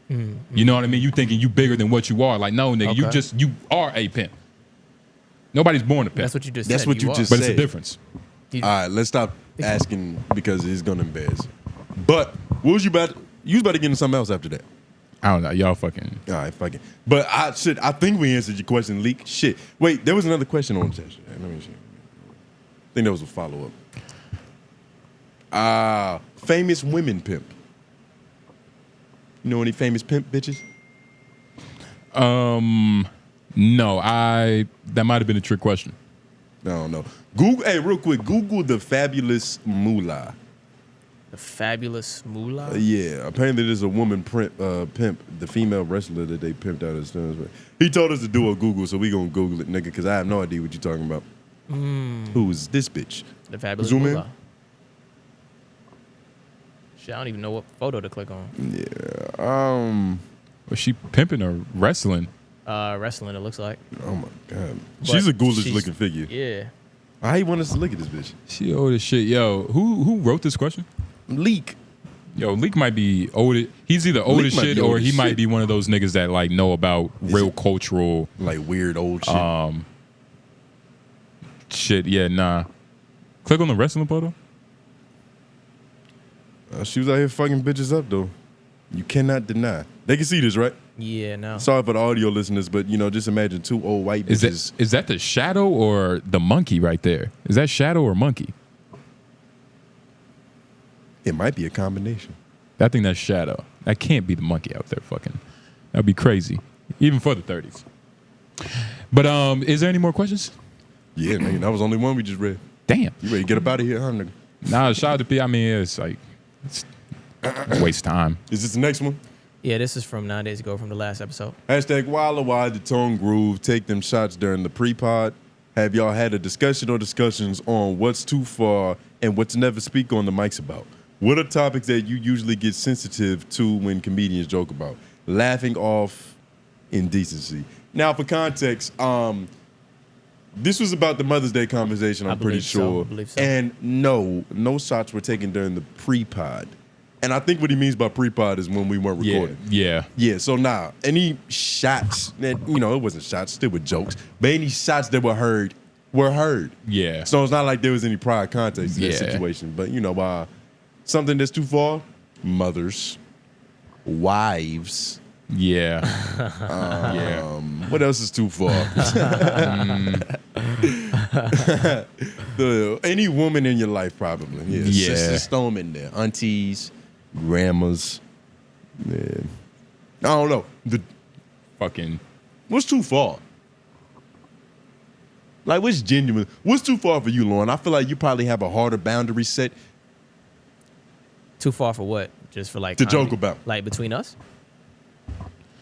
You know what I mean? You thinking you bigger than what you are. Like no, nigga, you are a pimp. Nobody's born a pimp. That's what you just That's said. what you just But said. it's a difference. All right, let's stop asking because it's gonna embarrass. But what was you about? You was about to get into something else after that. I don't know. Y'all fucking. All right, fucking. But I think we answered your question, Leak. Shit. Wait, there was another question on the chat. Let me see. I think that was a follow up. Famous women pimp. You know any famous pimp bitches? No, that might have been a trick question. I don't know. Google, hey, real quick, Google the fabulous moolah. The fabulous moolah? Yeah, apparently there's a woman pimp, the female wrestler that they pimped out as soon. He told us to do a Google, so we gonna Google it, nigga, because I have no idea what you're talking about. Who is this bitch? The fabulous Zoom moolah. in. Shit, I don't even know what photo to click on. Yeah. Was she pimping or wrestling? Wrestling, it looks like. Oh my god. But She's a ghoulish she's- looking figure. Yeah. I want us to look at this bitch. She old as shit. Yo, who wrote this question? Leak. Yo, Leak might be old. He's either old Leak as might shit be old or as he might shit. be one of those niggas that like know about real cultural Like weird old shit. shit. Yeah, nah. Click on the wrestling photo. She was out here fucking bitches up though. You cannot deny. They can see this, right? Yeah, no. Sorry for the audio listeners, but you know, just imagine two old white bitches. Is that the shadow or the monkey right there? Is that shadow or monkey? It might be a combination. I think that's shadow. That can't be the monkey out there fucking. That'd be crazy. Even for the 30s. But is there any more questions? Yeah, nigga, that was only one we just read. Damn. You ready to get up out of here, huh, nigga? Nah, shout out to P. I mean, it's like it's waste time. Is this the next one? Yeah, this is from 9 days ago from the last episode. Hashtag LOI, the tone groove, take them shots during the pre-pod. Have y'all had a discussion or discussions on what's too far and what to never speak on the mics about? What are topics that you usually get sensitive to when comedians joke about? Laughing off indecency. Now, for context, this was about the Mother's Day conversation, I'm pretty sure. I believe so. And no shots were taken during the pre-pod. And I think what he means by pre-pod is when we weren't recording. Yeah. Yeah, so any shots that, it wasn't shots, still were jokes, but any shots that were heard were heard. Yeah. So it's not like there was any prior context in that Yeah. situation. But you know, something that's too far, mothers, wives. Yeah. What else is too far? Any woman in your life, probably. Yeah. Sisters, throw them in there. Aunties, grandmas. Yeah. I don't know. What's too far? Like, what's genuine? What's too far for you, Lauren? I feel like you probably have a harder boundary set. Too far for what? Just for like to comedy? joke about. Like between us?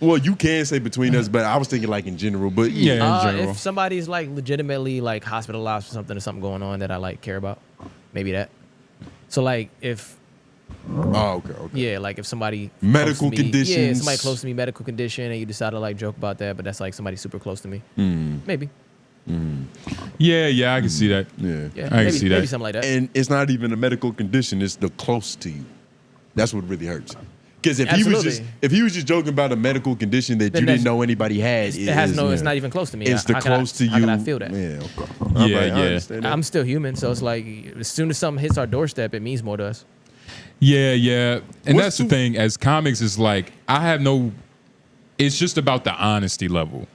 Well, you can say between us, but I was thinking like in general. But in general. If somebody's like legitimately like hospitalized for something or something going on that I like care about, maybe that. So like if. Oh, okay. Yeah, like if somebody medical conditions. Yeah, somebody close to me, medical condition, and you decide to like joke about that, but that's like somebody super close to me. Maybe. Yeah, I can see that. Yeah, Yeah, I can see that. Maybe something like that. And it's not even a medical condition; it's the close to you. That's what really hurts. Because if he was just joking about a medical condition that you didn't know anybody had, it's not even close to me. It's the close to you. How can I feel that? Yeah, okay. Yeah, I understand that. I'm still human, so it's like as soon as something hits our doorstep, it means more to us. Yeah. And that's the thing. As comics, is like I have no. It's just about the honesty level.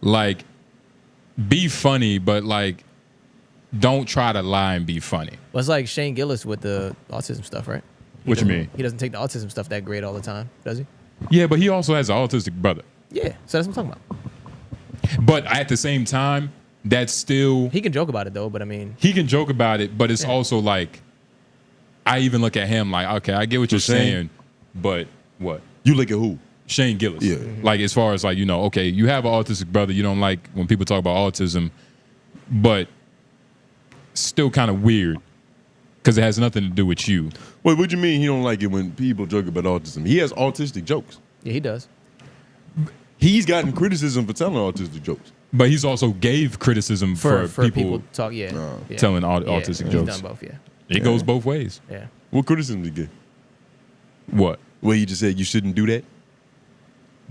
Like, be funny, but like, don't try to lie and be funny. Well, it's like Shane Gillis with the autism stuff, right? What you mean? He doesn't take the autism stuff that great all the time, does he? Yeah, but he also has an autistic brother. Yeah, so that's what I'm talking about. But at the same time, that's still... He can joke about it, though, but I mean... He can joke about it, but it's also like... I even look at him like, okay, I get what you're saying, but what? You look at who? Shane Gillis. Yeah. Like, as far as like, okay, you have an autistic brother, you don't like when people talk about autism, but still kind of weird because it has nothing to do with you. Wait, what do you mean he don't like it when people joke about autism? He has autistic jokes. Yeah, he does. He's gotten criticism for telling autistic jokes. But he's also gave criticism for people talk, telling autistic he's jokes. done both, yeah. It goes both ways. Yeah. What criticism did he give? What? Well, he just said you shouldn't do that?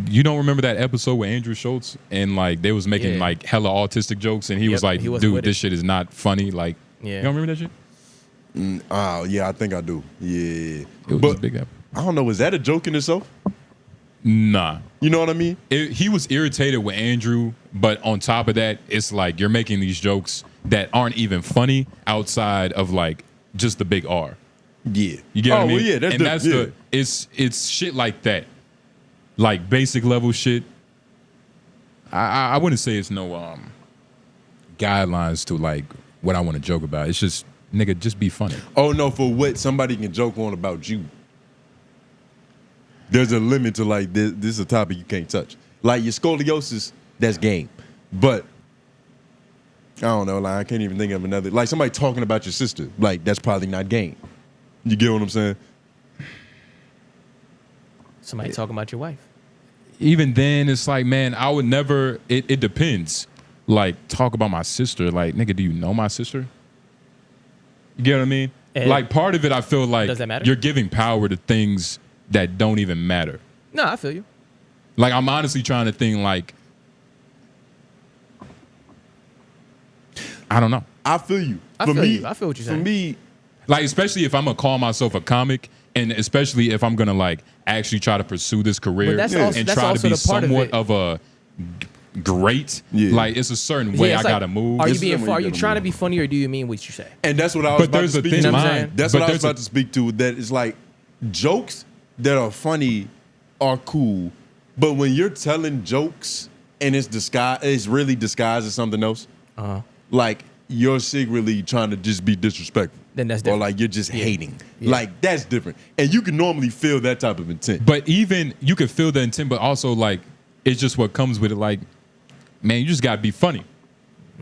You don't remember that episode with Andrew Schultz and like they was making like hella autistic jokes and he was like, dude, this shit is not funny. Like, you don't remember that shit? Yeah, I think I do. Yeah. It was a big episode. I don't know. Was that a joke in itself? Nah. You know what I mean? He was irritated with Andrew, but on top of that, it's like you're making these jokes that aren't even funny outside of like just the big R. Yeah. You get what I mean? Well, yeah, that's it's shit like that. Like basic level shit. I wouldn't say it's no guidelines to like what I want to joke about. It's just nigga, just be funny. Oh no, for what somebody can joke on about you. There's a limit to like this is a topic you can't touch. Like your scoliosis, that's game. But I don't know, like I can't even think of another. Like somebody talking about your sister, like that's probably not game. You get what I'm saying? Somebody talking about your wife. Even then, it's like, man, I would never. It depends. Like talk about my sister. Like nigga, do you know my sister? You get what I mean? And like part of it, I feel like does that matter? You're giving power to things that don't even matter. No, I feel you. Like I'm honestly trying to think like, I don't know. I feel you. I feel what you're saying. For me, like especially if I'm gonna call myself a comic, and especially if I'm gonna like actually try to pursue this career that's and try to be somewhat of a great. Like it's a certain way I gotta move. Are you trying to be funny or do you mean what you say? And that's what I was about to speak to. That's what I was about to speak to. That it's like jokes that are funny are cool, but when you're telling jokes and it's really disguised as something else, like you're secretly trying to just be disrespectful. Then that's different. Or like you're just hating. Like that's different. And you can normally feel that type of intent. But even you can feel the intent, but also like it's just what comes with it. Like, man, you just gotta be funny.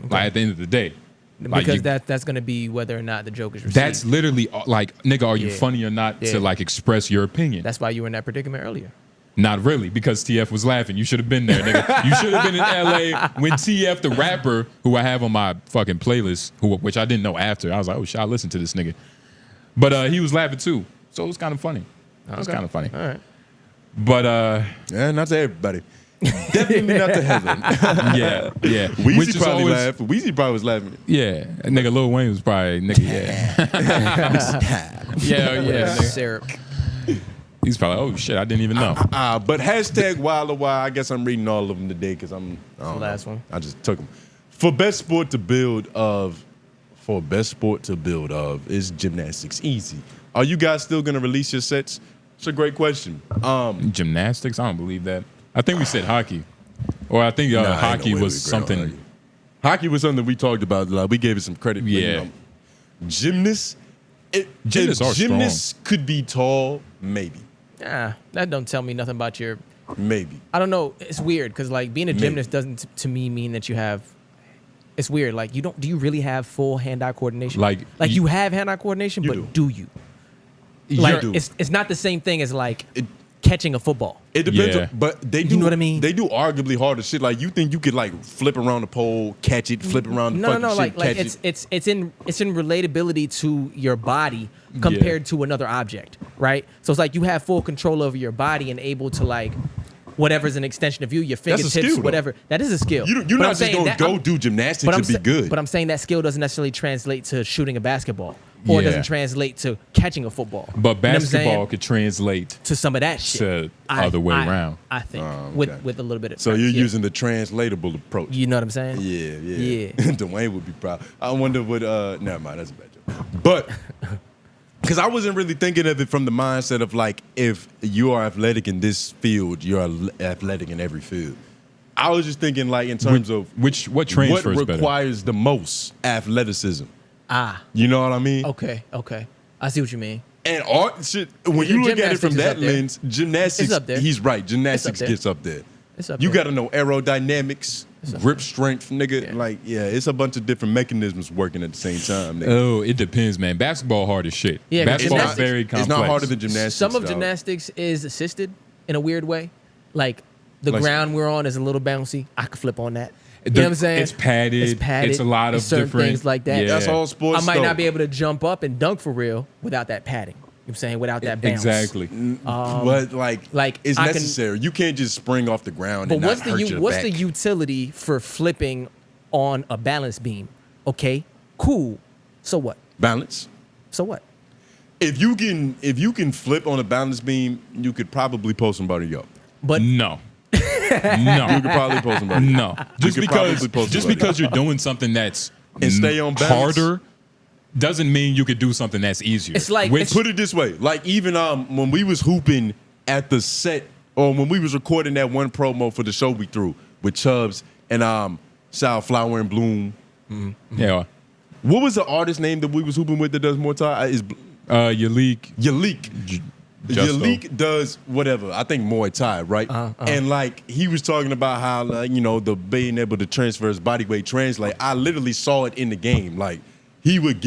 Okay. Like at the end of the day. Because that's gonna be whether or not the joke is received. That's literally like, nigga, are you funny or not to like express your opinion? That's why you were in that predicament earlier. Not really, because TF was laughing. You should have been there, nigga. You should have been in LA when TF, the rapper, who I have on my fucking playlist, which I didn't know after. I was like, oh shit, I listened to this nigga. But he was laughing too. So it was kind of funny. It was kind of funny. All right. But yeah, not to everybody. Definitely not the headline. Yeah, yeah. Weezy probably laughed. Weezy probably was laughing. Yeah, nigga, Lil Wayne was probably nigga. Yeah, yeah. Syrup. He's probably, oh shit, I didn't even know. But hashtag @WildOY. I guess I'm reading all of them today because I'm. The last one. I just took them. For best sport to build of is gymnastics easy. Are you guys still gonna release your sets? It's a great question. Gymnastics? I don't believe that. I think we said hockey, or I think hockey was something. Hockey was something we talked about. Like, we gave it some credit. Yeah. Gymnasts. Gymnasts could be tall, maybe. That don't tell me nothing about your. Maybe. I don't know. It's weird because like being a gymnast doesn't to me mean that you have. It's weird. Like you don't. Do you really have full hand-eye coordination? Like you have hand-eye coordination, but do you? Like it's not the same thing as like catching a football. It depends, but they do. You know what I mean? They do arguably harder shit. Like you think you could like flip around the pole, catch it, flip around the fucking shit, like catch it's in relatability to your body compared to another object, right? So it's like you have full control over your body and able to like whatever's an extension of you, your fingertips, skill, whatever. That is a skill. You're not just gonna go do gymnastics and be good. But I'm saying that skill doesn't necessarily translate to shooting a basketball. Or it doesn't translate to catching a football. But basketball could translate to some of that shit. To other way around. I think with a little bit of so you're using the translatable approach. You know what I'm saying? Yeah. Dwayne would be proud. I wonder what never mind, that's a bad joke. But because I wasn't really thinking of it from the mindset of like if you are athletic in this field, you're athletic in every field. I was just thinking like in terms of what requires the most athleticism. You know what I mean? Okay. I see what you mean. And art shit, when you look at it from that lens, gymnastics, he's right. Gymnastics gets up there. You got to know aerodynamics, grip strength, nigga. Yeah. Like, it's a bunch of different mechanisms working at the same time, nigga. Oh, it depends, man. Basketball hard as shit. Yeah, basketball is very complex. It's not harder than gymnastics. Some of gymnastics is assisted in a weird way. Like, the ground we're on is a little bouncy. I could flip on that. You know what I'm saying? It's padded. It's a lot of certain different things like that. Yeah. That's all sports. I might not be able to jump up and dunk for real without that padding. You know what I'm saying? Without that bounce. Exactly. But like it's necessary. You can't just spring off the ground and not hurt your back. What's the utility for flipping on a balance beam? Okay, cool. So what? Balance. So what? If you can flip on a balance beam, you could probably pull somebody up. But no. No, you could probably pull somebody. No, just because you're doing something that's and stay on balance harder doesn't mean you could do something that's easier. It's like put it this way: like even when we was hooping at the set, or when we was recording that one promo for the show we threw with Chubbs and Flower and Bloom. Mm-hmm. Yeah. What was the artist name that we was hooping with that does more time? Is 𝙼𝙾𝚃𝚃. 𝙼𝙾𝚃 does whatever. I think Muay Thai, right? And like he was talking about how the being able to transfer his body weight translate. I literally saw it in the game. Like he would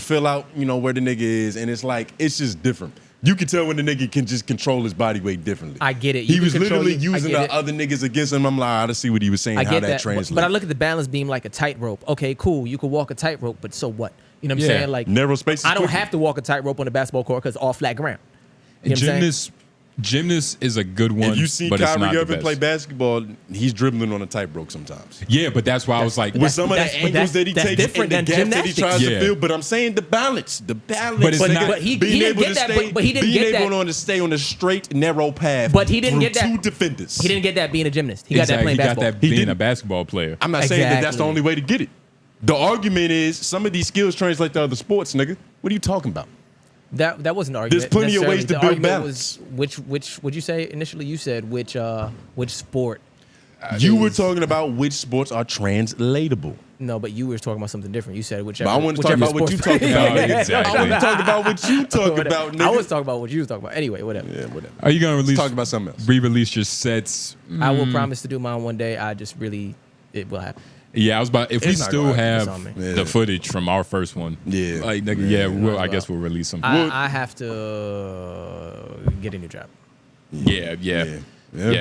fill out where the nigga is, and it's like it's just different. You can tell when the nigga can just control his body weight differently. I get it. He was literally using the other niggas against him. I'm like, I see what he was saying. I get that translates. But I look at the balance beam like a tightrope. Okay, cool. You could walk a tightrope, but so what? You know what I'm saying? Like narrow spaces. I don't have to walk a tightrope on a basketball court because it's all flat ground. You know Gymnast is a good one. If you see Kyrie Irving play basketball, he's dribbling on a tightrope sometimes. Yeah, but that's why I was like, with some of the angles that he takes and the gap that he tries to fill. But I'm saying the balance. But he didn't get that. But he didn't get that. Being able to stay on a straight, narrow path. But he didn't get that. Two defenders. He didn't get that being a gymnast. He got that playing basketball. He got that being a basketball player. I'm not saying that that's the only way to get it. The argument is some of these skills translate to other sports, nigga. What are you talking about? That wasn't an argument. There's plenty of ways to build balance. Which would you say initially? You said which sport? You were talking about which sports are translatable. No, but you were talking about something different. You said whichever. But I want to talk about what you talking about. Exactly. I want to talk about what you talk about, nigga. I was talking about what you was talking about. Anyway, whatever. Yeah, whatever. Are you gonna talk about something else? Re-release your sets? I will promise to do mine one day. It will happen. Yeah, I was about. If we still have the footage from our first one, I guess we'll release some. I have to get a new job. Yeah,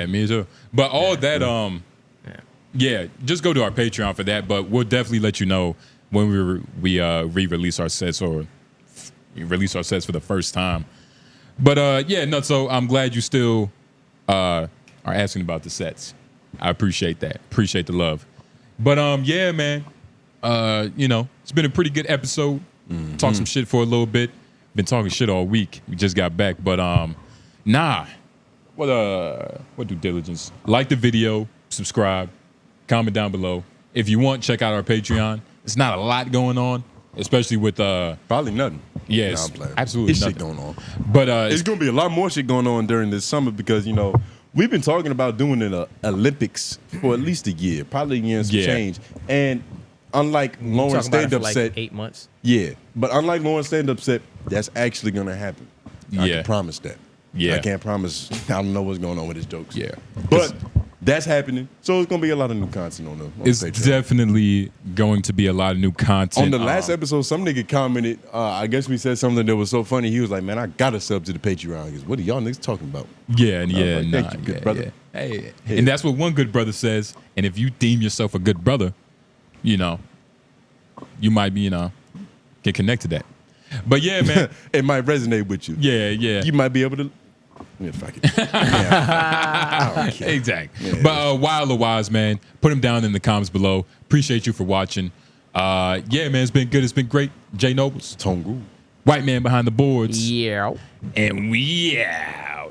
me too. But all that, just go to our Patreon for that. But we'll definitely let you know when we re-release our sets or release our sets for the first time. But so I'm glad you still are asking about the sets. I appreciate that. Appreciate the love. But yeah, man. It's been a pretty good episode. Talk some shit for a little bit. Been talking shit all week. We just got back. But what due diligence? Like the video, subscribe, comment down below. If you want, check out our Patreon. It's not a lot going on, especially with probably nothing. Yes, nah, absolutely it's nothing shit going on. But it's gonna be a lot more shit going on during this summer because we've been talking about doing an Olympics for at least a year, probably a year and some change. And unlike Lauren's stand-up set, 8 months. Yeah, but unlike Lauren's stand-up set, that's actually gonna happen. I can promise that. Yeah, I can't promise. I don't know what's going on with his jokes. Yeah, but that's happening. So it's gonna be a lot of new content on the It's Patreon. Definitely going to be a lot of new content. On the last episode, some nigga commented, I guess we said something that was so funny. He was like, man, I gotta sub to the Patreon. Because what are y'all niggas talking about? Yeah, Thank you, good brother. Yeah. Hey. And that's what one good brother says. And if you deem yourself a good brother, you might be, can connect to that. But yeah, man. It might resonate with you. Yeah. You might be able to. Yeah, fuck it. Exactly. Yeah. But Wild or Wise, man, put them down in the comments below. Appreciate you for watching. Yeah, man, it's been good. It's been great. Jay Noblez. Tongu. White man behind the boards. Yeah. And we out.